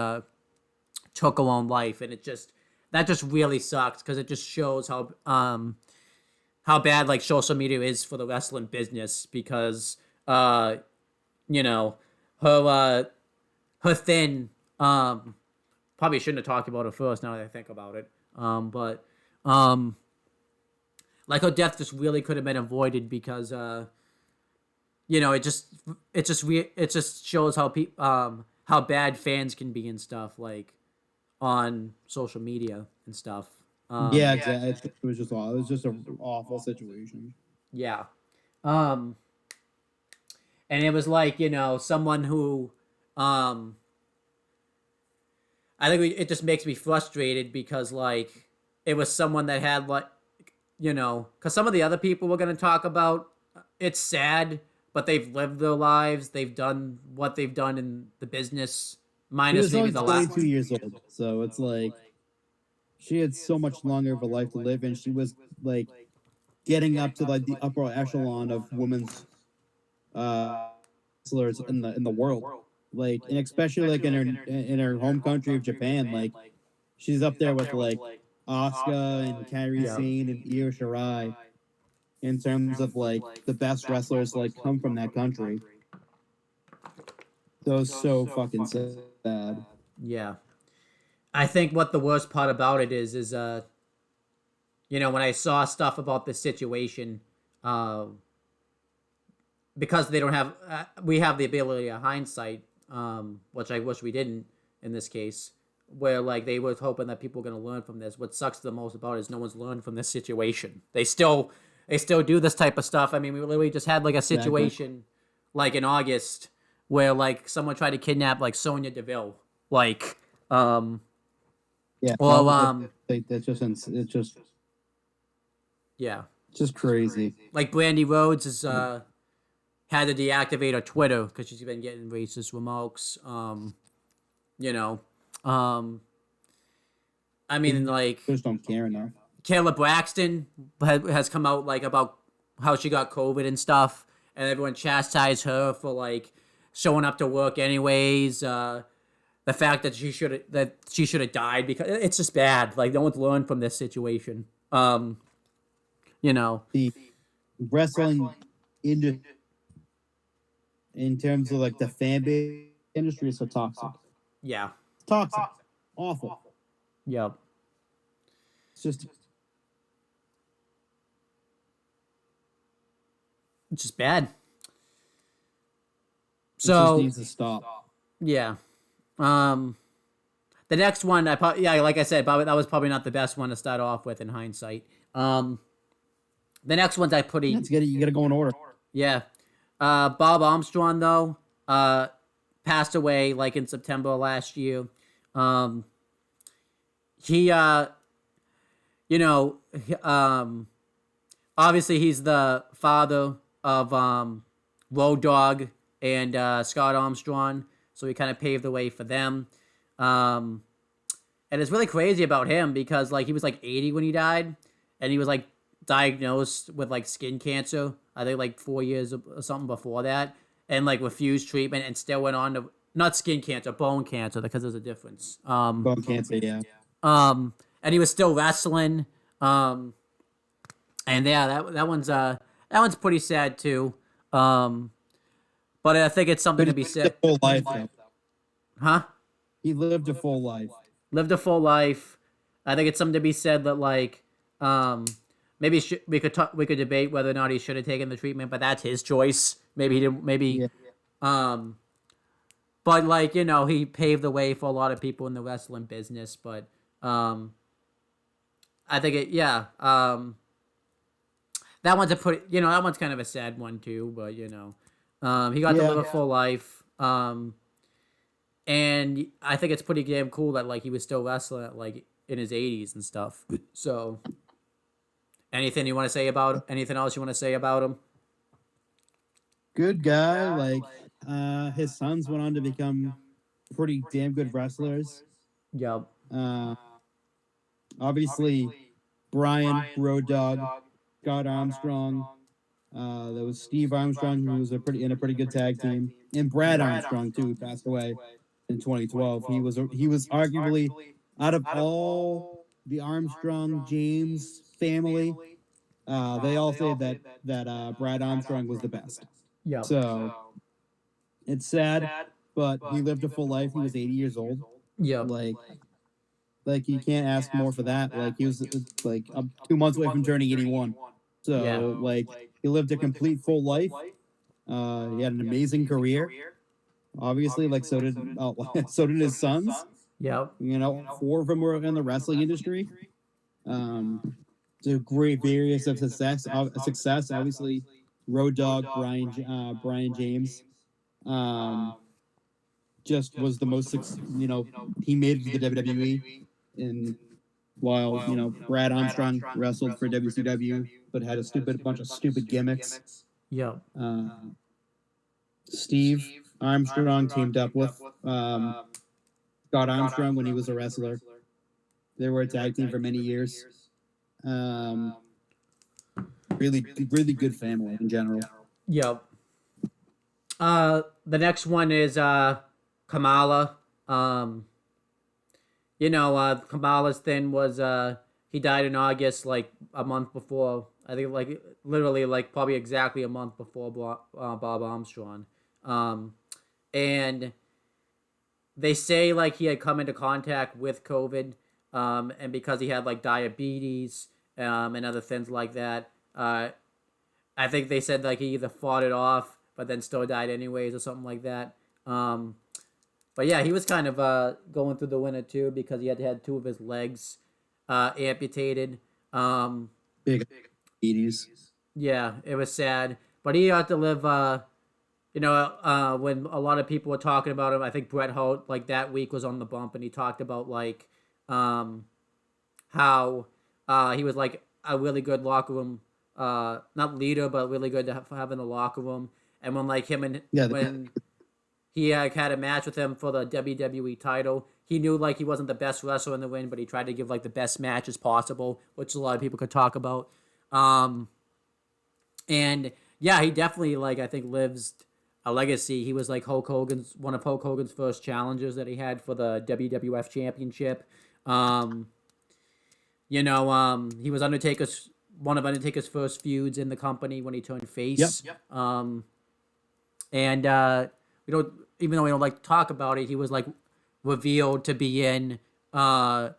took her own life, and that just really sucks because it just shows how bad like social media is for the wrestling business because her thin probably shouldn't have talked about it first now that I think about it. But like her death just really could have been avoided because it just shows how bad fans can be and stuff like on social media and stuff. Yeah, exactly. It was just an awful situation. Yeah. And it was like, someone who I think it just makes me frustrated because like it was someone that had like because some of the other people we're going to talk about, it's sad, but they've lived their lives, they've done what they've done in the business, minus maybe the last 22 years old, so it's like she had so much longer of a life to live, and she was like getting up to like the upper echelon of women's wrestlers in the world, like, and especially like in her home country of Japan, like she's up there with like Asuka and Kairi Sane and Io Shirai in terms of like the best wrestlers like come from that country. So it's so fucking sad. Yeah. I think what the worst part about it is when I saw stuff about this situation, because they don't have, we have the ability of hindsight, which I wish we didn't in this case, where like they were hoping that people were going to learn from this. What sucks the most about it is no one's learned from this situation. They still do this type of stuff. I mean, we literally just had like a situation like in August where like someone tried to kidnap like Sonya Deville, like yeah, well that's just it's just Yeah. Just crazy. Like Brandy Rhodes is had to deactivate her Twitter because she's been getting racist remarks. You know, um, I mean, like Just don't care enough. Kayla Braxton has come out like about how she got COVID and stuff, and everyone chastised her for like showing up to work anyways. The fact that she should have died because it's just bad. Like no one's learned from this situation. You know, The wrestling industry, in terms of like the fan base industry, is so toxic. yeah, Toxic. Awful. yep. It's just It's just bad. just So needs to stop. yeah, the next one like I said, that was probably not the best one to start off with in hindsight. The next one's I put You gotta go in order. yeah. Bob Armstrong though, passed away like in September last year. He you know, obviously he's the father of Road Dogg and Scott Armstrong, so he kind of paved the way for them. And it's really crazy about him because like he was like 80 when he died, and he was like diagnosed with like skin cancer. I think like 4 years or something before that, and like refused treatment and still went on to not skin cancer, bone cancer, because there's a difference. Bone cancer, yeah. And he was still wrestling. And yeah, that one's pretty sad too. But I think it's something to be said. Full life, though. Huh? He lived a full life. Lived a full life. I think it's something to be said that like, maybe we could debate whether or not he should have taken the treatment, but that's his choice. Maybe he didn't. Maybe, but like you know, he paved the way for a lot of people in the wrestling business. But I think that one's that one's kind of a sad one too. But you know, he got to live a full life. And I think it's pretty damn cool that like he was still wrestling at, like in his 80s and stuff. So, anything else you want to say about him? Good guy. Like his sons went on to become pretty damn good wrestlers. Yep. Obviously, Brian, Road Dogg, Scott Armstrong. There was Steve Armstrong, who was in a pretty good tag team, and Brad Armstrong too, who passed away in 2012. He was arguably, out of all the Armstrong James family, they all say that Brad Armstrong was the best. Yeah. So it's sad, but he lived a full life. He was 80 years old. Yeah. Like you can't ask more for that. Like he was like 2 months away from turning 81. So like he lived a complete full life. He had an amazing career. Obviously, like so did his sons. Yep. You know, 4 of them were in the wrestling industry. It's a great various of success. Obviously, Road Dogg, Brian James, just was the most. He made it to the WWE, and while Brad Armstrong wrestled for WCW, but had a bunch of stupid gimmicks. Yep. Steve Armstrong teamed up with Scott Armstrong when he was a wrestler. They were a tag team for many years. Really, really good family in general. Yep. The next one is Kamala. Kamala's thing was he died in August, like a month before. I think like literally like probably exactly a month before Bob Armstrong. And they say like he had come into contact with COVID, and because he had like diabetes and other things like that, I think they said like he either fought it off but then still died anyways or something like that. But yeah, he was kind of going through the winter too because he had 2 of his legs amputated. Big 80s. Yeah, it was sad, but he had to live. When a lot of people were talking about him, I think Bret Hart like that week was on the bump, and he talked about like how he was like a really good locker room, not leader, but really good to have in the locker room. And when like him and Yeah, when he had a match with him for the WWE title, he knew like he wasn't the best wrestler in the ring, but he tried to give like the best matches possible, which a lot of people could talk about. And yeah, he definitely like I think lives a legacy. He was like one of Hulk Hogan's first challengers that he had for the WWF Championship. Um, he was Undertaker's one of Undertaker's first feuds in the company when he turned face. Yep. And we don't even though we don't like to talk about it, he was like revealed to be in the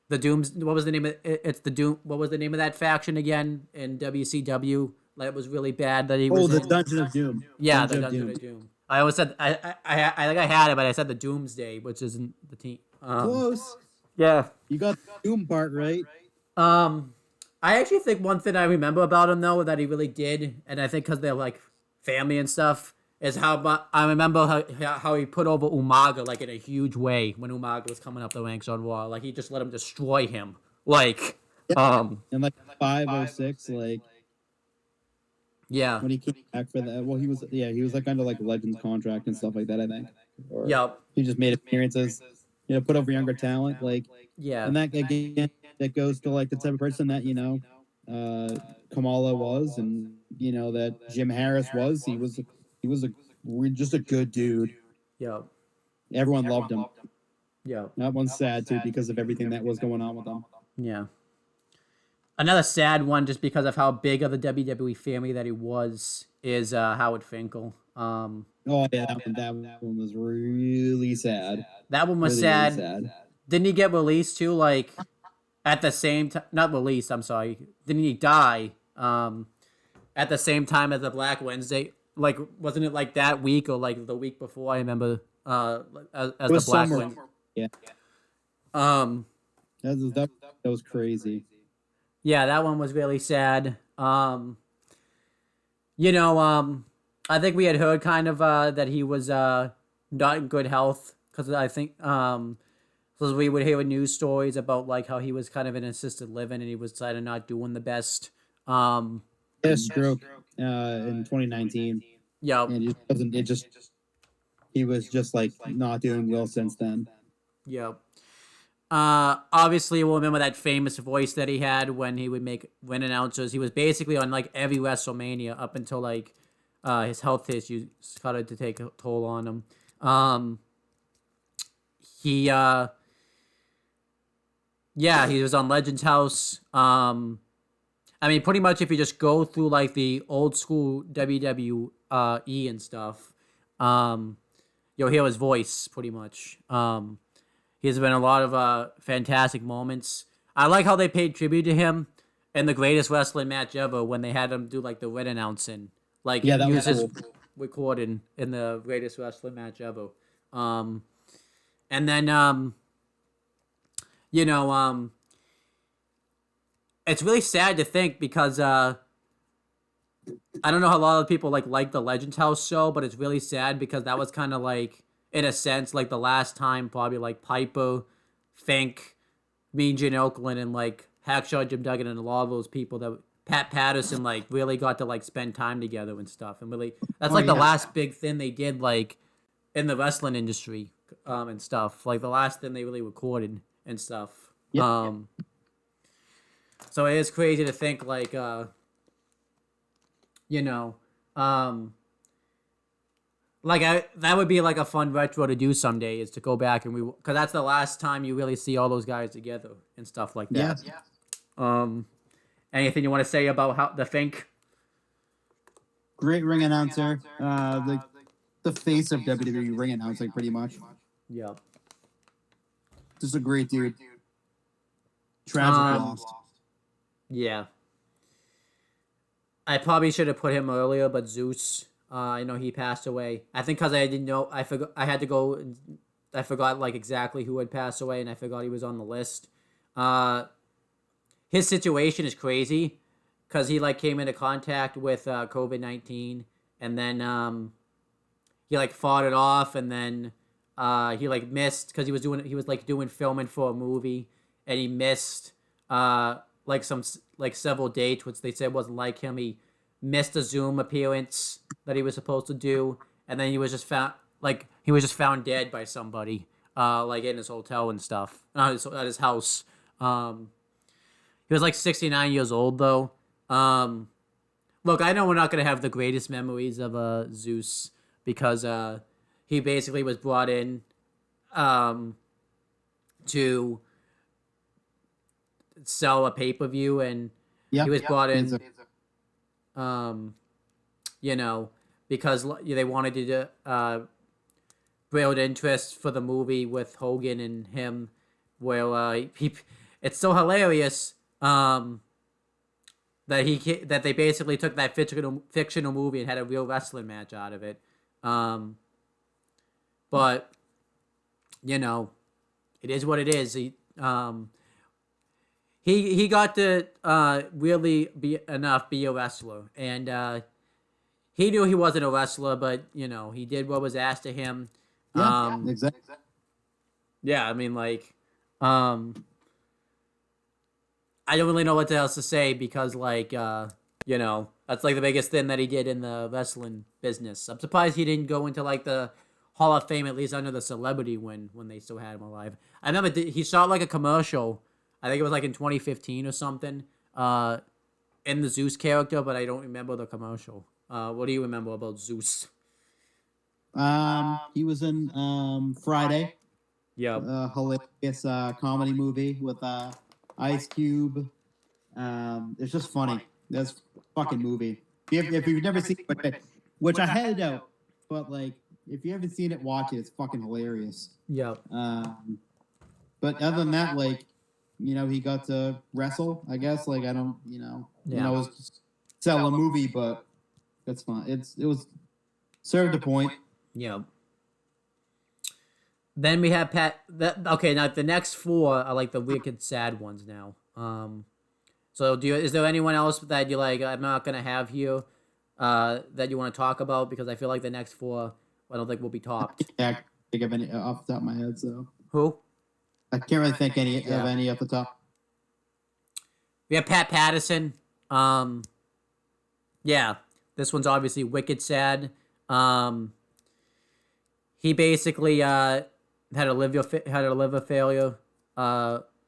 Dooms. What was the name of it? It's the Doom. What was the name of that faction again in WCW? Like it was really bad that he was. Oh, the in. Dungeon of Doom. Yeah, the Dungeon of Doom. I always said I think I had it, but I said the Doomsday, which isn't the team. Close. Yeah. You got the Doom part right. I actually think one thing I remember about him though that he really did, and I think because they're like family and stuff, is how I remember how he put over Umaga like in a huge way when Umaga was coming up the ranks on Raw. Like he just let him destroy him. Like, and like 506, like. Yeah. When he came back for that, well, he was like under like Legends contract and stuff like that, I think. Or Yep. He just made appearances, put over younger talent, like. Yeah. And that again, that goes to like the type of person that Kamala was, and that Jim Harris was. He was just a good dude. Yeah. Everyone loved him. Yeah. That one's sad too because of everything that was going on with him. Yeah. Another sad one, just because of how big of the WWE family that he was, is Howard Finkel. Oh yeah, that one was really sad. That one was really, sad. Really sad. Didn't he get released too? Like at the same time, not released. I'm sorry. Didn't he die? At the same time as the Black Wednesday. Like, wasn't it like that week or like the week before? I remember as the Black Wednesday. Yeah. That was crazy. Yeah, that one was really sad. I think we had heard kind of that he was not in good health because I think because we would hear news stories about like how he was kind of in assisted living and he was kind of not doing the best. Stroke in 2019. Yeah, and he was just like not doing well since then. Yeah. Obviously, we'll remember that famous voice that he had when he would make ring announcers. He was basically on like every WrestleMania up until like his health issues started to take a toll on him. He was on Legends House. I mean, pretty much if you just go through like the old school WWE and stuff, you'll hear his voice pretty much. He's been a lot of fantastic moments. I like how they paid tribute to him in the greatest wrestling match ever when they had him do like the ring announcing, like that use his cool. recording in the greatest wrestling match ever. And then it's really sad to think because I don't know how a lot of people like the Legends House show, but it's really sad because that was kind of like, in a sense, like the last time probably like Piper, Fink, Mean Gene Okerlund, and like Hacksaw Jim Duggan and a lot of those people that Pat Patterson like really got to like spend time together and stuff, and really that's the last big thing they did like in the wrestling industry and stuff, like the last thing they really recorded and stuff. Yep. So it is crazy to think like that would be like a fun retro to do someday, is to go back and because that's the last time you really see all those guys together and stuff like that. Yeah. Anything you want to say about how the Fink? Great ring announcer. The face of WWE ring announcing, pretty much. Yeah. Just a great dude. Tragic loss. Yeah. I probably should have put him earlier, but Zeus. I know he passed away. I think because I didn't know. I forgot. I had to go. I forgot like exactly who had passed away, and I forgot he was on the list. His situation is crazy because he like came into contact with COVID-19, and then he like fought it off, and then he like missed because he was doing filming for a movie, and he missed like like several dates, which they said wasn't like him. He missed a Zoom appearance that he was supposed to do, and then he was just found dead by somebody, like in his hotel and stuff, at his house. He was like 69 years old though. Look, I know we're not gonna have the greatest memories of Zeus because he basically was brought in to sell a pay-per-view, and he was brought in because they wanted to build interest for the movie with Hogan and him, where it's so hilarious that they basically took that fictional movie and had a real wrestling match out of it. But it is what it is. He got to really be a wrestler, and he knew he wasn't a wrestler, but he did what was asked of him. Exactly. Yeah, I mean, like, I don't really know what else to say because, like, that's like the biggest thing that he did in the wrestling business. I'm surprised he didn't go into like the Hall of Fame, at least under the celebrity when they still had him alive. I remember he shot like a commercial. I think it was like in 2015 or something, in the Zeus character, but I don't remember the commercial. What do you remember about Zeus? He was in Friday. Yeah. Hilarious comedy movie with Ice Cube. It's just funny. That's a fucking movie. If you've never seen it, which I had out, but like if you haven't seen it, watch it. It's fucking hilarious. Yeah. But other than that, like, he got to wrestle, I guess. Like, I don't, it was just sell a movie, but that's fine. It was served a point. Yeah. Then we have okay, now the next four are like the wicked sad ones now. So is there anyone else that you like? I'm not gonna have here, that you want to talk about because I feel like the next four I don't think will be topped. Yeah, I can't think of any off the top of my head. So who? I can't really think of any off the top. We have Pat Patterson. Yeah, this one's obviously wicked sad. He basically had a liver failure,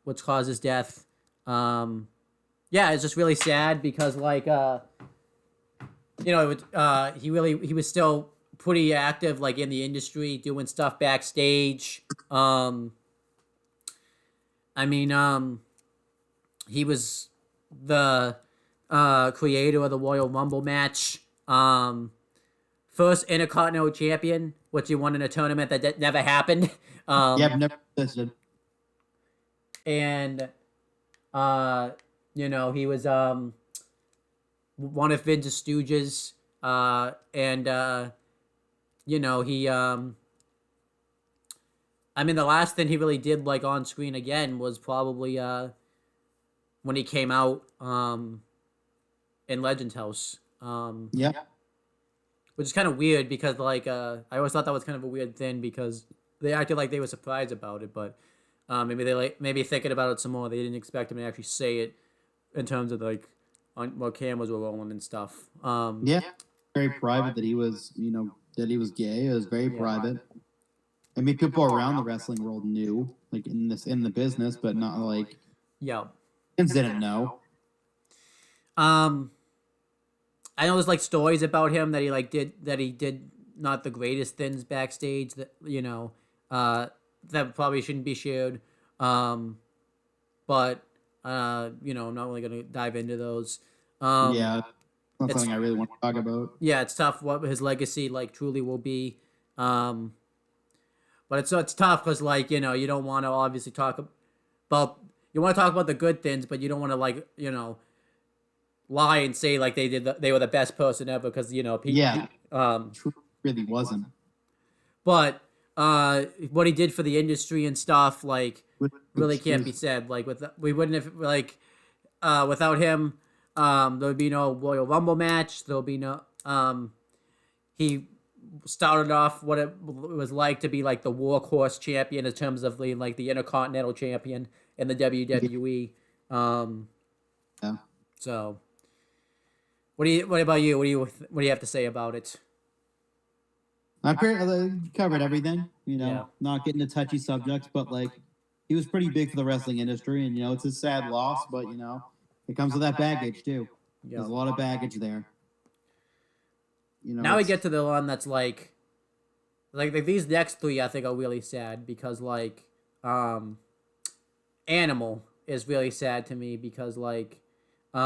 which caused his death. Yeah, it's just really sad because like he was still pretty active like in the industry, doing stuff backstage. He was the creator of the Royal Rumble match. First Intercontinental Champion, which he won in a tournament that never happened. Never existed. And he was one of Vince's stooges. The last thing he really did like on screen again was probably when he came out in Legends House. Which is kind of weird because like I always thought that was kind of a weird thing because they acted like they were surprised about it, but maybe thinking about it some more, they didn't expect him to actually say it in terms of like on what cameras were rolling and stuff. Very private that he was that he was gay. It was very private. I mean, people around the wrestling world knew, like in the business, but not like Vince didn't know. I know there's like stories about him that he did not the greatest things backstage that that probably shouldn't be shared. But I'm not really gonna dive into those. Not something I really want to talk about. Yeah, it's tough what his legacy like truly will be. But it's tough because like you don't want to obviously talk about you want to talk about the good things, but you don't want to like lie and say like they were the best person ever because people really wasn't. But what he did for the industry and stuff like really can't be said. Like we wouldn't have like without him there would be no Royal Rumble match. There'll be no he started off what it was like to be like the workhorse champion in terms of the Intercontinental champion in the WWE. So, what about you? What do you have to say about it? I covered everything, Yeah. not getting into touchy subjects, but like he was pretty big for the wrestling industry, and it's a sad loss, but it comes with that baggage too. There's a lot of baggage there. Now we get to the one that's like these next three I think are really sad because like Animal is really sad to me because like he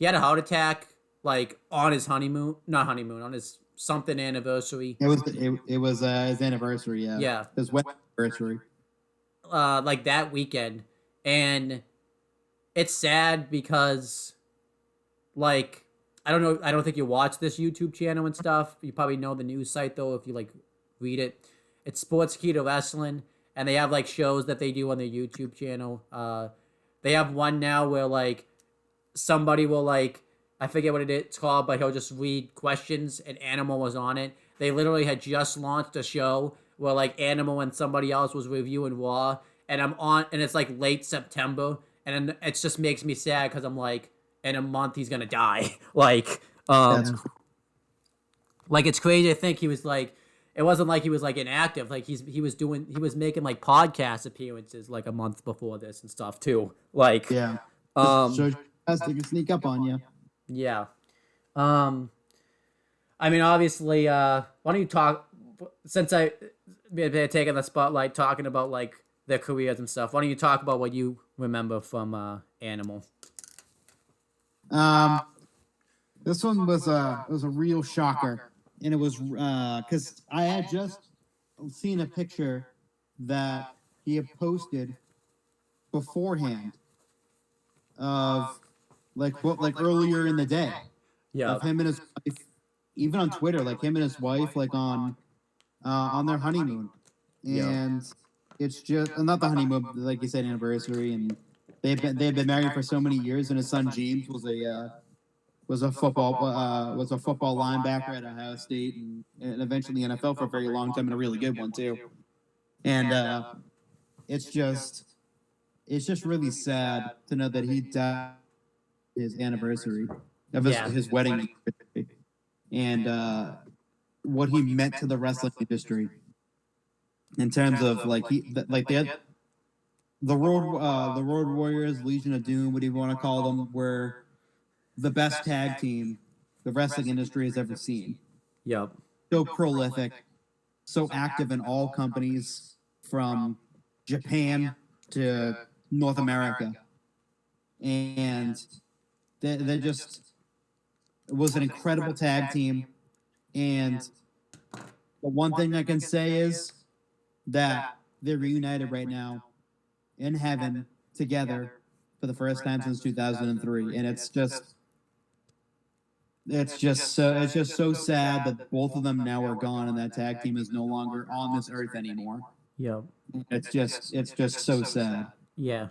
had a heart attack like on his honeymoon, not honeymoon, on his something anniversary. It was his anniversary, yeah. Yeah. His wedding anniversary. Like that weekend, and it's sad because like I don't know, I don't think you watch this YouTube channel and stuff. You probably know the news site though if you like read it. It's Sportskeeda Wrestling, and they have like shows that they do on their YouTube channel. They have one now where like somebody will like, I forget what it's called, but he'll just read questions and Animal was on it. They literally had just launched a show where like Animal and somebody else was reviewing Raw, and I'm on, and it's like late September, and it just makes me sad because I'm like, in a month he's gonna die. like it's crazy to think he was like, it wasn't like he was like inactive. Like he was making like podcast appearances like a month before this and stuff too. Like yeah, so they can sneak up on you. Yeah. I mean, obviously, why don't you talk, since I've been taking the spotlight talking about like their careers and stuff, why don't you talk about what you remember from Animal? This one was a real shocker, and it was because I had just seen a picture that he had posted beforehand of like earlier in the day, of him and his wife, even on Twitter, like him and his wife like on their honeymoon, and it's just not the honeymoon, like you said, anniversary, and they've been married for so many years, and his son James was a football linebacker at Ohio State, and eventually NFL for a very long time, and a really good one too. And it's just really sad to know that he died his anniversary of his wedding, and what he meant to the wrestling industry in terms of like they had the Road Warriors, Legion of Doom, whatever you want to call them, were the best tag team the wrestling industry has ever seen. Yep. So prolific, so active in all companies from Japan to North America, and they just, it was an incredible tag team. And the one thing I can say is that they're reunited right now in heaven together for the first time since 2003, and it's just so sad that both of them now are gone and that tag team is no longer on this earth anymore. Yep. It's just so sad. Yeah.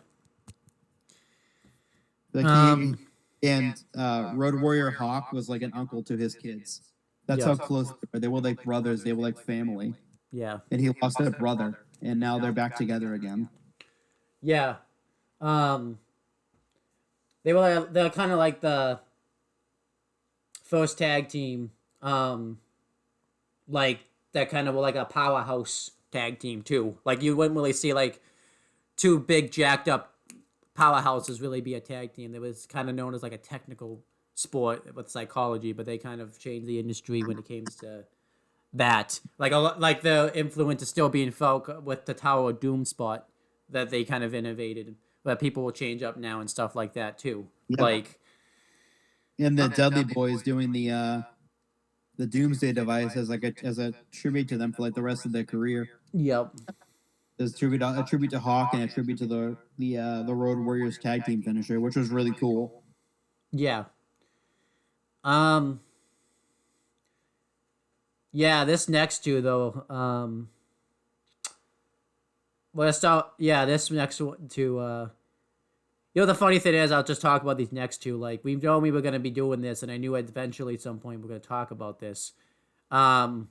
Like Road Warrior Hawk was like an uncle to his kids. That's how close they were. They were like brothers. They were like family. Yeah. And he lost a brother, and now they're back together again. Yeah. They're kind of like the first tag team, like that kind of like a powerhouse tag team too. Like you wouldn't really see like two big jacked up powerhouses really be a tag team. It was kind of known as like a technical sport with psychology, but they kind of changed the industry when it came to that. Like the influence is still being felt with the Tower of Doom spot that they kind of innovated, but people will change up now and stuff like that too. Yep. Like, and the Dudley Boys doing the Doomsday device as a tribute to them for like the rest of their career. Yep. There's a tribute to Hawk and a tribute to the Road Warriors tag team finisher, which was really cool. Yeah. Yeah, this next two though, let's start. Yeah, this next one to the funny thing is, I'll just talk about these next two. Like, we've known we were going to be doing this, and I knew eventually at some point we're going to talk about this. Because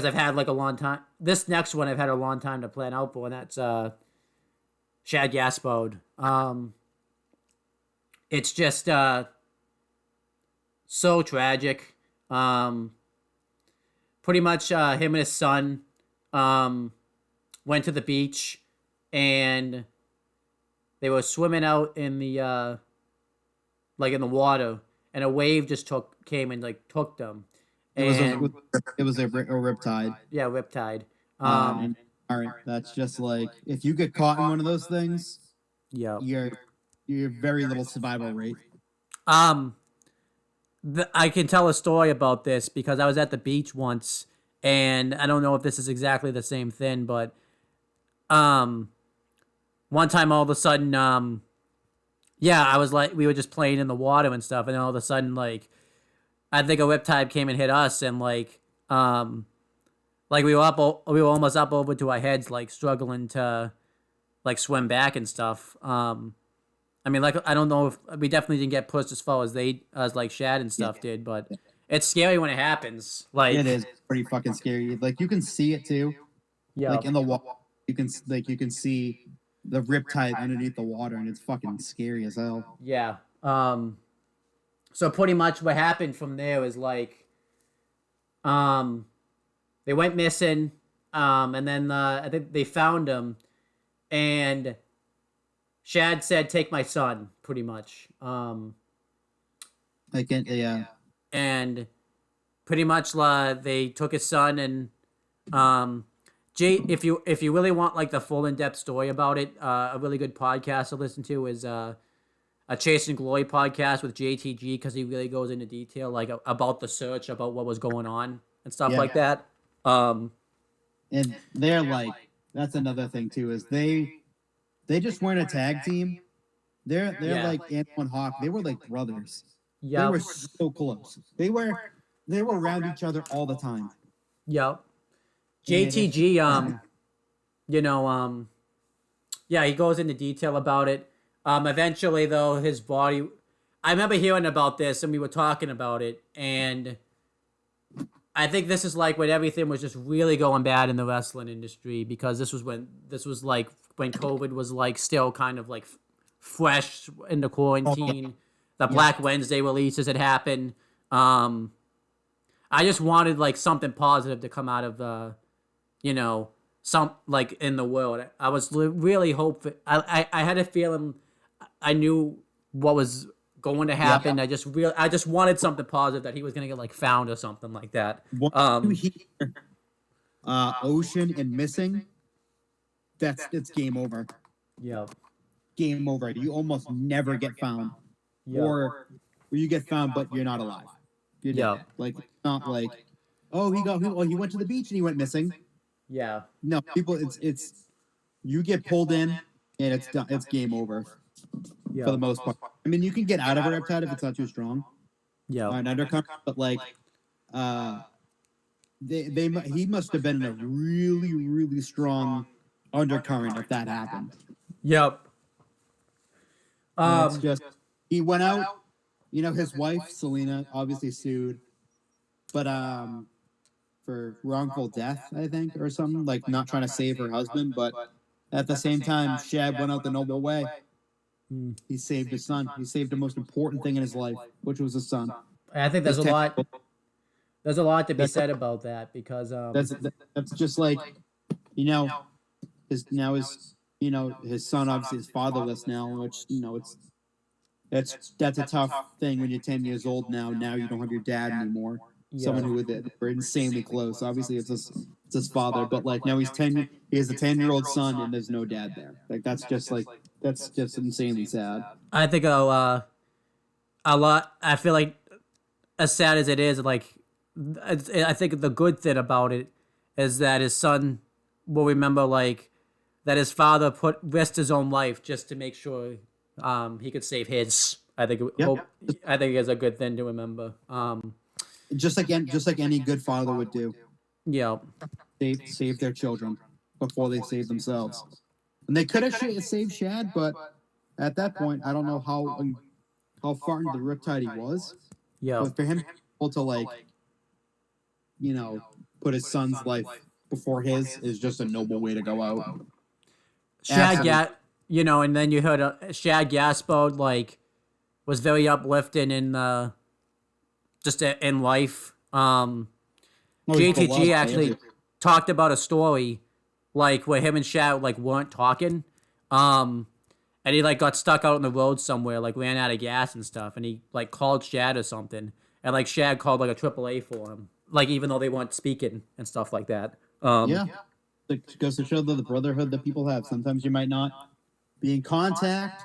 I've had, like, a long time. This next one I've had a long time to plan out for, and that's Shad Gaspard. it's just so tragic. Pretty much him and his son went to the beach, and they were swimming out in the like in the water, and a wave just came and like took them. And It was a riptide. yeah, riptide. And, all right, that's just like if you get caught in one of those things, Yeah. you're very little survival rate. I can tell a story about this because I was at the beach once, and I don't know if this is exactly the same thing, but one time all of a sudden, yeah, I was like, we were just playing in the water and stuff, and then all of a sudden, like, I think a riptide came and hit us, and like we were almost up over to our heads, like struggling to like swim back and stuff. I mean, like, I don't know if we definitely didn't get pushed as far as like Shad and stuff did, but it's scary when it happens. Like, it is pretty fucking scary. Like, you can see it too. Yeah. Like in the water, you can see the riptide underneath the water, and it's fucking scary as hell. Yeah. So pretty much what happened from there is like, they went missing, and then I think they found him, and Shad said, "Take my son," pretty much. Yeah. And pretty much they took his son, and Jay, if you really want like the full in-depth story about it, a really good podcast to listen to is a Chase and Glory podcast with JTG, because he really goes into detail like about the search, about what was going on and stuff like that. And they're like, that's another thing too, is they just weren't a tag team. They're like Ant and Hawk. They were like brothers. Yeah. They were so close. They were around each other all the time. Yep. JTG, yeah, he goes into detail about it. Eventually, though, his body... I remember hearing about this, and we were talking about it, and I think this is like when everything was just really going bad in the wrestling industry, because this was when COVID was like still kind of like fresh in the quarantine. The Black Wednesday releases had happened. I just wanted like something positive to come out of some like in the world. I was really hopeful. I had a feeling I knew what was going to happen. Yeah. I just wanted something positive, that he was gonna get like found or something like that. Once you hear Ocean and Missing, it's game over. Yeah. Game over. You almost never get found. Yeah. Or you get found but you're not alive. You're dead. Like, not like, oh, he went to the beach and he went missing. Yeah. No, people, it's you get pulled in and it's done. It's game over. Yeah. For the most part. I mean, you can get out of a riptide if it's not too strong. Yeah. An undercut, but like, he must have been in a really, really strong undercurrent if that happened. Yep. It's just, he went out. You know, his wife Selena obviously sued, but for wrongful death, I think, or something, like not trying to save her husband. But at the same time, Shad went out the noble way. He saved his son. He saved the most important thing in his life, which was his son. I think there's a lot. There's a lot to be said about that, because that's just like, his son obviously is fatherless now, which that's a tough thing when you're 10 years old now. Now you don't have your dad anymore. Yeah. Someone who were insanely close. Obviously, it's his father, but like now he's 10. He has a 10-year-old son, and there's no dad there. Like that's just insanely sad. I think a lot. I feel like, as sad as it is, like I think the good thing about it is that his son will remember like that his father risked his own life just to make sure he could save his. I think it's a good thing to remember. Just like any good father would do. Yeah. Save their children before they save themselves. And they could have saved Shad, but at that point, I don't know how far into the riptide he was. Yeah. But for him to put his son's life before his is just a noble way to go out. Shad and then you heard Shad Gaspard, like, was very uplifting in just in life. He's JTG beloved by actually talked about a story like where him and Shad like weren't talking. And he like got stuck out on the road somewhere, like ran out of gas and stuff, and he like called Shad or something, and like Shad called like a AAA for him, like even though they weren't speaking and stuff like that. Yeah, it goes to show the brotherhood that people have. Sometimes you might not be in contact,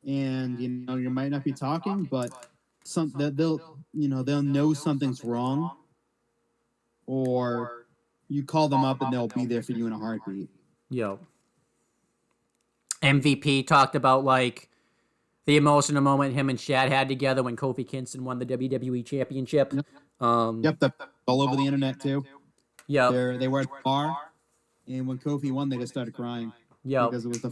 and you might not be talking, but they'll know something's wrong, or you call them up and they'll be there for you in a heartbeat. Yo. MVP talked about like the emotional moment him and Shad had together when Kofi Kingston won the WWE Championship. Yep, all over the internet too. Yeah, they were at the bar, and when Kofi won, they just started crying. Yeah, because it was the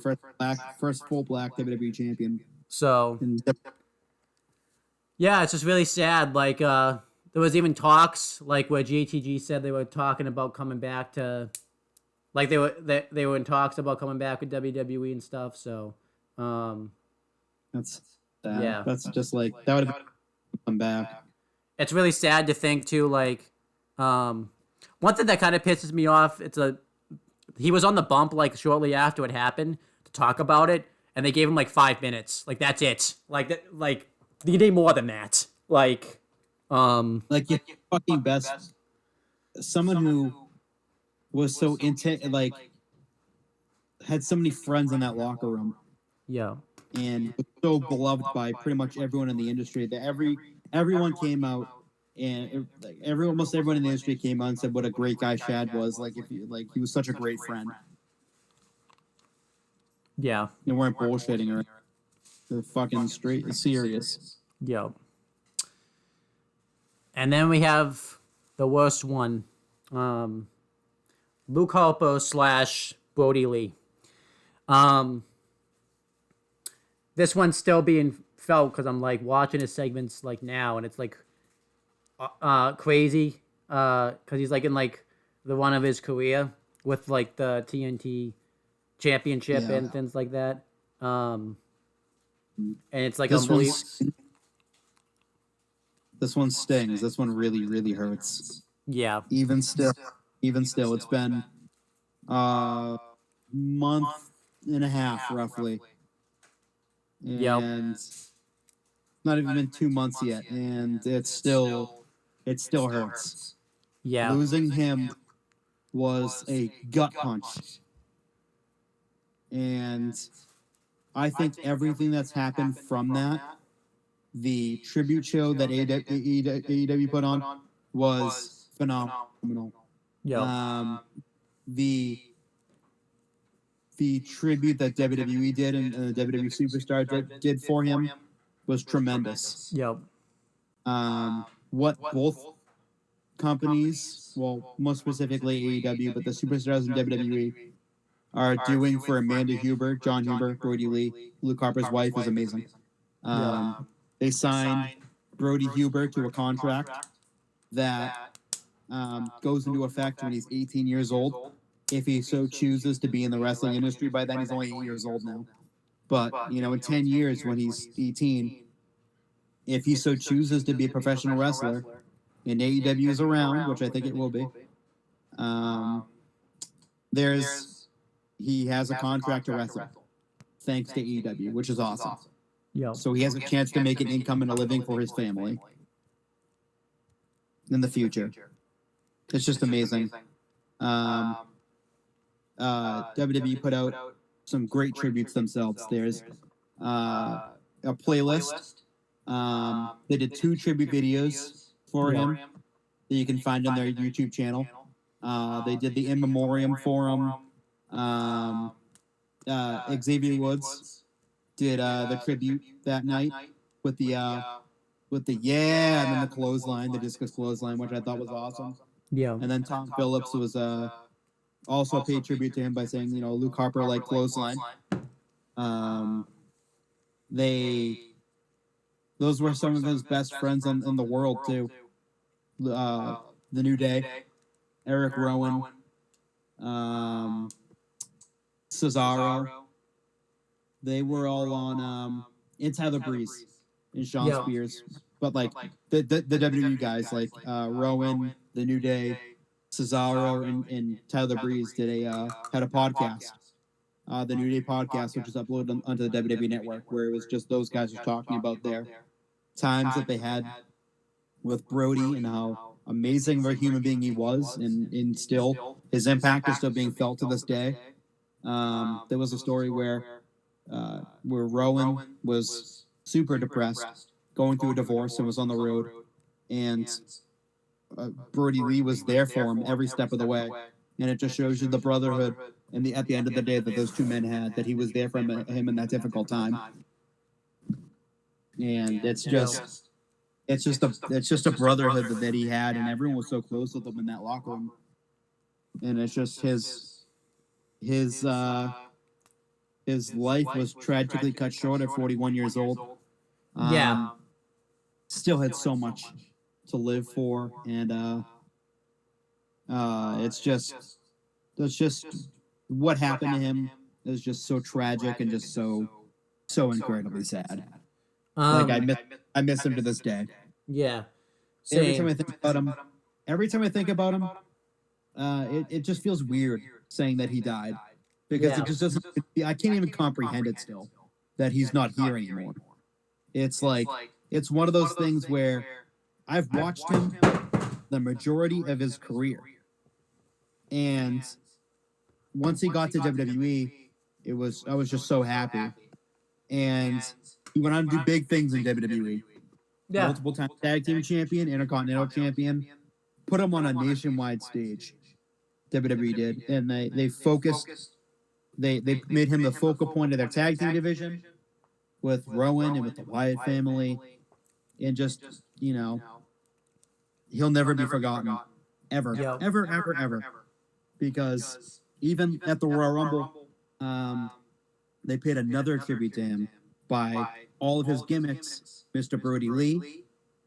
first full black WWE champion. So yeah, it's just really sad. Like there was even talks like where GTG said they were talking about coming back to. Like they were in talks about coming back with WWE and stuff. So, that's sad. Yeah. That's just like that would have come back. It's really sad to think too. Like, one thing that kind of pisses me off. He was on the bump like shortly after it happened to talk about it, and they gave him like 5 minutes. Like that's it. Like you need more than that. Like your fucking best. Someone who was so intent, like had so many friends in that locker room. Yeah. And was so beloved by pretty much everyone in the industry that everyone came out and almost everyone in the industry came out and said what a great guy Shad was. He was such a great friend. Yeah. They weren't bullshitting or they're fucking straight serious. Yeah. And then we have the worst one. Luke Harper / Brody Lee. This one's still being felt because I'm like watching his segments like now, and it's like crazy because he's like in like the one of his career with like the TNT championship and things like that. And it's like this one stings. This one really, really hurts. Yeah. Even still, it's been a month and a half roughly. And not even been 2 months yet, and it still hurts. Yeah. Losing him was a gut punch. And I think everything that's happened from that, the tribute show that AEW put on was phenomenal. Yeah. The tribute that WWE did and the WWE Superstar did for him was tremendous. Yep. What both companies, well, most specifically AEW, but the Superstars in WWE are doing for Amanda Huber, John Huber, Brody Lee, Luke Harper's wife is amazing. They signed Brody Huber to a contract that goes into effect when he's 18 years old. If he so chooses to be in the wrestling industry, by then he's only 8 years old now. But, in 10 years when he's 18, if he so chooses to be a professional wrestler, and AEW is around, which I think it will be, he has a contract to wrestle, thanks to AEW, which is awesome. Yep. So he has a chance to make an income and a living for his family in the future. It's just amazing. WWE put out some great tributes themselves. There's a playlist. They did 2 tribute videos for him that you can find on their YouTube channel. They did the In Memoriam for him. Xavier Woods did the tribute that night with the and then the clothesline, the discus clothesline, which I thought was awesome. Yeah. And then Tom Phillips was also paid tribute to him by saying, Luke Harper like clothesline. Those were some of his best friends in the world too. The New Day, Eric Rowan, Cesaro. They were all on It's Heather Breeze. and Sean Yeah. Spears. But like the WWE guys like Rowan, The New Day, Cesaro, and Tyler Breeze had a podcast, the New Day podcast, which is uploaded onto the WWE Network, where it was just those guys just talking about their times that they had with Brody and how amazing of a human being he was, and still his impact is still being felt to this day. There was a story where Rowan was super depressed, going through a divorce, and was on the road, and Brody Lee was there for him every step of the way, and it just shows you the brotherhood. And at the end of the day, that those two men had, that he was there for him in that difficult time, and it's just a brotherhood that he had, and everyone was so close with him in that locker room, and it's just his life was tragically cut short at 41 years old. Still had so much to live for, and it's just what happened to him is just so tragic and just so incredibly sad. Like I miss him to this day. Yeah. Same. Every time I think about him, it just feels weird saying that he died, because it just doesn't. I can't even comprehend it still that he's not here anymore. It's like it's one of those things where I've watched him the majority of his career, and once he got to WWE, I was just so happy, and he went on to do big things in WWE. Yeah. Multiple time tag team champion, intercontinental champion, put him on a nationwide stage. WWE did, and they focused. They made him the focal point of their tag team division with Rowan and with the Wyatt family, and just he'll never be forgotten, ever, ever, because even at the Royal Rumble, they paid another tribute to him by all of his gimmicks. Mr. Brody Lee,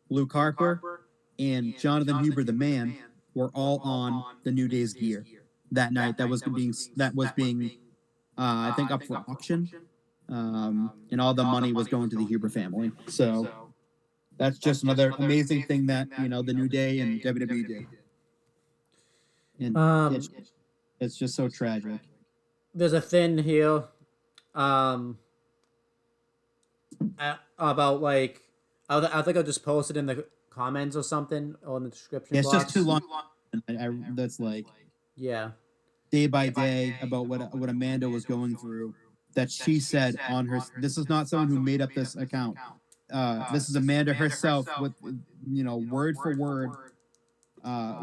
Luke Harper, and Jonathan Huber, the Man, were all on the New Day's gear that night. That was being I think up for auction, and all the money was going to the Huber family. So that's just another amazing thing that the New Day and WWE did, and it's just so tragic. There's a thing here, about like I think I'll just post it in the comments or something, or in the description box. It's just too long. That's like day by day about what Amanda was going through, that she said on her. This is not someone who made up this account. This is Amanda herself, with word for word.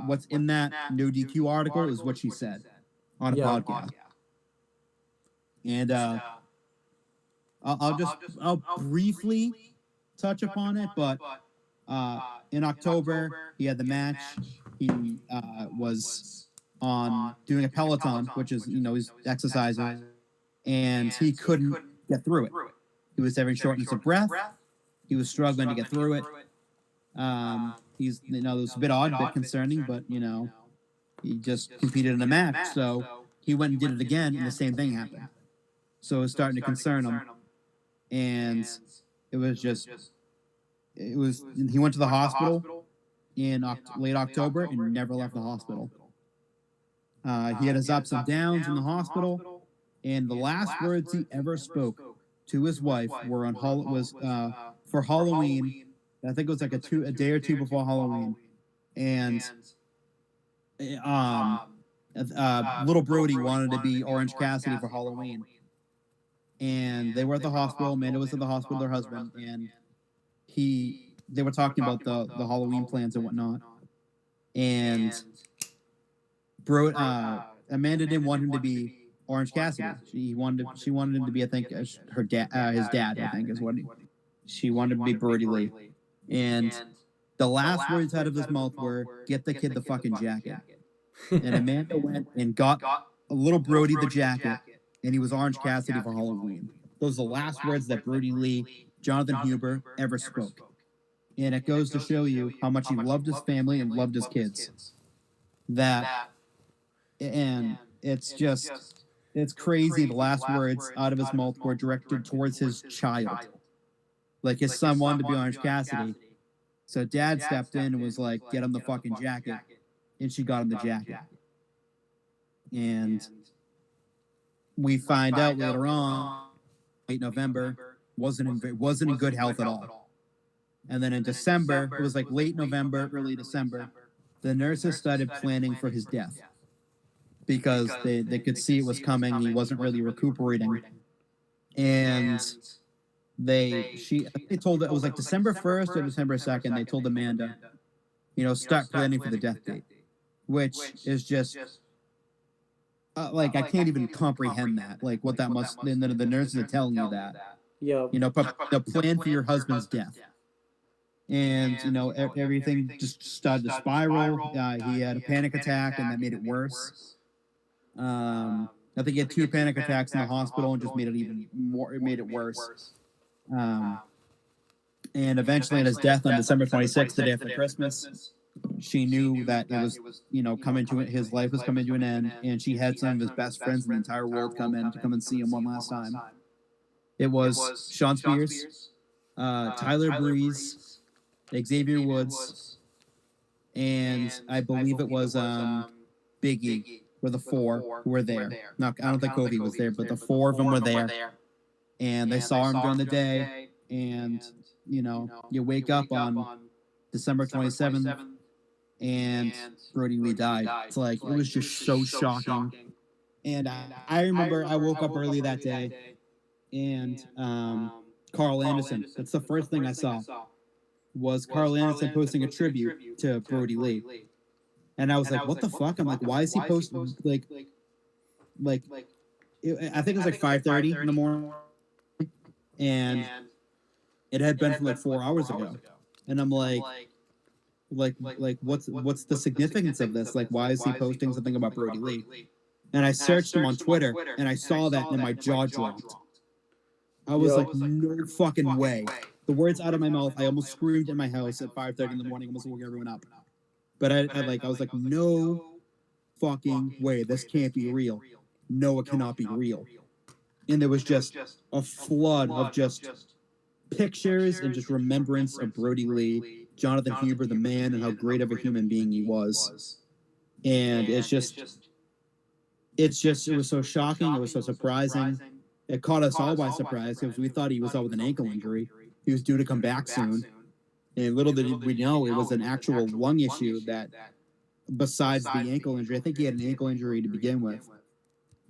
What's in that No DQ article is what she said on a podcast. And I'll briefly touch upon it, but in October he had the match. He was on doing a Peloton, which is he's exercising, and he couldn't get through it. He was having shortness of breath. He was struggling to get through it. He's it was a bit odd, a bit concerning, but he just competed in a match, so he went and did it again, and the same thing happened. So it was starting to concern him, and he went to the hospital in late October and never left the hospital. He had his ups and downs in the hospital, and the last words he ever spoke to his wife were for Halloween. I think it was like a day or two before Halloween, and little Brody wanted to be Orange Cassidy for Halloween, and they were at the hospital. Amanda was at the hospital with her husband, and they were talking about the Halloween plans and whatnot, and Amanda didn't want him to be Orange Cassidy. She wanted him to be, I think, his dad. I think is what she wanted him to be, Brody Lee. And the last words out of his mouth were, "Get the kid the fucking jacket." And Amanda went and got a little Brody the jacket, and he was Orange Cassidy for Halloween. Those are the last words that Brody Lee, Jonathan Huber, ever spoke. And it goes to show you how much he loved his family and loved his kids. And it's crazy. The last words out of his mouth were directed towards his child. Like his son wanted to be Orange Cassidy. So dad stepped in and was like, get him the fucking jacket. And she got him the jacket. And we find out later on, late November, wasn't in good health at all. And then in December, it was like late November, early December, the nurses started planning for his death because they could see it was coming. He wasn't really recuperating. And they told, it was like December 1st or December 2nd, they told Amanda, start planning for the death date, which is just like, I can't even comprehend that. Like what that must, and the nurses are telling you that, the plan for your husband's death. And, everything just started to spiral. He had a panic attack and that made it worse. I think he had 2 panic attacks in the hospital and just made it even more, it made it worse. And eventually at his death on December 26th, the day after Christmas, she knew that it was, coming to his life was coming to an end, and she had some of his best friends in the entire world come and see him one last time. It was Sean Spears, Tyler Breeze, Xavier Woods, and I believe it was Big E were the 4 who were there. No, I don't think Kofi was there, but the 4 of them were there. And they saw him during the day, and, you wake up on December 27th, and Brody Lee died. It's like, it was just so shocking. And I remember I woke up early that day, and Carl Anderson, that's the first thing I saw, was Carl Anderson posting a tribute to Brody Lee. And I was like, what the fuck? I'm like, why is he posting, like, I think it was like 5:30 in the morning, and it had been from like 4 hours ago. And I'm like, what's the significance of this? Like, why is he posting something about Brody Lee? And I searched him on Twitter, and I saw that, and my jaw dropped. I was like, no fucking way. The words out of my mouth, I almost screamed in my house at 5:30 in the morning, almost woke everyone up. But I was like, no fucking way. This can't be real. No, it cannot be real. And there was just a flood of just pictures and just remembrance of Brody Lee, Jonathan Huber, the man, and how great of a human being he was. And it was so shocking. It was so surprising. It caught us all by surprise because we thought he was out with an ankle injury. He was due to come back soon. And little did we know, it was an actual lung issue that, besides the ankle injury, I think he had an ankle injury to begin with.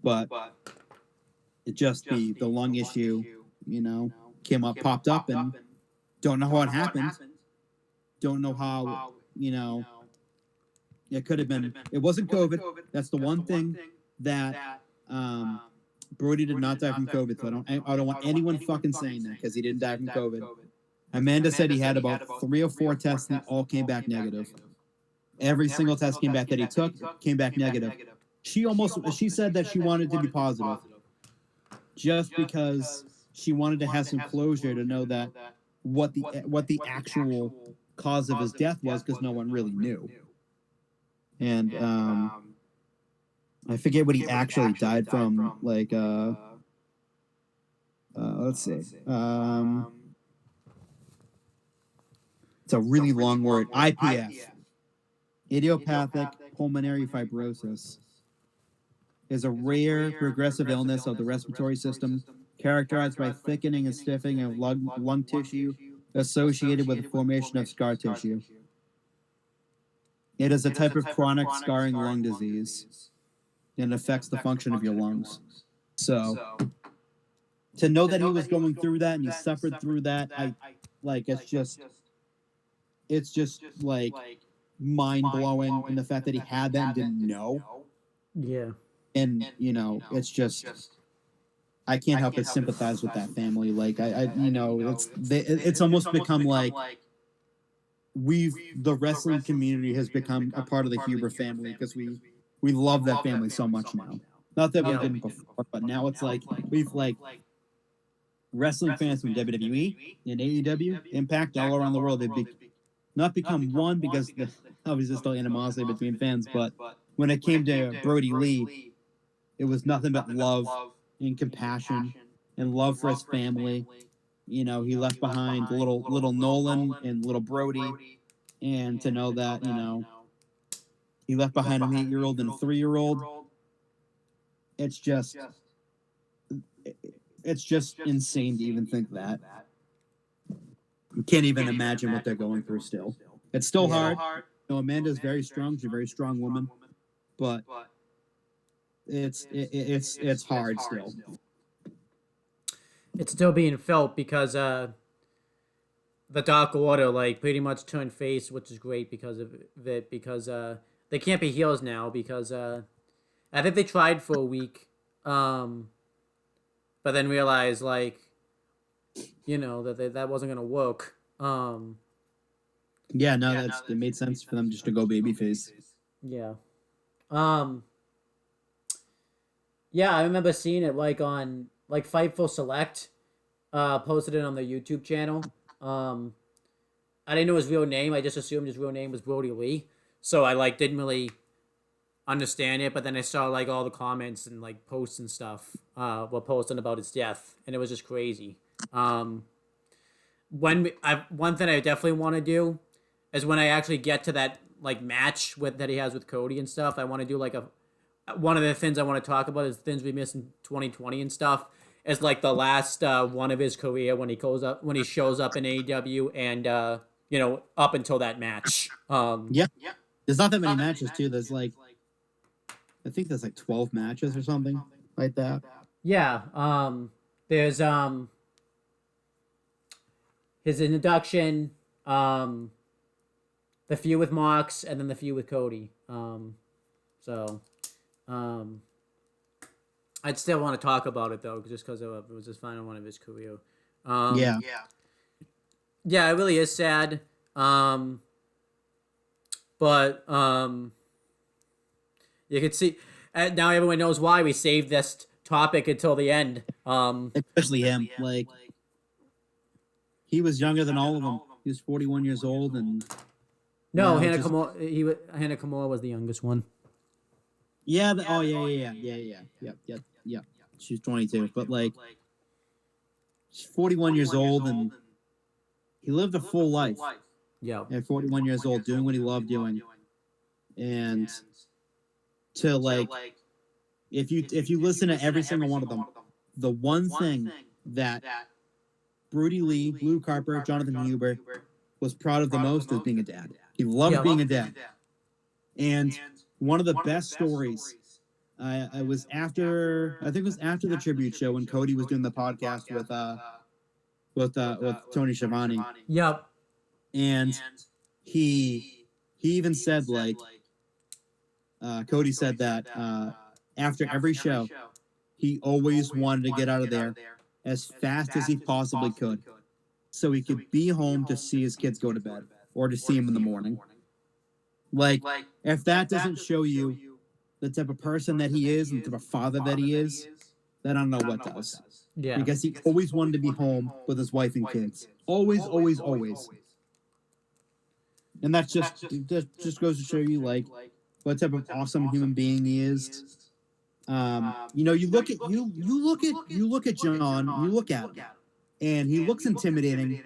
But it just, the lung issue, popped up, and don't know how it happened. Don't know how, it could have been. It wasn't COVID. That's the one thing that Brody did not die from COVID. So I don't want anyone fucking saying that, because he didn't die from COVID. Amanda said he had about 3 or 4 tests and all came back negative. Every single test came back that he took came back negative. She said that she wanted to be positive, just because she wanted to have some closure to know that what the actual cause of his death was, because no one really knew. And I forget what he actually died from. Like, let's see. It's a really long word. IPF, idiopathic pulmonary fibrosis, is a rare progressive illness of the respiratory system characterized by thickening and stiffening of lung tissue associated with the formation of scar tissue. It is a type of chronic scarring lung disease, and affects the function of your lungs. So, to know that he was going through that and he suffered through that, it's just like mind-blowing, and the fact that he had that and didn't know. Yeah. And, it's just, I can't help but sympathize with that family. Like, it's almost become like the wrestling community has become a part of the Huber family, because we love that family so much now. Not that we didn't before, but now it's like we've wrestling fans from WWE and AEW, Impact, all around the world. They've not become one, because obviously there's still animosity between fans, but when it came to Brody Lee, it was nothing but love and compassion and love for his family. he left behind little Nolan and little Brody, and to know that he left behind an 8-year-old and a 3-year-old. It's just insane to even think that. You can't even imagine what they're going through still. It's still hard. Amanda's very strong. She's a very strong woman, but it's hard still. It's still being felt because the Dark Order like pretty much turned face, which is great because of it. Because they can't be heels now because I think they tried for a week, but then realized that that wasn't gonna work. Yeah, no, it made sense for them just to go babyface. Yeah. Yeah, I remember seeing it on Fightful Select, posted it on their YouTube channel. I didn't know his real name. I just assumed his real name was Brody Lee. So I didn't really understand it, but then I saw all the comments and posts and stuff were posting about his death, and it was just crazy. One thing I definitely want to do is when I actually get to that match that he has with Cody and stuff. I want to do one of the things I want to talk about is things we missed in 2020 and stuff. Is the last one of his career when he shows up in AEW and up until that match. Yeah. There's not that many matches too. There's I think there's 12 matches or something like that. Yeah. There's his introduction, the feud with Mox, and then the feud with Cody. I'd still want to talk about it though, just because it was just final one of his career. Yeah, it really is sad. But you can see now everyone knows why we saved this topic until the end. Especially him, he was younger than all of them. He was 41 years old, and no, Hannah Kimura was the youngest one. Yeah. Yeah. She's 22, but she's 41 years old, and he lived a full life. Yeah. At 41 years old, doing what he loved doing, and to if you listen to every single one of them, the one thing that Brody Lee, Luke Harper, Jonathan Huber was proud of the most was being a dad. He loved being a dad, and one of the best stories. I was after the tribute show when Cody was doing the podcast with Tony Schiavone. Yep. And he even said Cody said that after every show he always wanted to get out of there as fast as he possibly could so he could be home to see his kids go to bed or to see him in the morning. If that doesn't show you the type of person that he is and the type of father that he is, then I don't know what does. Yeah. Because he always wanted to be home with his wife and kids. Always. And that just goes to show you what type of awesome human being he is. You look at John, you look at him, and he looks intimidating.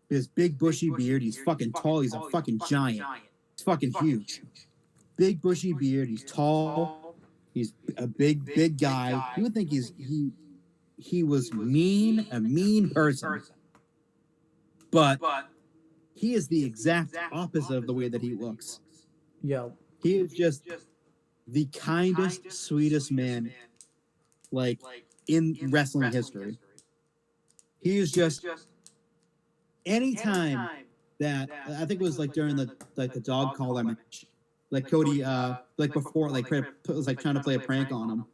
His big bushy beard, he's fucking tall, he's a fucking giant. He's fucking huge. Big bushy beard. He's tall. He's a big guy. You would think he was a mean person, but he is the exact opposite of the way that he looks. Yeah, he is just the kindest, sweetest man, in wrestling history. He is just anytime that I think it was during the dog collar match. Cody, before, was trying to play a prank on him,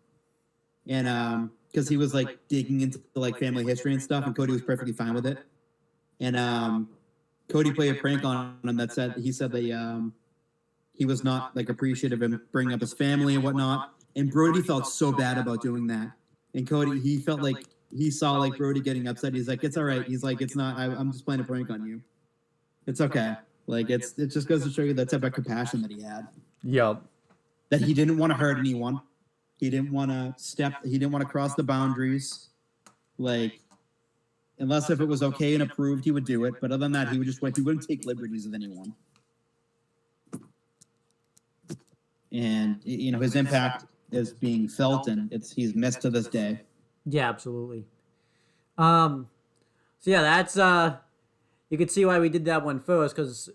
and because he was digging into family history and stuff, and Cody was perfectly fine with it, and Cody played a prank on him that said that he was not appreciative of him bringing up his family and whatnot, and Brody felt so bad about doing that, and Cody, he felt he saw Brody getting upset. He's it's all right. He's it's not. I'm just playing a prank on you. It's okay. It just goes to show you that type of compassion that he had. Yep. That he didn't want to hurt anyone. He didn't want to cross the boundaries. unless if it was okay and approved, he would do it. But other than that, he wouldn't take liberties with anyone. And his impact is being felt, and he's missed to this day. Yeah, absolutely. So yeah, that's you can see why we did that one first, because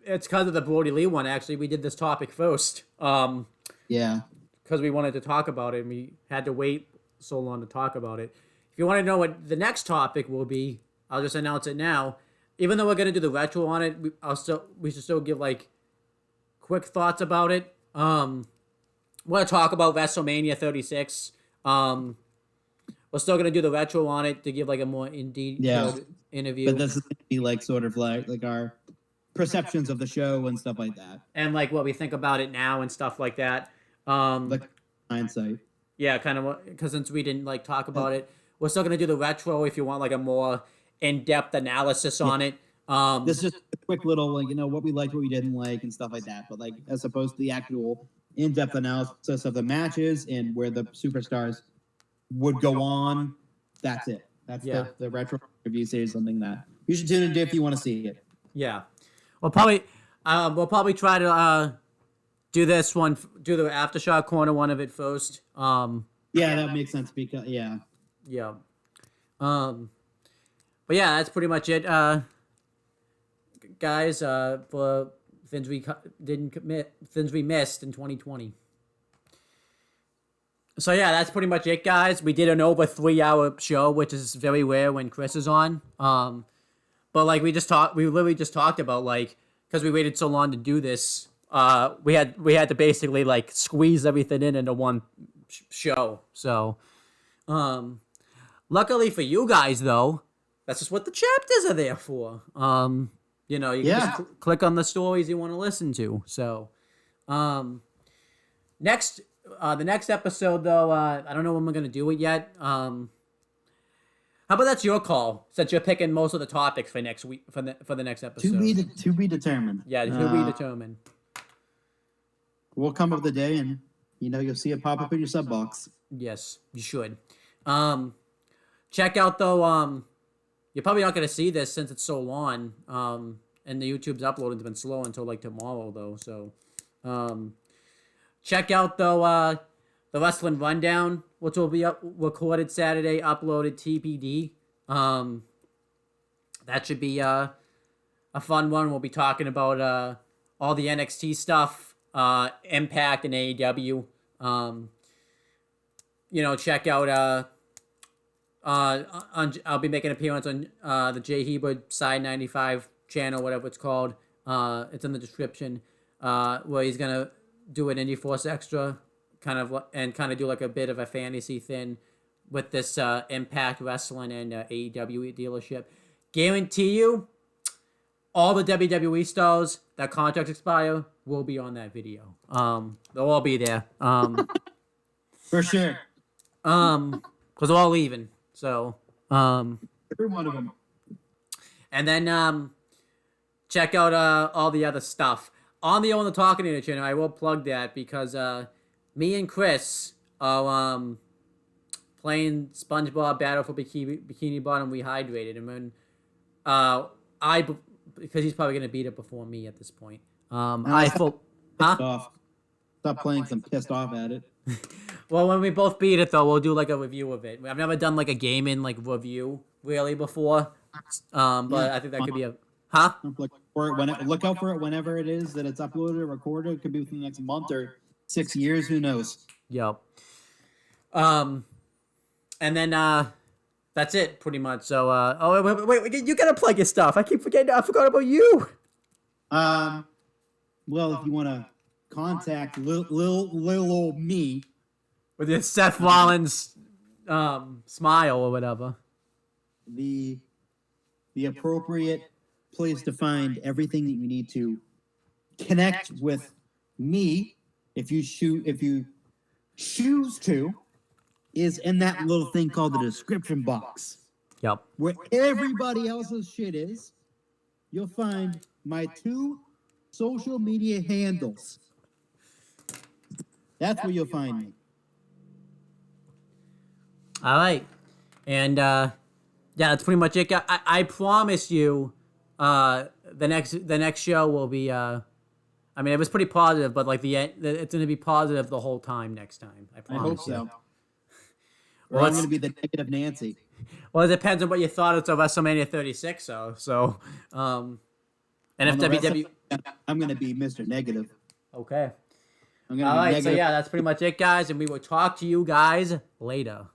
it's because of the Brody Lee one. Actually, we did this topic first. Yeah. Because we wanted to talk about it, and we had to wait so long to talk about it. If you want to know what the next topic will be, I'll just announce it now. Even though we're gonna do the retro on it, we should still give like quick thoughts about it. Want to talk about WrestleMania 36. We're still gonna do the retro on it to give like a more in detailed interview. But this is gonna be like sort of like our perceptions of the show and stuff like that, and like what we think about it now and stuff like that. Like hindsight. Yeah, kind of, because since we didn't like talk about it, we're still gonna do the retro if you want like a more in-depth analysis on it. This is just a quick little what we liked, what we didn't like, and stuff like that. But like as opposed to the actual in-depth analysis of the matches and where the superstars would go on, that's it. That's the retro review series, something that you should tune into if you want to see it. Yeah, we'll probably try to do this one, do the Aftershock corner one of it first. Yeah, that makes sense because yeah. But yeah, that's pretty much it, guys. For things we things we missed in 2020. So yeah, that's pretty much it, guys. We did an over 3-hour show, which is very rare when Chris is on. But like we literally just talked about, like, because we waited so long to do this. We had to basically like squeeze everything into one show. So, luckily for you guys though, that's just what the chapters are there for. You can just click on the stories you want to listen to. So, the next episode though, I don't know when we're gonna do it yet. How about that's your call, since you're picking most of the topics for next week for the next episode. To be determined. Yeah, to be determined. We'll come up with the day, and you'll see it pop up in your sub box. Yes, you should. Check out though. You're probably not gonna see this since it's so long. And the YouTube's uploading's been slow until like tomorrow though. So, check out though the Wrestling Rundown, which will be recorded Saturday, uploaded TPD. That should be a fun one. We'll be talking about all the NXT stuff. Impact and AEW. Check out I'll be making an appearance on the Jay Hebert Side 95 channel, whatever it's called. It's in the description. Where he's gonna do an Indie Force Extra, kind of do like a bit of a fantasy thing with this Impact Wrestling and AEW dealership. Guarantee you, all the WWE stars that contracts expire will be on that video. They'll all be there. For sure. Because they're all leaving. So, every one of them. And then check out all the other stuff on the Own the Talking Internet channel. I will plug that because me and Chris are playing SpongeBob Battle for Bikini Bottom Rehydrated, and when because he's probably gonna beat it before me at this point. Stop playing, 'cause I'm pissed off at it. Well, when we both beat it though, we'll do like a review of it. I've never done like a gaming like review really before, but I think that could be a Look out for it whenever it is that it's uploaded or recorded. It could be within the next month or 6 years. Who knows? Yep. And then that's it pretty much. So wait, you gotta plug your stuff. I keep forgetting. I forgot about you. Well, if you want to contact little old me with your Seth Rollins smile or whatever, the appropriate place to find everything that you need to connect with me, if you choose to, is in that little thing called the description box. Yep. Where everybody else's shit is, you'll find my 2 social media handles. That's where you'll find me. All right. And yeah, Yeah, that's pretty much it. I promise you, the next show will be. I mean, it was pretty positive, but like it's going to be positive the whole time next time. I I promise hope you. so. Well, Or I'm going to be the negative Nancy. Well, it depends on what you thought of WrestleMania 36. And if On the WWE. I'm going to be Mr. Negative. Okay. I'm going All to be right. negative. So yeah, that's pretty much it, guys, and we will talk to you guys later.